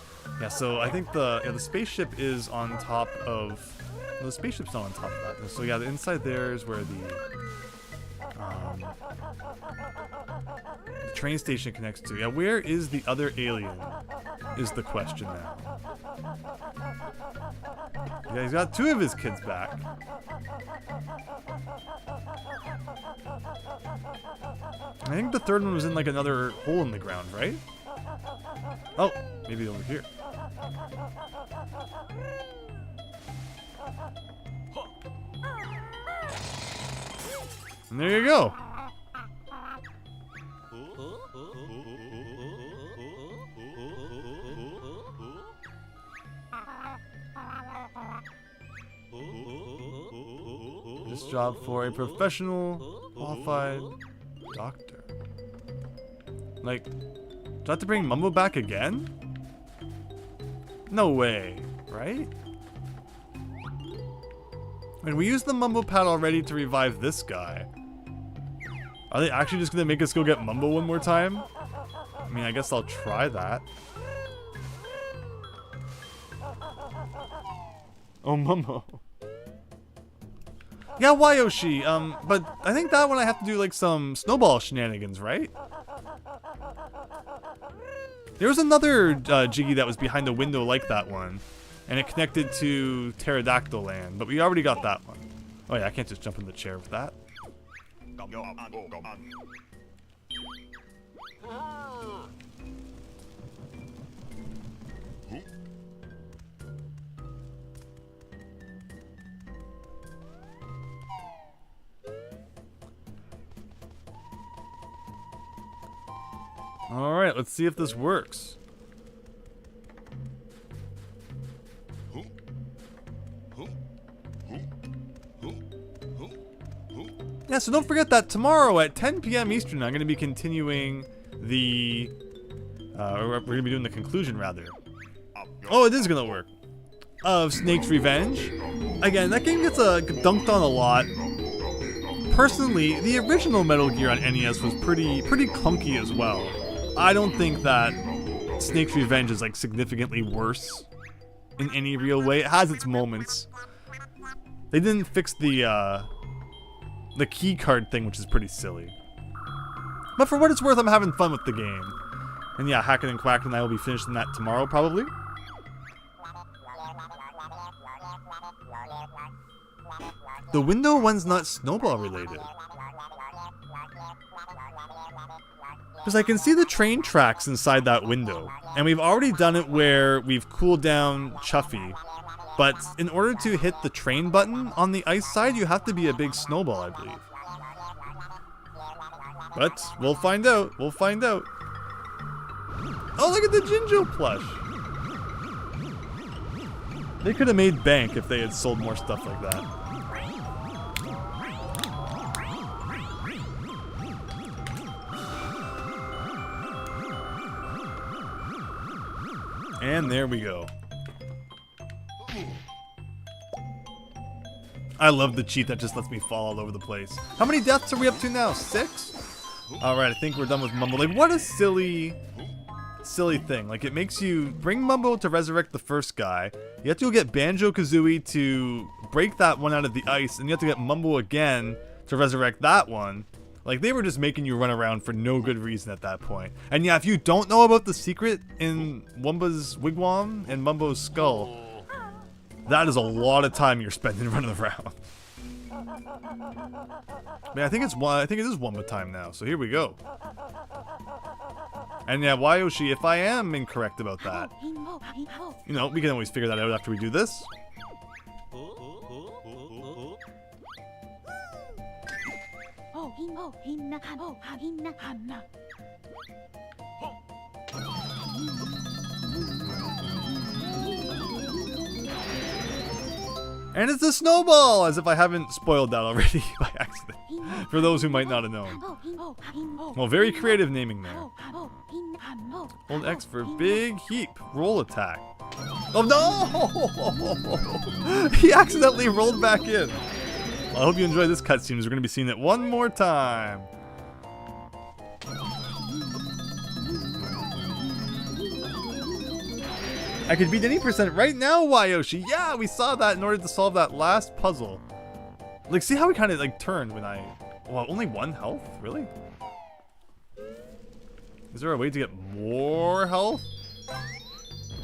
Yeah. So I think the spaceship is on top of. No, the spaceship's not on top of that. So yeah, the inside there is where the train station connects to. Yeah, where is the other alien? Is the question now. Yeah, he's got two of his kids back. I think the third one was in like another hole in the ground, right? Oh, maybe over here. And there you go. This job for a professional, qualified doctor. Like, do I have to bring Mumbo back again? No way, right? I mean, we used the Mumbo pad already to revive this guy. Are they actually just gonna make us go get Mumbo one more time? I mean, I guess I'll try that. Oh, Mumbo. Yeah, Wayoshi, but I think that one I have to do like some snowball shenanigans, right? There was another Jiggy that was behind the window like that one, and it connected to Pterodactyl Land, but we already got that one. Oh yeah, I can't just jump in the chair with that. Alright, let's see if this works. Yeah, so don't forget that tomorrow at 10 p.m. Eastern, I'm going to be continuing the... we're going to be doing the conclusion, rather. Oh, it is going to work. Of Snake's Revenge. Again, that game gets dunked on a lot. Personally, the original Metal Gear on NES was pretty clunky as well. I don't think that Snake's Revenge is like significantly worse in any real way. It has its moments. They didn't fix the key card thing, which is pretty silly. But for what it's worth, I'm having fun with the game. And yeah, Hackin' and Quackin' and I will be finishing that tomorrow, probably. The window one's not snowball related. Because I can see the train tracks inside that window. And we've already done it where we've cooled down Chuffy. But in order to hit the train button on the ice side, you have to be a big snowball, I believe. But we'll find out. We'll find out. Oh, look at the Jinjo plush. They could have made bank if they had sold more stuff like that. And there we go. I love the cheat that just lets me fall all over the place. How many deaths are we up to now? 6? Alright, I think we're done with Mumbo. Like, what a silly thing. Like, it makes you bring Mumbo to resurrect the first guy. You have to go get Banjo-Kazooie to break that one out of the ice. And you have to get Mumbo again to resurrect that one. Like, they were just making you run around for no good reason at that point. And yeah, if you don't know about the secret in Wumba's wigwam and Mumbo's skull, that is a lot of time you're spending running around. Man, I think it is Wumba time now, so here we go. And yeah, Wayoshi, if I am incorrect about that, you know, we can always figure that out after we do this. And it's a snowball! As if I haven't spoiled that already by accident. For those who might not have known. Well, very creative naming there. Hold X for big heap. Roll attack. Oh no! He accidentally rolled back in. Well, I hope you enjoyed this cutscene, as we're going to be seeing it one more time. I could beat any percent right now, Wayoshi. Yeah, we saw that in order to solve that last puzzle. Like, see how we kind of like turned when I... Well, only 1 health? Really? Is there a way to get more health?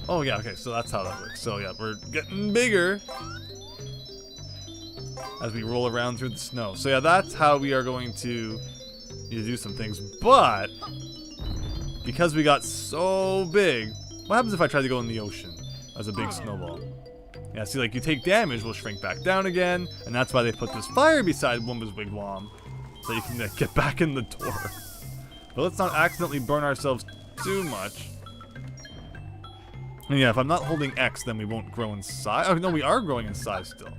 Oh yeah, okay, so that's how that works. So yeah, we're getting bigger as we roll around through the snow. So yeah, that's how we are going to need to do some things. But because we got so big, what happens if I try to go in the ocean as a big snowball? Yeah, see, like, you take damage, we'll shrink back down again, and that's why they put this fire beside Wumba's wigwam, so you can get back in the door. But let's not accidentally burn ourselves too much. And yeah, if I'm not holding X, then we won't grow in size. Oh, no, we are growing in size still.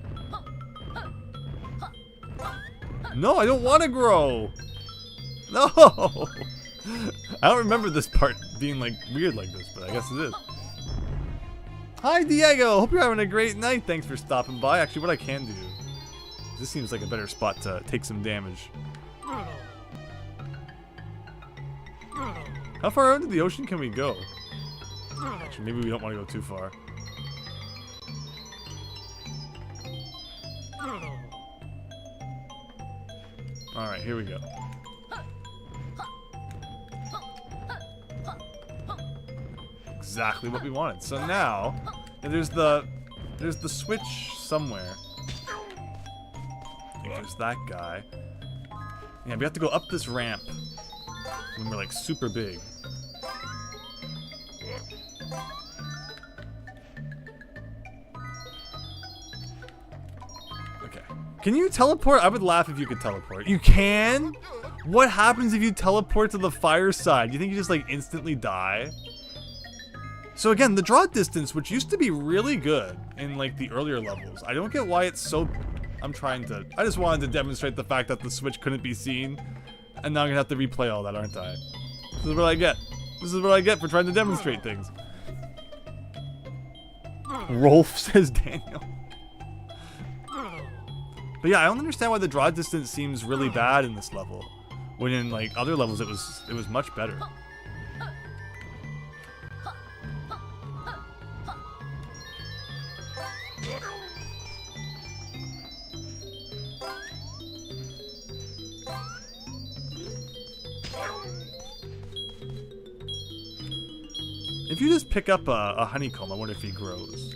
No, I don't want to grow. No. I don't remember this part being like weird like this, but I guess it is. Hi, Diego. Hope you're having a great night. Thanks for stopping by. Actually, what I can do, this seems like a better spot to take some damage. How far into the ocean can we go? Actually, maybe we don't want to go too far. Alright, here we go. Exactly what we wanted. So now, there's the switch somewhere. I think there's that guy. Yeah, we have to go up this ramp when we're like super big. Okay. Can you teleport? I would laugh if you could teleport. You can? What happens if you teleport to the fire side? You think you just like instantly die? So again, the draw distance, which used to be really good in like the earlier levels, I don't get why it's so... I just wanted to demonstrate the fact that the switch couldn't be seen, and now I'm gonna have to replay all that, aren't I? This is what I get. This is what I get for trying to demonstrate things. Rolf, says Daniel. But yeah, I don't understand why the draw distance seems really bad in this level, when in like other levels it was much better. If you just pick up a honeycomb, I wonder if he grows.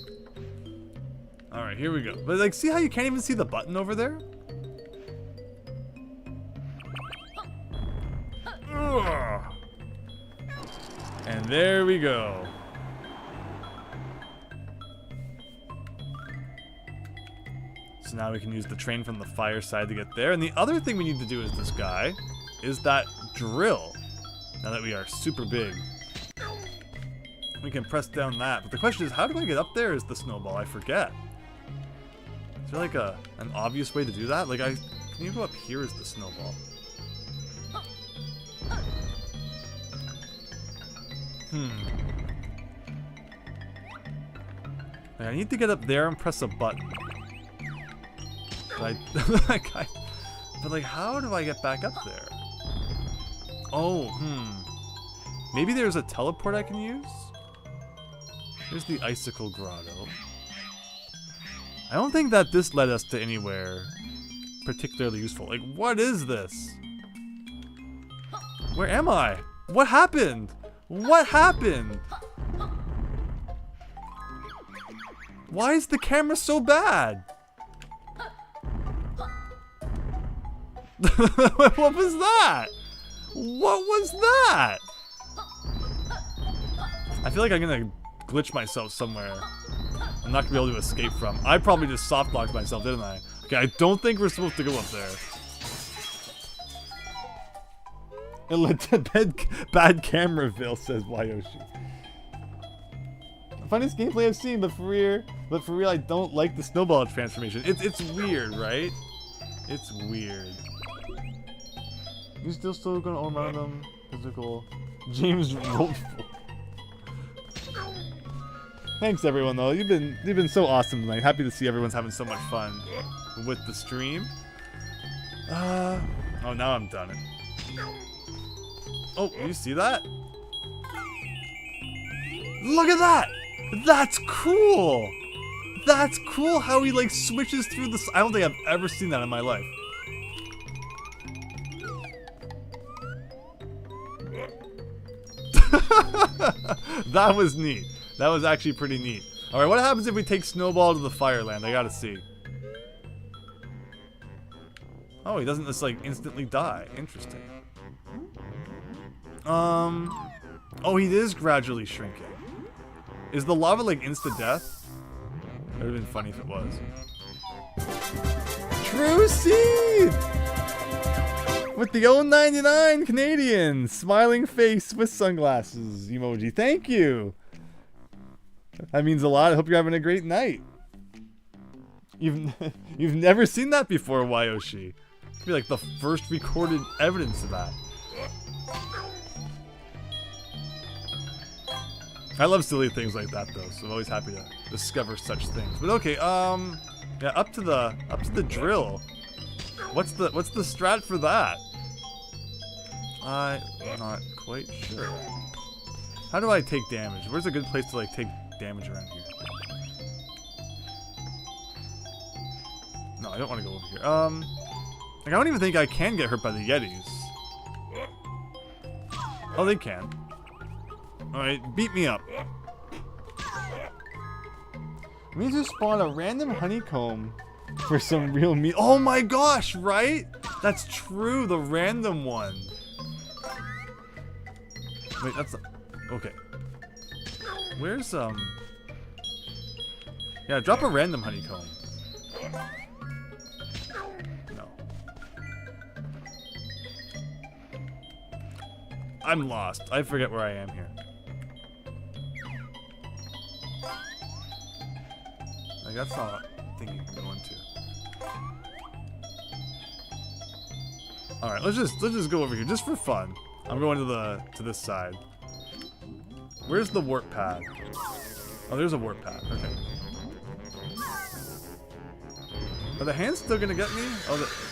Alright, here we go. But like, see how you can't even see the button over there? Ugh. And there we go. So now we can use the train from the fire side to get there. And the other thing we need to do is this guy, is that drill. Now that we are super big. We can press down that, but the question is, how do I get up there? Is the snowball? I forget. Is there like an obvious way to do that? Like can you go up here as the snowball? I need to get up there and press a button. But but like, how do I get back up there? Oh, maybe there's a teleport I can use? Here's the Icicle Grotto. I don't think that this led us to anywhere particularly useful. Like, what is this? Where am I? What happened? What happened? Why is the camera so bad? What was that? What was that? I feel like I'm gonna glitch myself somewhere I'm not gonna be able to escape from. I probably just soft locked myself, didn't I? Okay, I don't think we're supposed to go up there. It led to bad Cameraville, says Wayoshi. The funniest gameplay I've seen, but for real, I don't like the snowball transformation. It's weird, right? It's weird. You still gonna own one of them? Physical. James Rolf. Thanks everyone though. You've been so awesome tonight. Happy to see everyone's having so much fun with the stream. Oh, now I'm done. Oh, you see that? Look at that! That's cool! That's cool how he like switches through the... I don't think I've ever seen that in my life. That was neat. That was actually pretty neat. Alright, what happens if we take Snowball to the Fireland? I gotta see. Oh, he doesn't just like instantly die. Interesting. Oh, he is gradually shrinking. Is the lava like insta-death? It would have been funny if it was. True Seed! With the 0.99 Canadian smiling face with sunglasses emoji. Thank you! That means a lot. I hope you're having a great night. You've never seen that before, Wayoshi. Could be like the first recorded evidence of that. I love silly things like that though, so I'm always happy to discover such things. But okay, yeah, up to the drill. What's the strat for that? I'm not quite sure. How do I take damage? Where's a good place to like take damage around here? No, I don't want to go over here. Like I don't even think I can get hurt by the Yetis. Oh, they can. Alright, beat me up. We need to spawn a random honeycomb for some real meat. Oh my gosh, right? That's true, the random one. Wait, that's... Okay. Where's, Yeah, drop a random honeycomb. No. I'm lost. I forget where I am here. Like, that's not a thing you can go into. Alright, let's just go over here, just for fun. I'm going to this side. Where's the warp pad? Oh, there's a warp pad. Okay. Are the hands still gonna get me?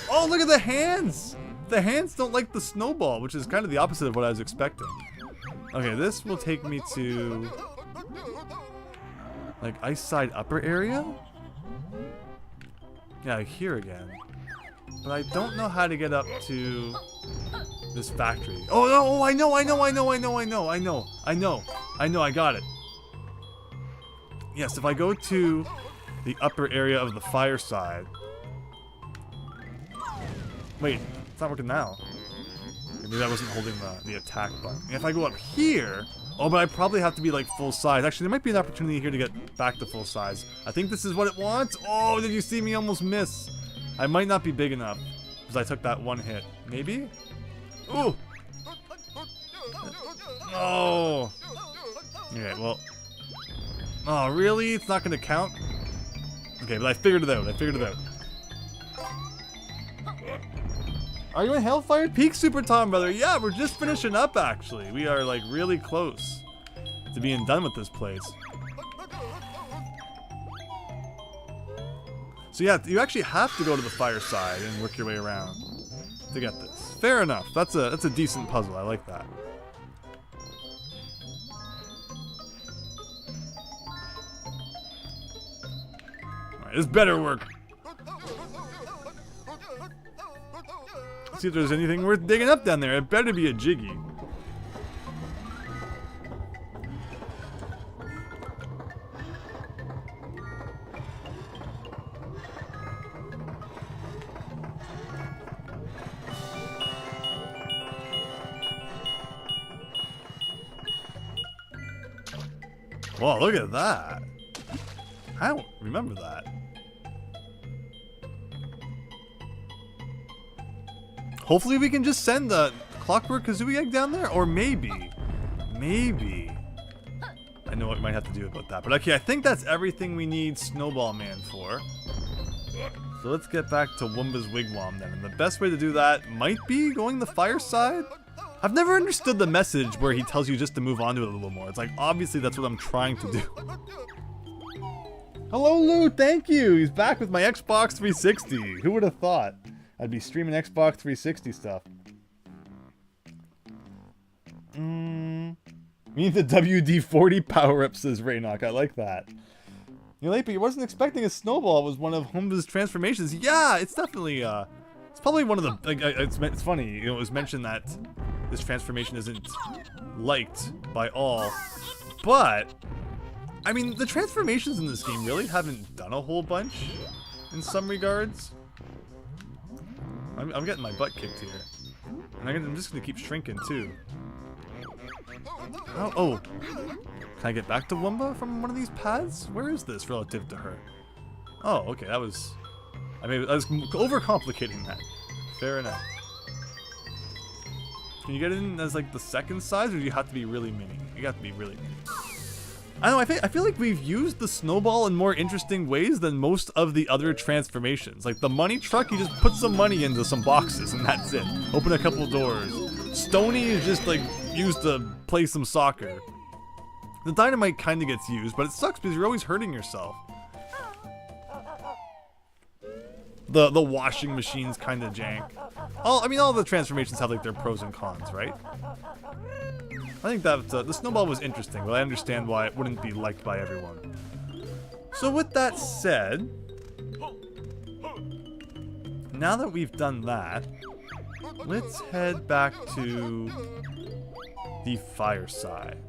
Oh, look at the hands! The hands don't like the snowball, which is kind of the opposite of what I was expecting. Okay, this will take me to... like, Ice Side upper area? Yeah, like here again. But I don't know how to get up to this factory. Oh, no, I know, I got it. Yes, if I go to the upper area of the fireside. Wait, it's not working now. Maybe I wasn't holding the attack button. And if I go up here, oh, but I probably have to be like full size. Actually, there might be an opportunity here to get back to full size. I think this is what it wants. Oh, did you see me almost miss? I might not be big enough because I took that one hit. Maybe? Ooh! Oh! Okay, well. Oh, really? It's not going to count? Okay, but I figured it out. Are you in Hailfire Peaks, Super Tom, brother? Yeah, we're just finishing up, actually. We are, like, really close to being done with this place. So, yeah, you actually have to go to the fireside and work your way around to get this. Fair enough. That's a decent puzzle. I like that. Alright, this better work. See if there's anything worth digging up down there. It better be a Jiggy. Whoa, look at that. I don't remember that. Hopefully we can just send the Clockwork Kazooie egg down there, or maybe. I know what we might have to do about that, but okay, I think that's everything we need Snowball Man for. So let's get back to Woomba's Wigwam then, and the best way to do that might be going the fireside? I've never understood the message where he tells you just to move on to it a little more. It's like, obviously that's what I'm trying to do. Hello Lou, thank you! He's back with my Xbox 360. Who would have thought I'd be streaming Xbox 360 stuff? Me and the WD-40 power-up, says Raynok. I like that. You're late, but you wasn't expecting a snowball was one of Humba's transformations. Yeah, it's definitely, it's probably one of the, like, it's funny, you know, it was mentioned that this transformation isn't liked by all, but, I mean, the transformations in this game really haven't done a whole bunch in some regards. I'm getting my butt kicked here. And I'm just going to keep shrinking, too. Oh, can I get back to Woomba from one of these paths? Where is this relative to her? Oh, okay, I was overcomplicating that. Fair enough. Can you get in as like the second size, or do you have to be really mini? You have to be really mini. I don't know, I feel like we've used the snowball in more interesting ways than most of the other transformations. Like the money truck, you just put some money into some boxes and that's it. Open a couple doors. Stony is just like used to play some soccer. The dynamite kind of gets used, but it sucks because you're always hurting yourself. The washing machine's kind of jank. I mean, all the transformations have like their pros and cons, right? I think that the snowball was interesting, but I understand why it wouldn't be liked by everyone. So with that said, now that we've done that, let's head back to the fire side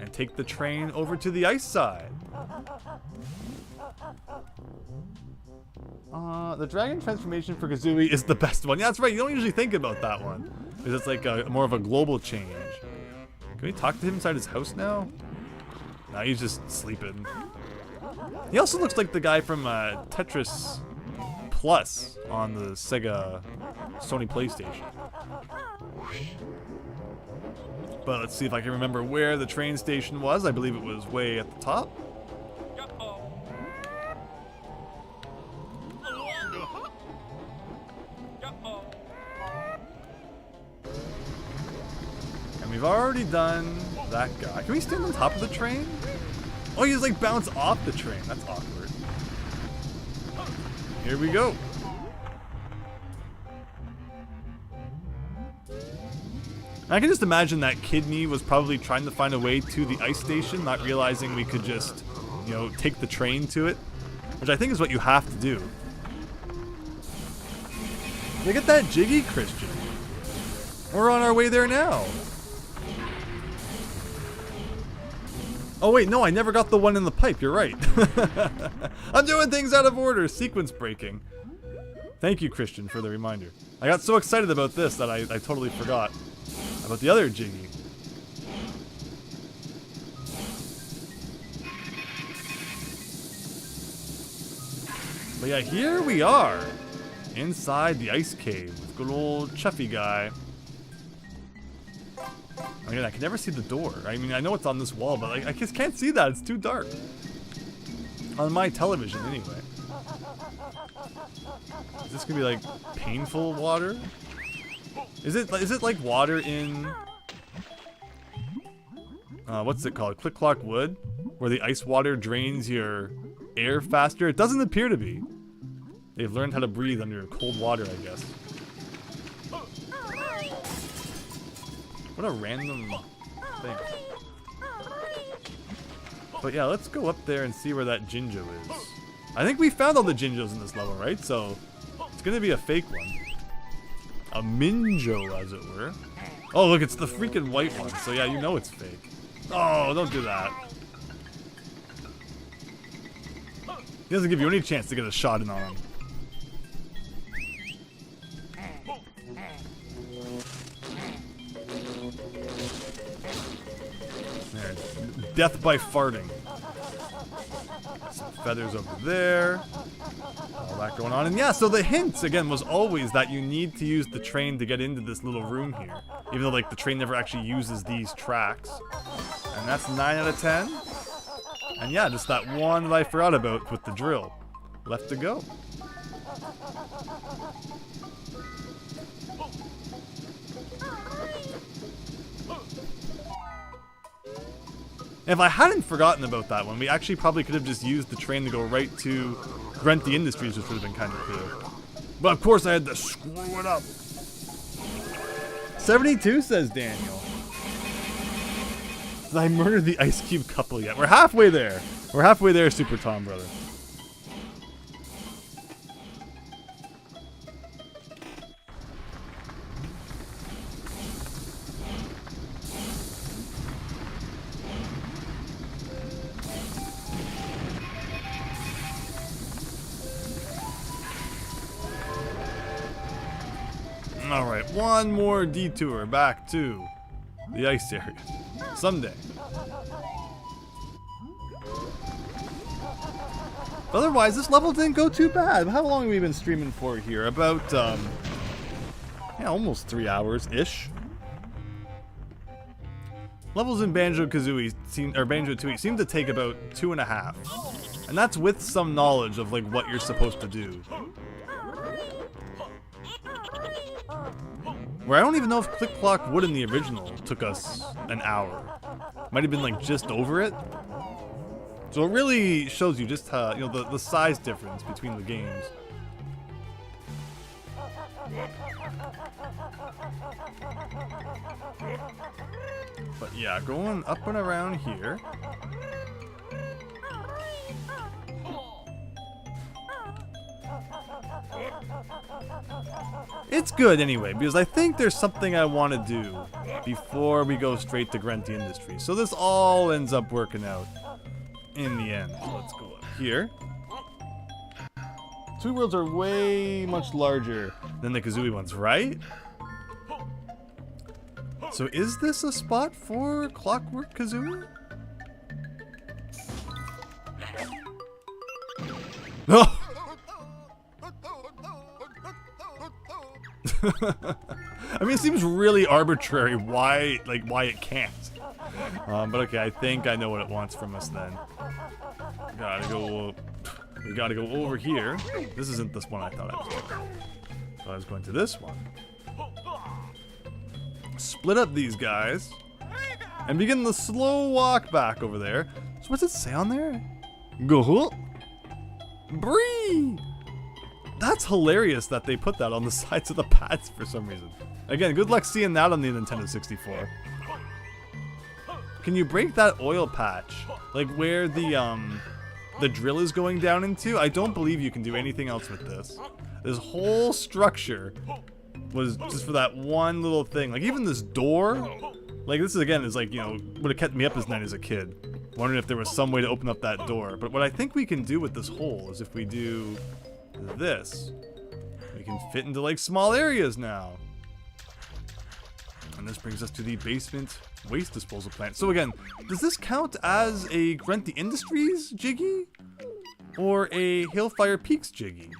and take the train over to the ice side. The dragon transformation for Kazooie is the best one. Yeah, that's right. You don't usually think about that one, because it's like more of a global change. Can we talk to him inside his house now? No, he's just sleeping. He also looks like the guy from Tetris Plus on the Sega Sony PlayStation. But let's see if I can remember where the train station was. I believe it was way at the top. We've already done that guy. Can we stand on top of the train? Oh, you just like bounce off the train. That's awkward. Here we go. I can just imagine that Kidney was probably trying to find a way to the ice station, not realizing we could just, you know, take the train to it. Which I think is what you have to do. Look at that Jiggy, Christian. We're on our way there now. Oh wait, no, I never got the one in the pipe, you're right. I'm doing things out of order, sequence breaking. Thank you, Christian, for the reminder. I got so excited about this that I totally forgot about the other Jiggy. But yeah, here we are, inside the ice cave with good old Chuffy guy. Again, I can never see the door. I mean, I know it's on this wall, but I just can't see that. It's too dark. On my television, anyway. Is this gonna be like painful water? Is it like water in what's it called? Click Clock Wood, where the ice water drains your air faster? It doesn't appear to be. They've learned how to breathe under cold water, I guess. What a random thing. But yeah, let's go up there and see where that Jinjo is. I think we found all the Jinjos in this level, right? So it's gonna be a fake one. A Minjo, as it were. Oh, look, it's the freaking white one. So yeah, you know it's fake. Oh, don't do that. He doesn't give you any chance to get a shot in on him. There. Death by farting. Some feathers over there. All that going on. And yeah, so the hint, again, was always that you need to use the train to get into this little room here. Even though, like, the train never actually uses these tracks. And that's 9 out of 10. And yeah, just that one that I forgot about with the drill. Left to go. If I hadn't forgotten about that one, we actually probably could have just used the train to go right to Grunty Industries, which would have been kind of cool. But of course I had to screw it up. 72, says Daniel. Did I murder the Ice Cube couple yet? We're halfway there. We're halfway there, Super Tom, brother. Alright, one more detour back to the ice area. Someday. Otherwise, this level didn't go too bad. How long have we been streaming for here? About, yeah, almost 3 hours-ish. Levels in Banjo-Kazooie or Banjo-Tooie seem to take about 2.5. And that's with some knowledge of like what you're supposed to do. Where I don't even know if Click Clock Wood in the original took us an hour. Might have been like just over it. So it really shows you just how, you know, the size difference between the games. But yeah, going up and around here. It's good anyway, because I think there's something I want to do before we go straight to Grunty Industries. So this all ends up working out in the end. So let's go up here. Two worlds are way much larger than the Kazooie ones, right? So is this a spot for Clockwork Kazooie? No! I mean, it seems really arbitrary why it can't. But okay, I think I know what it wants from us then. We gotta go over here. This isn't this one I thought I was going. So I was going to this one. Split up these guys. And begin the slow walk back over there. So what's it say on there? Go. Bree! That's hilarious that they put that on the sides of the pads for some reason. Again, good luck seeing that on the Nintendo 64. Can you break that oil patch? Like where the drill is going down into? I don't believe you can do anything else with this. This whole structure was just for that one little thing. Like even this door, like this is again is like, you know, would have kept me up as night as a kid. Wondering if there was some way to open up that door. But what I think we can do with this hole is if we do this, we can fit into like small areas now. And this brings us to the basement waste disposal plant. So again, does this count as a Grunty Industries Jiggy? Or a Hailfire Peaks Jiggy?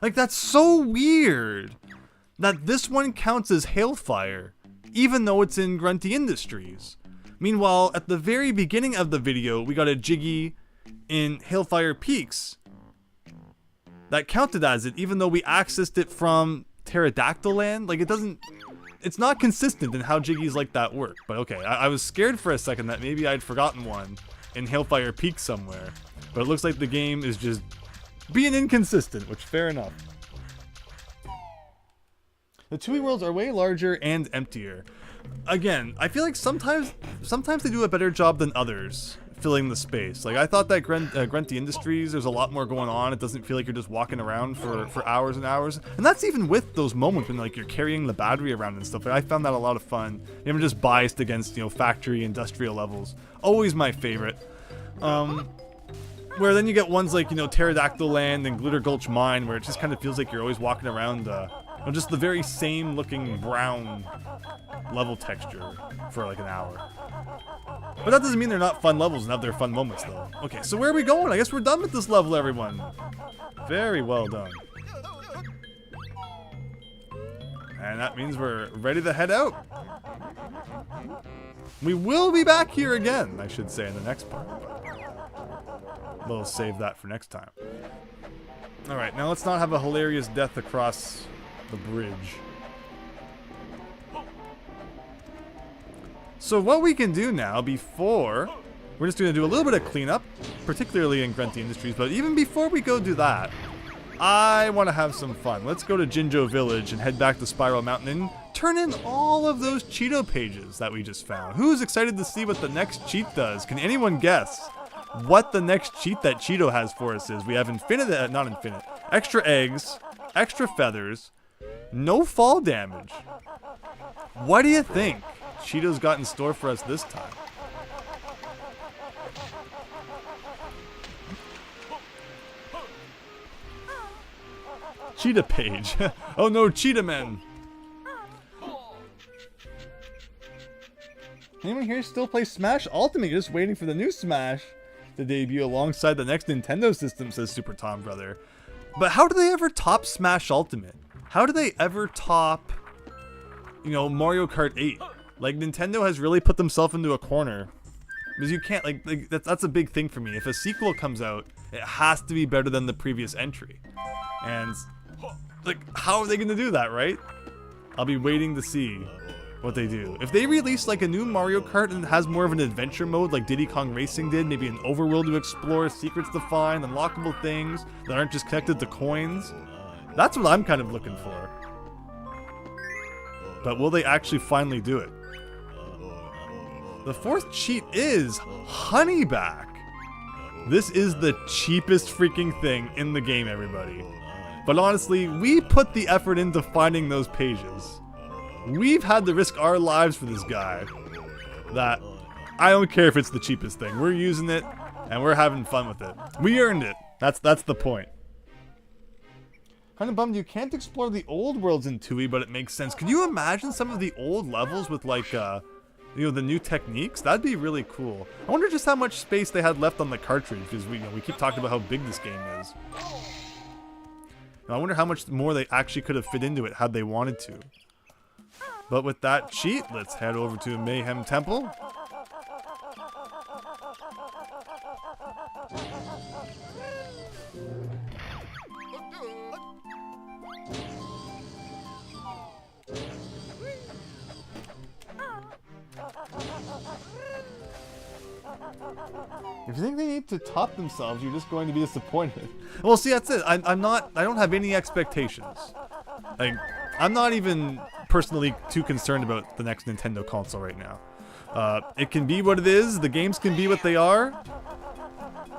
Like, that's so weird that this one counts as Hailfire, even though it's in Grunty Industries. Meanwhile, at the very beginning of the video, we got a Jiggy in Hailfire Peaks that counted as it, even though we accessed it from Pterodactyl Land. Like, it's not consistent in how Jiggies like that work. But okay, I was scared for a second that maybe I'd forgotten one in Hailfire Peaks somewhere. But it looks like the game is just being inconsistent, which fair enough. The Tooie worlds are way larger and emptier. Again, I feel like sometimes they do a better job than others filling the space. Like I thought that Grunty Industries, there's a lot more going on. It doesn't feel like you're just walking around for hours and hours. And that's even with those moments when like you're carrying the battery around and stuff. I found that a lot of fun. I'm just biased against, you know, factory industrial levels. Always my favorite. Where then you get ones like, you know, Pterodactyl Land and Glitter Gulch Mine, where it just kind of feels like you're always walking around just the very same looking brown level texture for like an hour. But that doesn't mean they're not fun levels and have their fun moments though. Okay, so where are we going? I guess we're done with this level, everyone. Very well done. And that means we're ready to head out. We will be back here again, I should say, in the next part. We'll save that for next time. Alright, now let's not have a hilarious death across the bridge. So what we can do now, before... We're just going to do a little bit of cleanup, particularly in Grunty Industries, but even before we go do that, I want to have some fun. Let's go to Jinjo Village and head back to Spiral Mountain and turn in all of those Cheeto pages that we just found. Who's excited to see what the next cheat does? Can anyone guess what the next cheat that Cheeto has for us is? We have extra eggs, extra feathers, no fall damage. What do you think Cheeto's got in store for us this time? Cheetah page. Oh no, Cheetah Men. Anyone here still play Smash Ultimate? You're just waiting for the new Smash to debut alongside the next Nintendo system, says Super Tom Brother. But how do they ever top Smash Ultimate? How do they ever top, you know, Mario Kart 8? Like, Nintendo has really put themselves into a corner. Because you can't, like that's a big thing for me. If a sequel comes out, it has to be better than the previous entry. And, like, how are they going to do that, right? I'll be waiting to see what they do. If they release, like, a new Mario Kart and has more of an adventure mode like Diddy Kong Racing did, maybe an overworld to explore, secrets to find, unlockable things that aren't just connected to coins, that's what I'm kind of looking for. But will they actually finally do it? The fourth cheat is Honeyback. This is the cheapest freaking thing in the game, everybody. But honestly, we put the effort into finding those pages. We've had to risk our lives for this guy. That I don't care if it's the cheapest thing. We're using it and we're having fun with it. We earned it. That's the point. Kind of bummed you can't explore the old worlds in Tooie, but it makes sense. Could you imagine some of the old levels with, like, you know, the new techniques? That'd be really cool. I wonder just how much space they had left on the cartridge, because we keep talking about how big this game is. I wonder how much more they actually could have fit into it had they wanted to. But with that cheat, let's head over to Mayhem Temple. If you think they need to top themselves, you're just going to be disappointed. Well, see, that's it. I don't have any expectations. Like, I'm not even personally too concerned about the next Nintendo console right now. It can be what it is. The games can be what they are.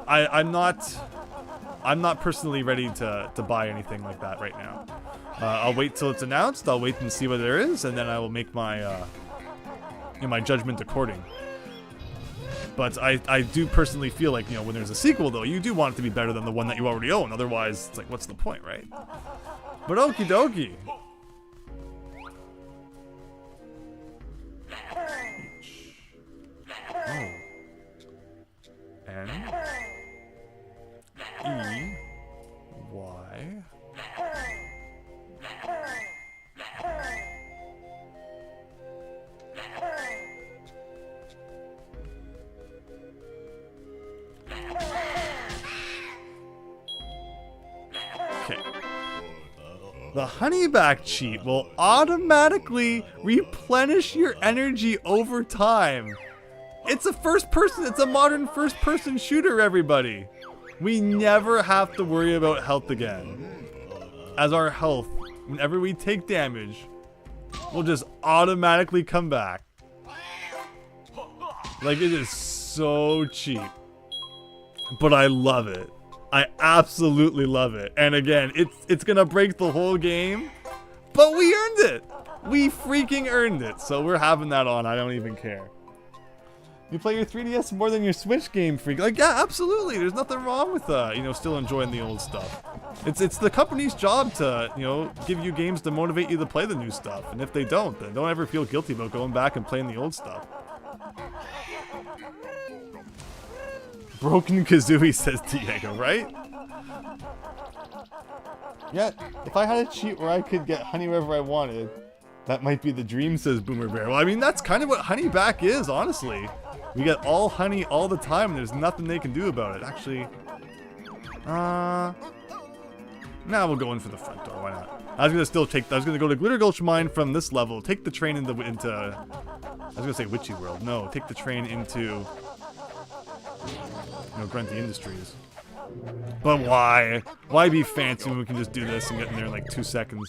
I'm not personally ready to buy anything like that right now. I'll wait till it's announced. I'll wait and see what there is, and then I will make my my judgment according. But I do personally feel like, you know, when there's a sequel, though, you do want it to be better than the one that you already own. Otherwise, it's like, what's the point, right? But okie dokie. Oh. N E Y. Okay. The Honeyback cheat will automatically replenish your energy over time. It's a modern first-person shooter, everybody. We never have to worry about health again. As our health, whenever we take damage, will just automatically come back. Like, it is so cheap. But I love it. I absolutely love it. And again, it's gonna break the whole game, but we earned it. We freaking earned it. So we're having that on. I don't even care. You play your 3DS more than your Switch, Game Freak. Like, yeah, absolutely. There's nothing wrong with still enjoying the old stuff. It's the company's job to, give you games to motivate you to play the new stuff. And if they don't, then don't ever feel guilty about going back and playing the old stuff. Broken Kazooie, says Diego, right? Yeah, if I had a cheat where I could get honey wherever I wanted, that might be the dream, says Boomer Bear. Well, I mean, that's kind of what Honeyback is, honestly. We get all honey all the time, and there's nothing they can do about it. Actually, now we'll go in for the front door. Why not? I was gonna go to Glitter Gulch Mine from this level. Take the train into. I was gonna say Witchy World. No, take the train into. Grunty Industries. But why? Why be fancy when we can just do this and get in there in like 2 seconds?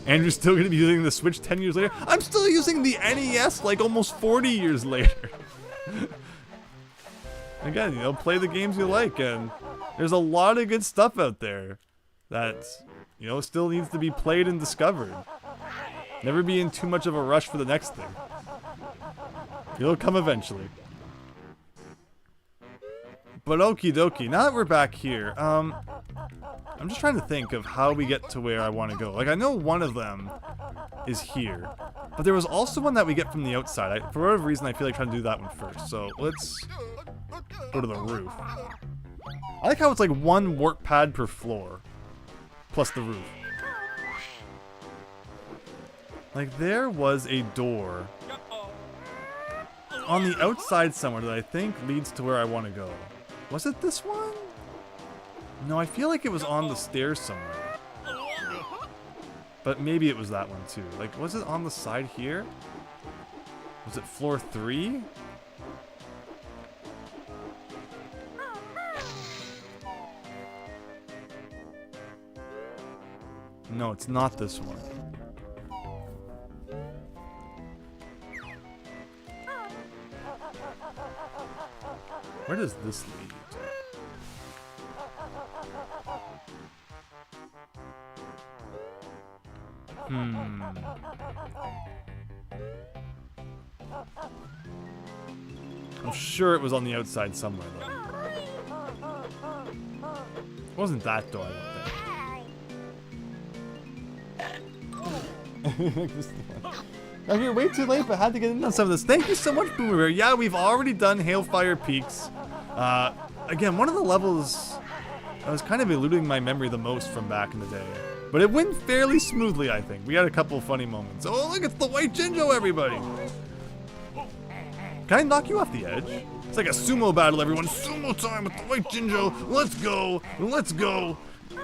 Andrew's still going to be using the Switch 10 years later. I'm still using the NES like almost 40 years later. Again, play the games you like, and there's a lot of good stuff out there that, still needs to be played and discovered. Never be in too much of a rush for the next thing. It'll come eventually. But okie dokie, now that we're back here, I'm just trying to think of how we get to where I want to go. Like, I know one of them is here, but there was also one that we get from the outside. For whatever reason, I feel like trying to do that one first. So let's go to the roof. I like how it's like one warp pad per floor, plus the roof. Like, there was a door on the outside somewhere that I think leads to where I want to go. Was it this one? No, I feel like it was on the stairs somewhere. But maybe it was that one too. Like, was it on the side here? Was it floor 3? No, it's not this one. Where does this lead? I'm sure it was on the outside somewhere, though. It wasn't that door, I don't think. Now, you're way too late, but had to get in on some of this. Thank you so much, Boomer. Yeah, we've already done Hailfire Peaks. Again, one of the levels I was kind of eluding my memory the most from back in the day. But it went fairly smoothly, I think. We had a couple of funny moments. Oh, look, it's the White Jinjo, everybody! Can I knock you off the edge? It's like a sumo battle, everyone. Sumo time with the White Jinjo. Let's go! Let's go!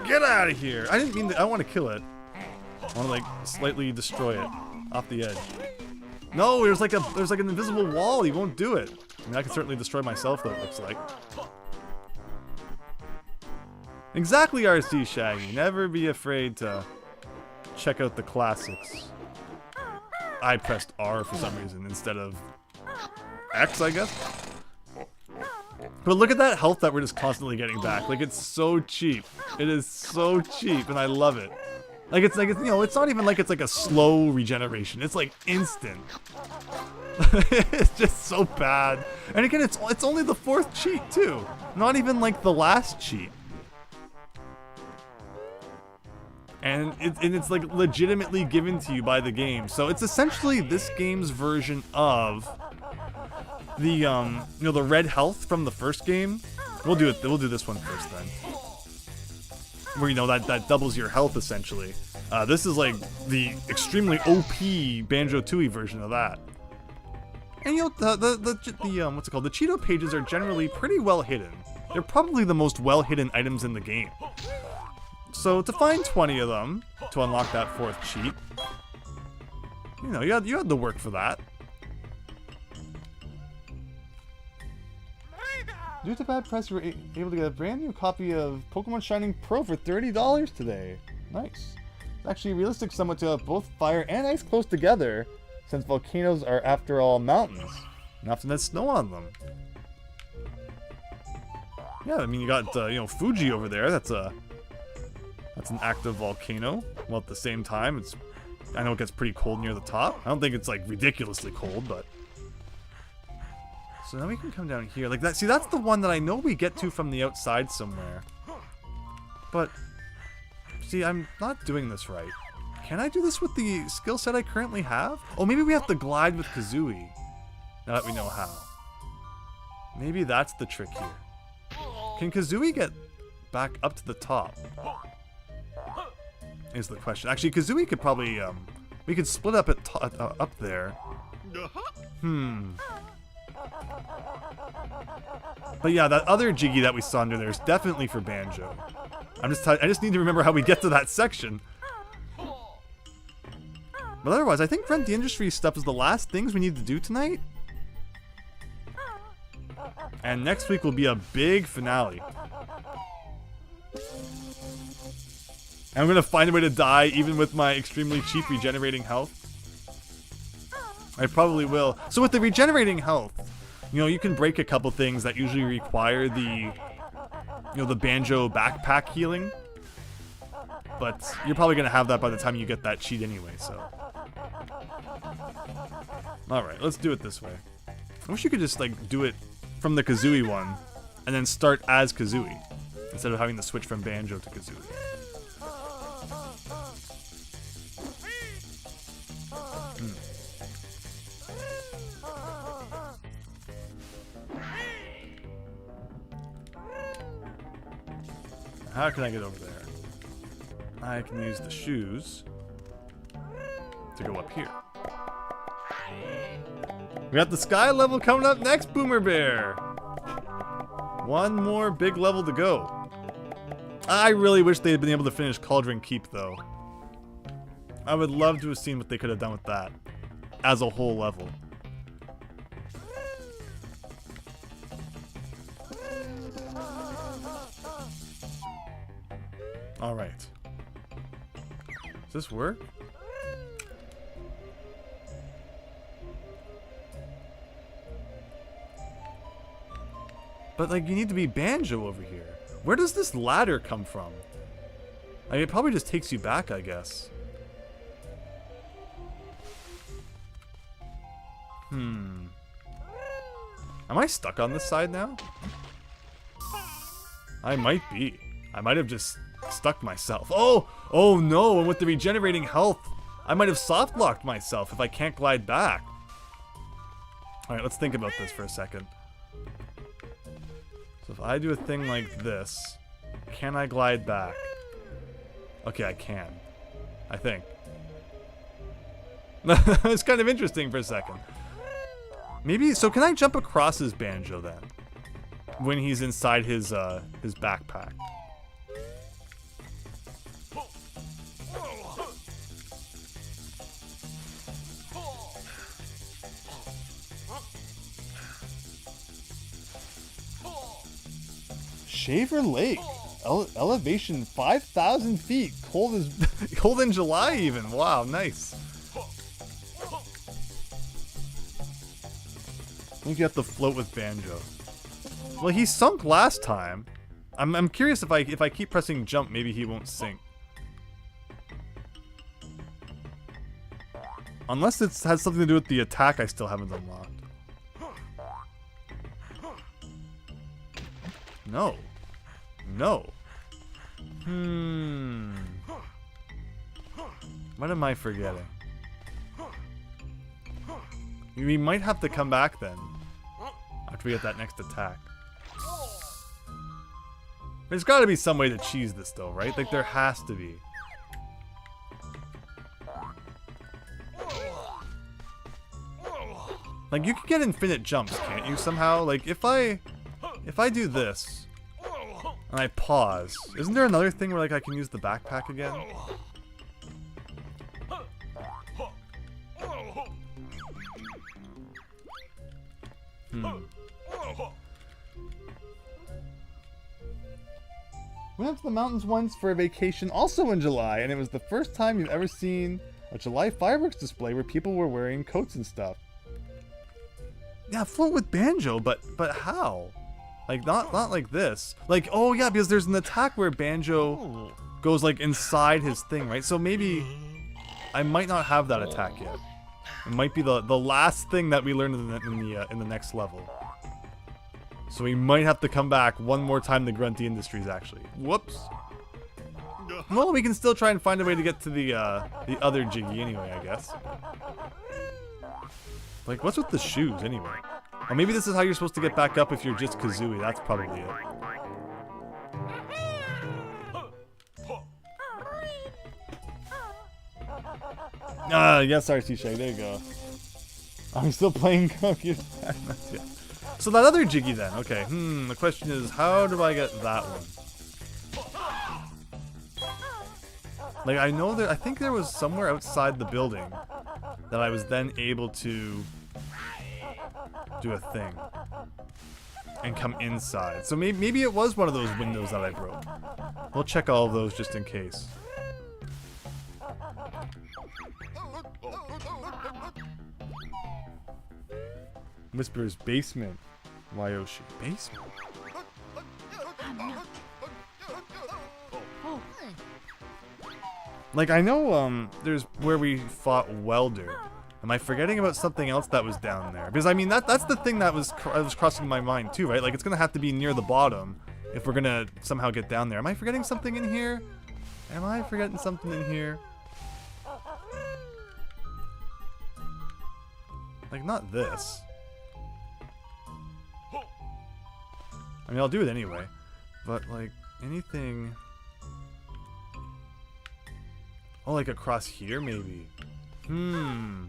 Get out of here! I didn't mean to, I want to kill it. I want to, like, slightly destroy it off the edge. No, there's like an invisible wall. He won't do it. I mean, I can certainly destroy myself, though, it looks like. Exactly, RC Shaggy. Never be afraid to check out the classics. I pressed R for some reason instead of X, I guess. But look at that health that we're just constantly getting back. Like, it's so cheap. It is so cheap, and I love it. Like, it's you know, it's not even like it's like a slow regeneration. It's like instant. It's just so bad. And again, it's only the 4th cheat too. Not even like the last cheat. And it's like legitimately given to you by the game. So it's essentially this game's version of the you know, the red health from the first game. We'll do this one first then. Where, you know, that doubles your health essentially. This is like the extremely OP Banjo-Tooie version of that. And you know, the what's it called? The Cheeto pages are generally pretty well hidden. They're probably the most well hidden items in the game. So to find 20 of them to unlock that 4th cheat, you know, you had to work for that. Due to bad press, you were able to get a brand new copy of Pokemon Shining Pro for $30 today. Nice. It's actually realistic somewhat to have both fire and ice close together, since volcanoes are, after all, mountains, and often has snow on them. Yeah, I mean, you got you know, Fuji over there. That's an active volcano. Well, at the same time, I know it gets pretty cold near the top. I don't think it's like ridiculously cold, but. So now we can come down here like that. See, that's the one that I know we get to from the outside somewhere. But see, I'm not doing this right. Can I do this with the skill set I currently have? Oh, maybe we have to glide with Kazooie. Now that we know how. Maybe that's the trick here. Can Kazooie get back up to the top? Is the question. Actually, Kazooie could probably, we could split up up there. But yeah, that other Jiggy that we saw under there is definitely for Banjo. I just need to remember how we get to that section. But otherwise, I think Rent the Industry stuff is the last things we need to do tonight. And next week will be a big finale. And I'm gonna find a way to die even with my extremely cheap regenerating health. I probably will. So with the regenerating health, you know, you can break a couple things that usually require the, you know, the Banjo backpack healing. But you're probably gonna have that by the time you get that cheat anyway, so. Alright, let's do it this way. I wish you could just, like, do it from the Kazooie one, and then start as Kazooie. instead of having to switch from Banjo to Kazooie. How can I get over there? I can use the shoes to go up here. We got the sky level coming up next, Boomer Bear. One more big level to go. I really wish they had been able to finish Cauldron Keep, though. I would love to have seen what they could have done with that as a whole level. Alright. Does this work? But, like, you need to be Banjo over here. Where does this ladder come from? I mean, it probably just takes you back, I guess. Am I stuck on this side now? I might be. I might have just stuck myself. Oh! Oh no! And with the regenerating health, I might have soft locked myself if I can't glide back. Alright, let's think about this for a second. So if I do a thing like this, can I glide back? Okay, I can. I think. It's kind of interesting for a second. Maybe, so can I jump across his Banjo then? When he's inside his backpack. Shaver Lake, elevation 5,000 feet, cold in July even. Wow, nice. I think you have to float with Banjo. Well, he sunk last time. I'm curious if I keep pressing jump, maybe he won't sink. Unless it has something to do with the attack I still haven't unlocked. No. No. What am I forgetting? We might have to come back then. After we get that next attack. There's gotta be some way to cheese this though, right? Like there has to be. Like you can get infinite jumps, can't you, somehow? Like if I do this and I pause, isn't there another thing where like I can use the backpack again? We went up to the mountains once for a vacation, also in July, and it was the first time you've ever seen a July fireworks display where people were wearing coats and stuff. Yeah, float with Banjo, but how? Like not like this. Like, oh yeah, because there's an attack where Banjo goes like inside his thing, right? So maybe I might not have that attack yet. It might be the last thing that we learn in the next level. So we might have to come back one more time to Grunty Industries, actually. Whoops. Well, we can still try and find a way to get to the other Jiggy anyway, I guess. Like, what's with the shoes, anyway? Or maybe this is how you're supposed to get back up if you're just Kazooie. That's probably it. Yes, RC Shag, there you go. I'm still playing Computer. So that other Jiggy then, okay. The question is, how do I get that one? Like, I know that, I think there was somewhere outside the building that I was then able to do a thing and come inside. So maybe it was one of those windows that I broke. We'll check all of those just in case. Whisper's basement. Wayoshi. Basement? Like, I know, there's where we fought Welder. Am I forgetting about something else that was down there? Because, I mean, that's the thing that was crossing my mind, too, right? Like, it's gonna have to be near the bottom if we're gonna somehow get down there. Am I forgetting something in here? Am I forgetting something in here? Like, not this. I mean, I'll do it anyway. But, like, anything... Oh, like across here, maybe? No,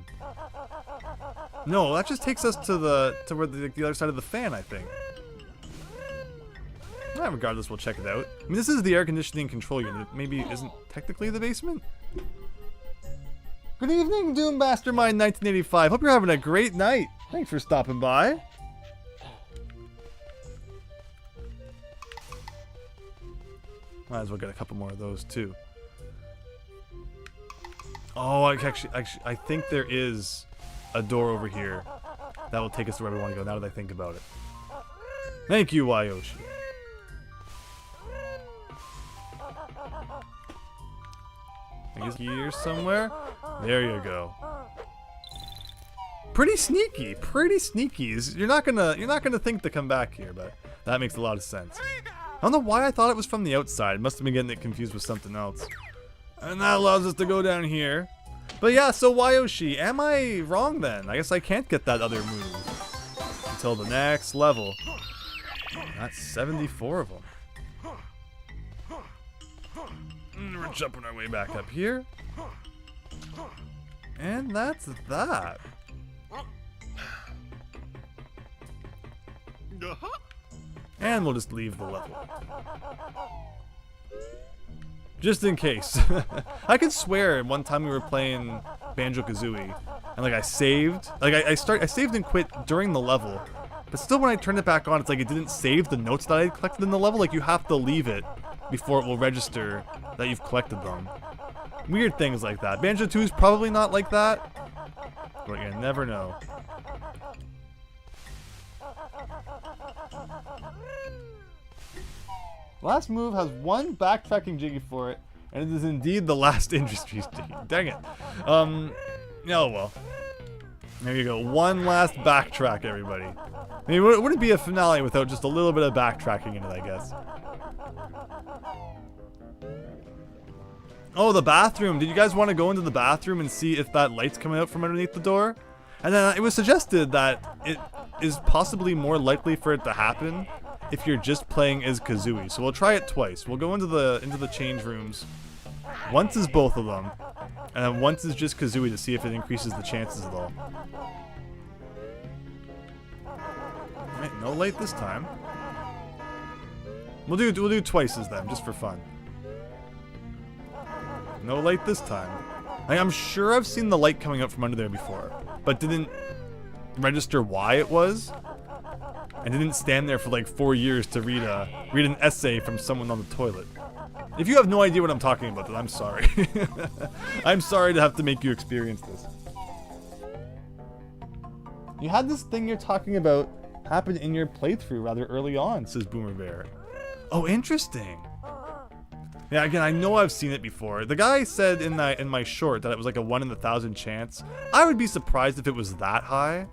that just takes us to where the other side of the fan, I think. Regardless, we'll check it out. I mean, this is the air conditioning control unit. Maybe it isn't technically the basement? Good evening, Doom Mastermind 1985. Hope you're having a great night. Thanks for stopping by. Might as well get a couple more of those, too. Oh, I think there is a door over here that will take us to where we want to go, now that I think about it. Thank you, Wayoshi. I guess here somewhere. There you go. Pretty sneaky, pretty sneaky. You're not gonna think to come back here, but that makes a lot of sense. I don't know why I thought it was from the outside. I must have been getting it confused with something else. And that allows us to go down here. But yeah, so Wayoshi, am I wrong then? I guess I can't get that other move until the next level. That's 74 of them. And we're jumping our way back up here. And that's that. And we'll just leave the level. Just in case. I could swear one time we were playing Banjo-Kazooie and like I saved. Like I saved and quit during the level. But still when I turned it back on, it's like it didn't save the notes that I collected in the level. Like you have to leave it before it will register that you've collected them. Weird things like that. Banjo-Tooie is probably not like that. But you never know. Last move has one backtracking jiggy for it, and it is indeed the last industries jiggy. Dang it. Oh well. There you go. One last backtrack, everybody. I mean, it wouldn't be a finale without just a little bit of backtracking in it, I guess. Oh, the bathroom. Did you guys want to go into the bathroom and see if that light's coming out from underneath the door? And then it was suggested that it is possibly more likely for it to happen if you're just playing as Kazooie. So we'll try it twice. We'll go into the change rooms. Once is both of them, and then once is just Kazooie to see if it increases the chances at all. Alright, no light this time. We'll do twice as them, just for fun. No light this time. I'm sure I've seen the light coming up from under there before, but didn't register why it was. I didn't stand there for like 4 years to read an essay from someone on the toilet. If you have no idea what I'm talking about, then I'm sorry. I'm sorry to have to make you experience this. You had this thing you're talking about happen in your playthrough rather early on, says Boomer Bear. Oh, interesting. Yeah, again, I know I've seen it before. The guy said in my short that it was like a 1 in 1,000 chance. I would be surprised if it was that high.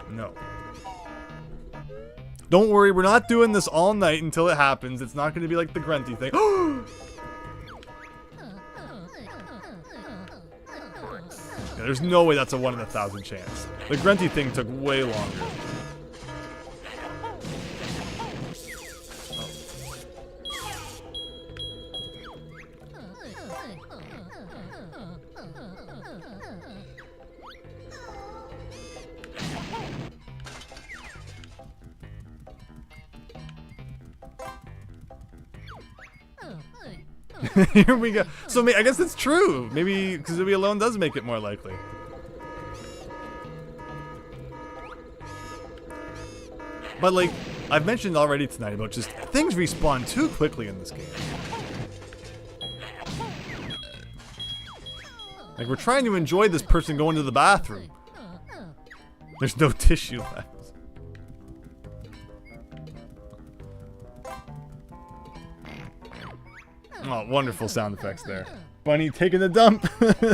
No. Don't worry, we're not doing this all night until it happens. It's not going to be like the grunty thing. Yeah, there's no way that's a 1 in 1,000 chance. The grunty thing took way longer. Here we go. So I guess it's true. Maybe Kazooie alone does make it more likely. But like I've mentioned already tonight about just things respawn too quickly in this game. Like we're trying to enjoy this person going to the bathroom. There's no tissue left. Oh, wonderful sound effects there. Bunny taking a dump.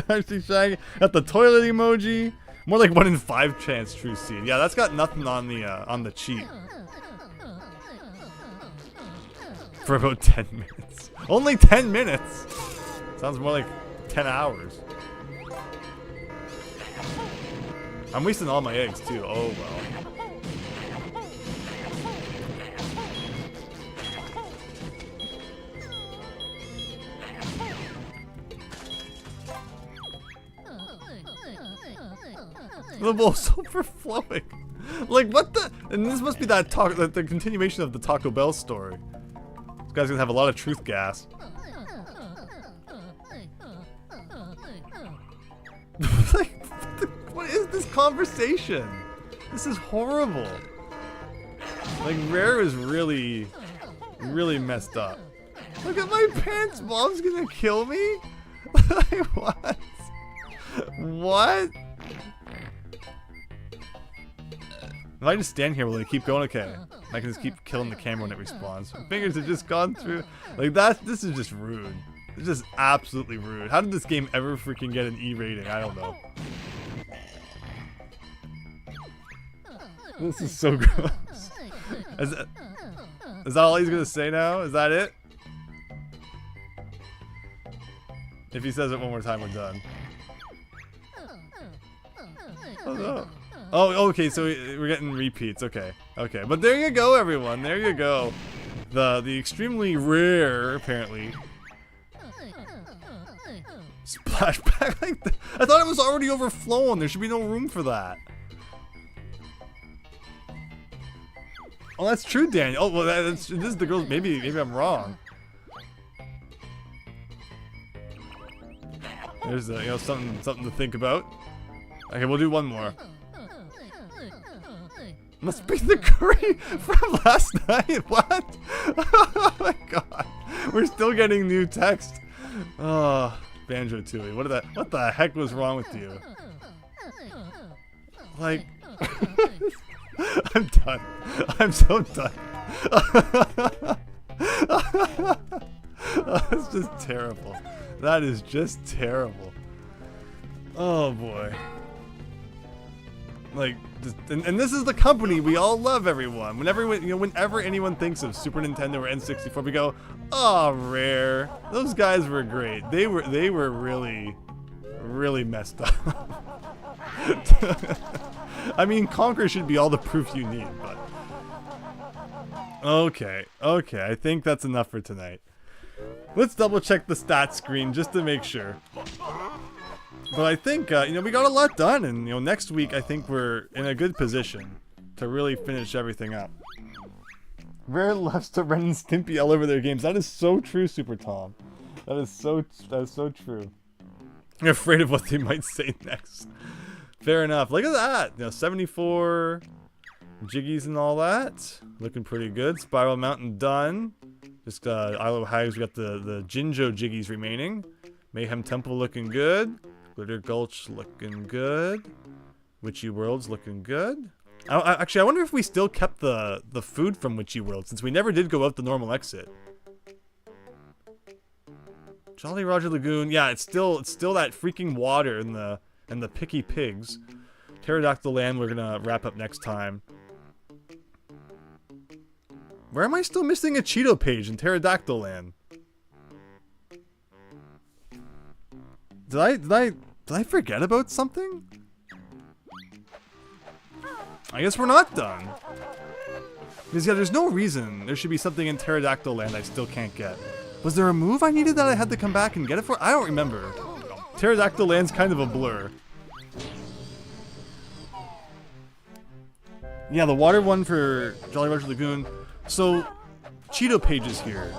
Actually, Shaggy got the toilet emoji. More like 1 in 5 chance true seed. Yeah, that's got nothing on the cheat. For about 10 minutes. Only 10 minutes! Sounds more like 10 hours. I'm wasting all my eggs too. Oh well. The bowl's overflowing. Like what the? And this must be that the continuation of the Taco Bell story. This guy's gonna have a lot of truth gas. Like, what is this conversation? This is horrible. Like, Rare is really messed up. Look at my pants, Mom's gonna kill me? Like, what? What? If I just stand here, will they keep going? Okay. I can just keep killing the camera when it respawns. My fingers have just gone through. Like, this is just rude. It's just absolutely rude. How did this game ever freaking get an E rating? I don't know. This is so gross. Is that all he's gonna say now? Is that it? If he says it one more time, we're done. Oh no. Oh, okay, so we're getting repeats. Okay, okay. But there you go, everyone. There you go. The extremely rare, apparently. Splashback like that. I thought it was already overflowing. There should be no room for that. Oh, that's true, Daniel. Oh, well, this is the girl. Maybe I'm wrong. There's something to think about. Okay, we'll do one more. Must be the curry from last night. What? Oh my god. We're still getting new text. Oh, Banjo-Tooie. What the heck was wrong with you? Like, I'm done. I'm so done. That's just terrible. That is just terrible. Oh boy. Like, and this is the company we all love, everyone. Whenever anyone thinks of Super Nintendo or N64, we go, "Oh, Rare. Those guys were great. They were really messed up." I mean, Conquer should be all the proof you need, but okay. I think that's enough for tonight. Let's double check the stats screen just to make sure. But I think, we got a lot done, and, next week I think we're in a good position to really finish everything up. Rare loves to Ren and Stimpy all over their games. That is so true, Super Tom. That is so true. I'm afraid of what they might say next. Fair enough. Look at that. 74 jiggies and all that. Looking pretty good. Spiral Mountain done. Just, Isle of Hags, we got the Jinjo jiggies remaining. Mayhem Temple looking good. Glitter Gulch looking good. Witchy World's looking good. Actually, I wonder if we still kept the food from Witchy World, since we never did go out the normal exit. Jolly Roger Lagoon, yeah, it's still that freaking water and the picky pigs. Pterodactyl Land we're gonna wrap up next time. Where am I still missing a Cheeto page in Pterodactyl Land? Did I forget about something? I guess we're not done. Because yeah, there's no reason there should be something in Pterodactyl Land I still can't get. Was there a move I needed that I had to come back and get it for? I don't remember. Pterodactyl Land's kind of a blur. Yeah, the water one for Jolly Roger Lagoon. So, Cheeto pages here.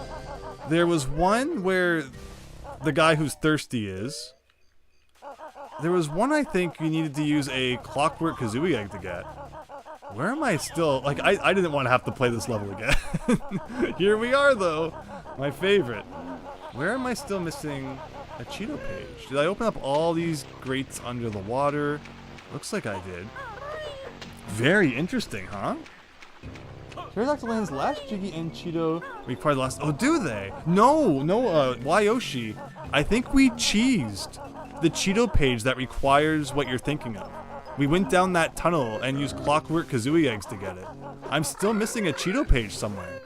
There was one where the guy who's thirsty is. There was one I think you needed to use a Clockwork Kazooie egg to get. Where am I still? Like, I didn't want to have to play this level again. Here we are, though. My favorite. Where am I still missing a Cheeto page? Did I open up all these grates under the water? Looks like I did. Very interesting, huh? Pterodactyl Land's last Jiggy and Cheeto require the last... Oh, do they? No, Wayoshi. I think we cheesed the Cheeto page that requires what you're thinking of. We went down that tunnel and used clockwork Kazooie eggs to get it. I'm still missing a Cheeto page somewhere.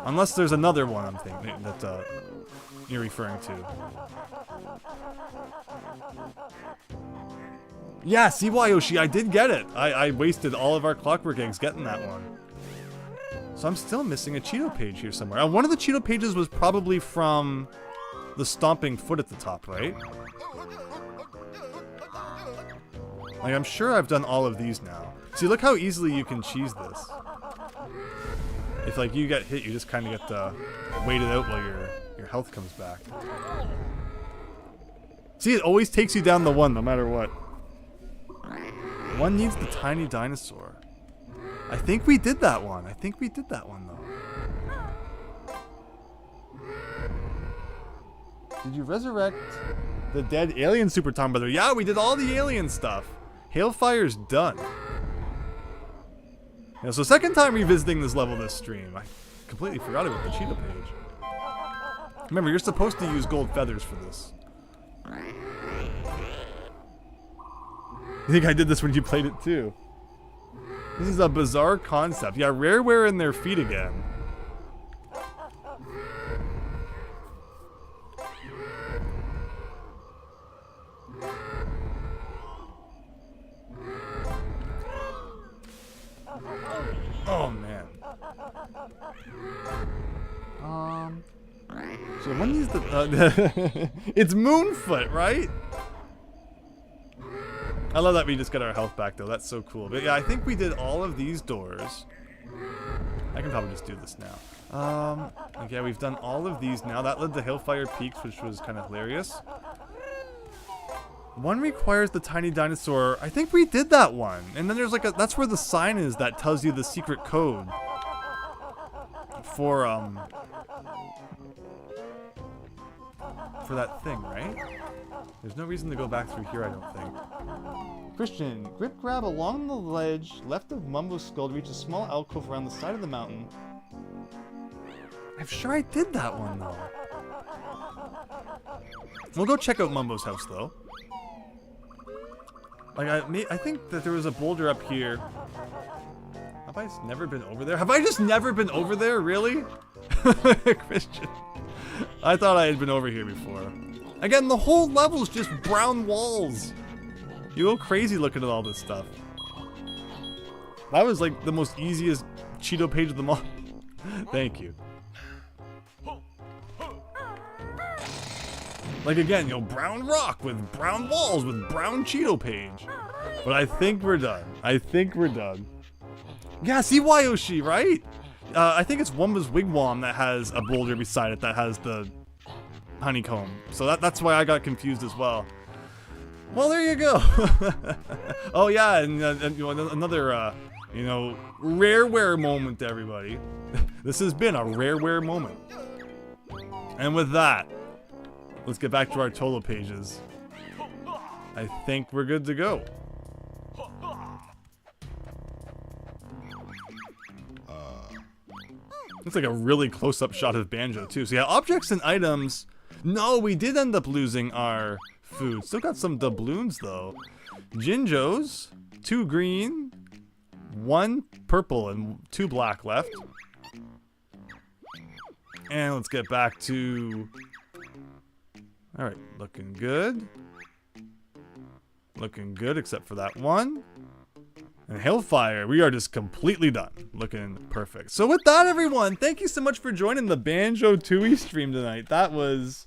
Unless there's another one I'm thinking that you're referring to. Yeah, see Wayoshi, I did get it. I wasted all of our clockwork eggs getting that one. So I'm still missing a Cheeto page here somewhere. One of the Cheeto pages was probably from the stomping foot at the top, right? Like, I'm sure I've done all of these now. See, look how easily you can cheese this. If, like, you get hit, you just kind of get to wait it out while your health comes back. See, it always takes you down the one, no matter what. One needs the tiny dinosaur. I think we did that one. I think we did that one, though. Did you resurrect the dead alien Super Tom Brother? Yeah, we did all the alien stuff. Hailfire's done. Yeah, so second time revisiting this level this stream. I completely forgot about the Cheetah page. Remember, you're supposed to use gold feathers for this. You think I did this when you played it too? This is a bizarre concept. Yeah, Rareware in their feet again. Oh man. So when is the it's Moonfoot, right? I love that we just got our health back though. That's so cool. But yeah, I think we did all of these doors. I can probably just do this now. Okay, we've done all of these now. That led to Hailfire Peaks, which was kind of hilarious. One requires the tiny dinosaur. I think we did that one. And then there's like that's where the sign is that tells you the secret code for that thing, right? There's no reason to go back through here, I don't think. Christian, grip grab along the ledge left of Mumbo's skull to reach a small alcove around the side of the mountain. I'm sure I did that one though. We'll go check out Mumbo's house though. Like I think that there was a boulder up here. Have I just never been over there? Have I just never been over there? Really? Christian. I thought I had been over here before. Again, the whole level's just brown walls. You go crazy looking at all this stuff. That was like the most easiest Cheeto page of them all. Thank you. Like again, you know, brown rock with brown walls with brown Cheeto page. But I think we're done. I think we're done. Yeah, see Wayoshi, right? I think it's Wumba's Wigwam that has a boulder beside it that has the honeycomb. So that's why I got confused as well. Well, there you go. Oh yeah, and you know, another you know, Rareware moment, everybody. This has been a Rareware moment. And with that, let's get back to our Tolo pages. I think we're good to go. Looks like a really close-up shot of Banjo too. So yeah, objects and items. No, we did end up losing our food. Still got some doubloons though. Jinjos, 2 green, 1 purple, and 2 black left. And let's get back to... Alright, looking good. Looking good except for that one. And Hailfire, we are just completely done. Looking perfect. So with that, everyone, thank you so much for joining the Banjo-Tooie stream tonight. That was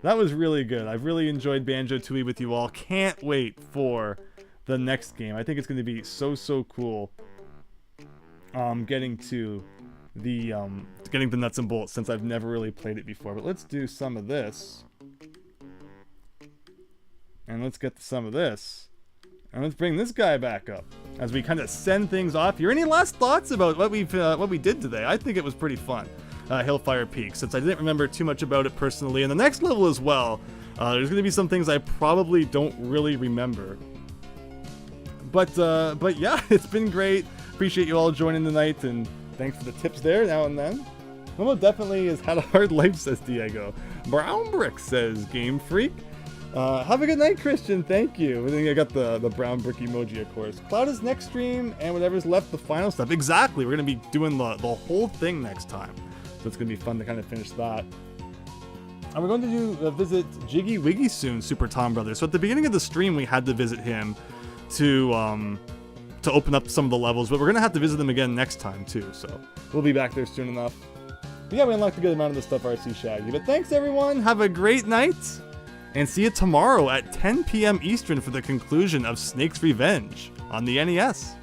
really good. I've really enjoyed Banjo-Tooie with you all. Can't wait for the next game. I think it's going to be so cool. Getting to the nuts and bolts since I've never really played it before. But let's do some of this. And let's get to some of this. And let's bring this guy back up as we kind of send things off here. Any last thoughts about what we did today? I think it was pretty fun. Hailfire Peaks, since I didn't remember too much about it personally. And the next level as well, there's going to be some things I probably don't really remember. But yeah, it's been great. Appreciate you all joining tonight, and thanks for the tips there now and then. Momo definitely has had a hard life, says Diego. Brown Brick says Game Freak. Have a good night, Christian. Thank you. I think I got the brown brick emoji, of course. Cloud is next stream, and whatever's left, the final stuff. Exactly. We're going to be doing the whole thing next time. So it's going to be fun to kind of finish that. And we're going to do visit Jiggy Wiggy soon, Super Tom Brothers. So at the beginning of the stream, we had to visit him to open up some of the levels, but we're going to have to visit him again next time, too. So we'll be back there soon enough. But yeah, we unlocked a good amount of the stuff, RC Shaggy. But thanks, everyone. Have a great night. And see you tomorrow at 10 p.m. Eastern for the conclusion of Snake's Revenge on the NES.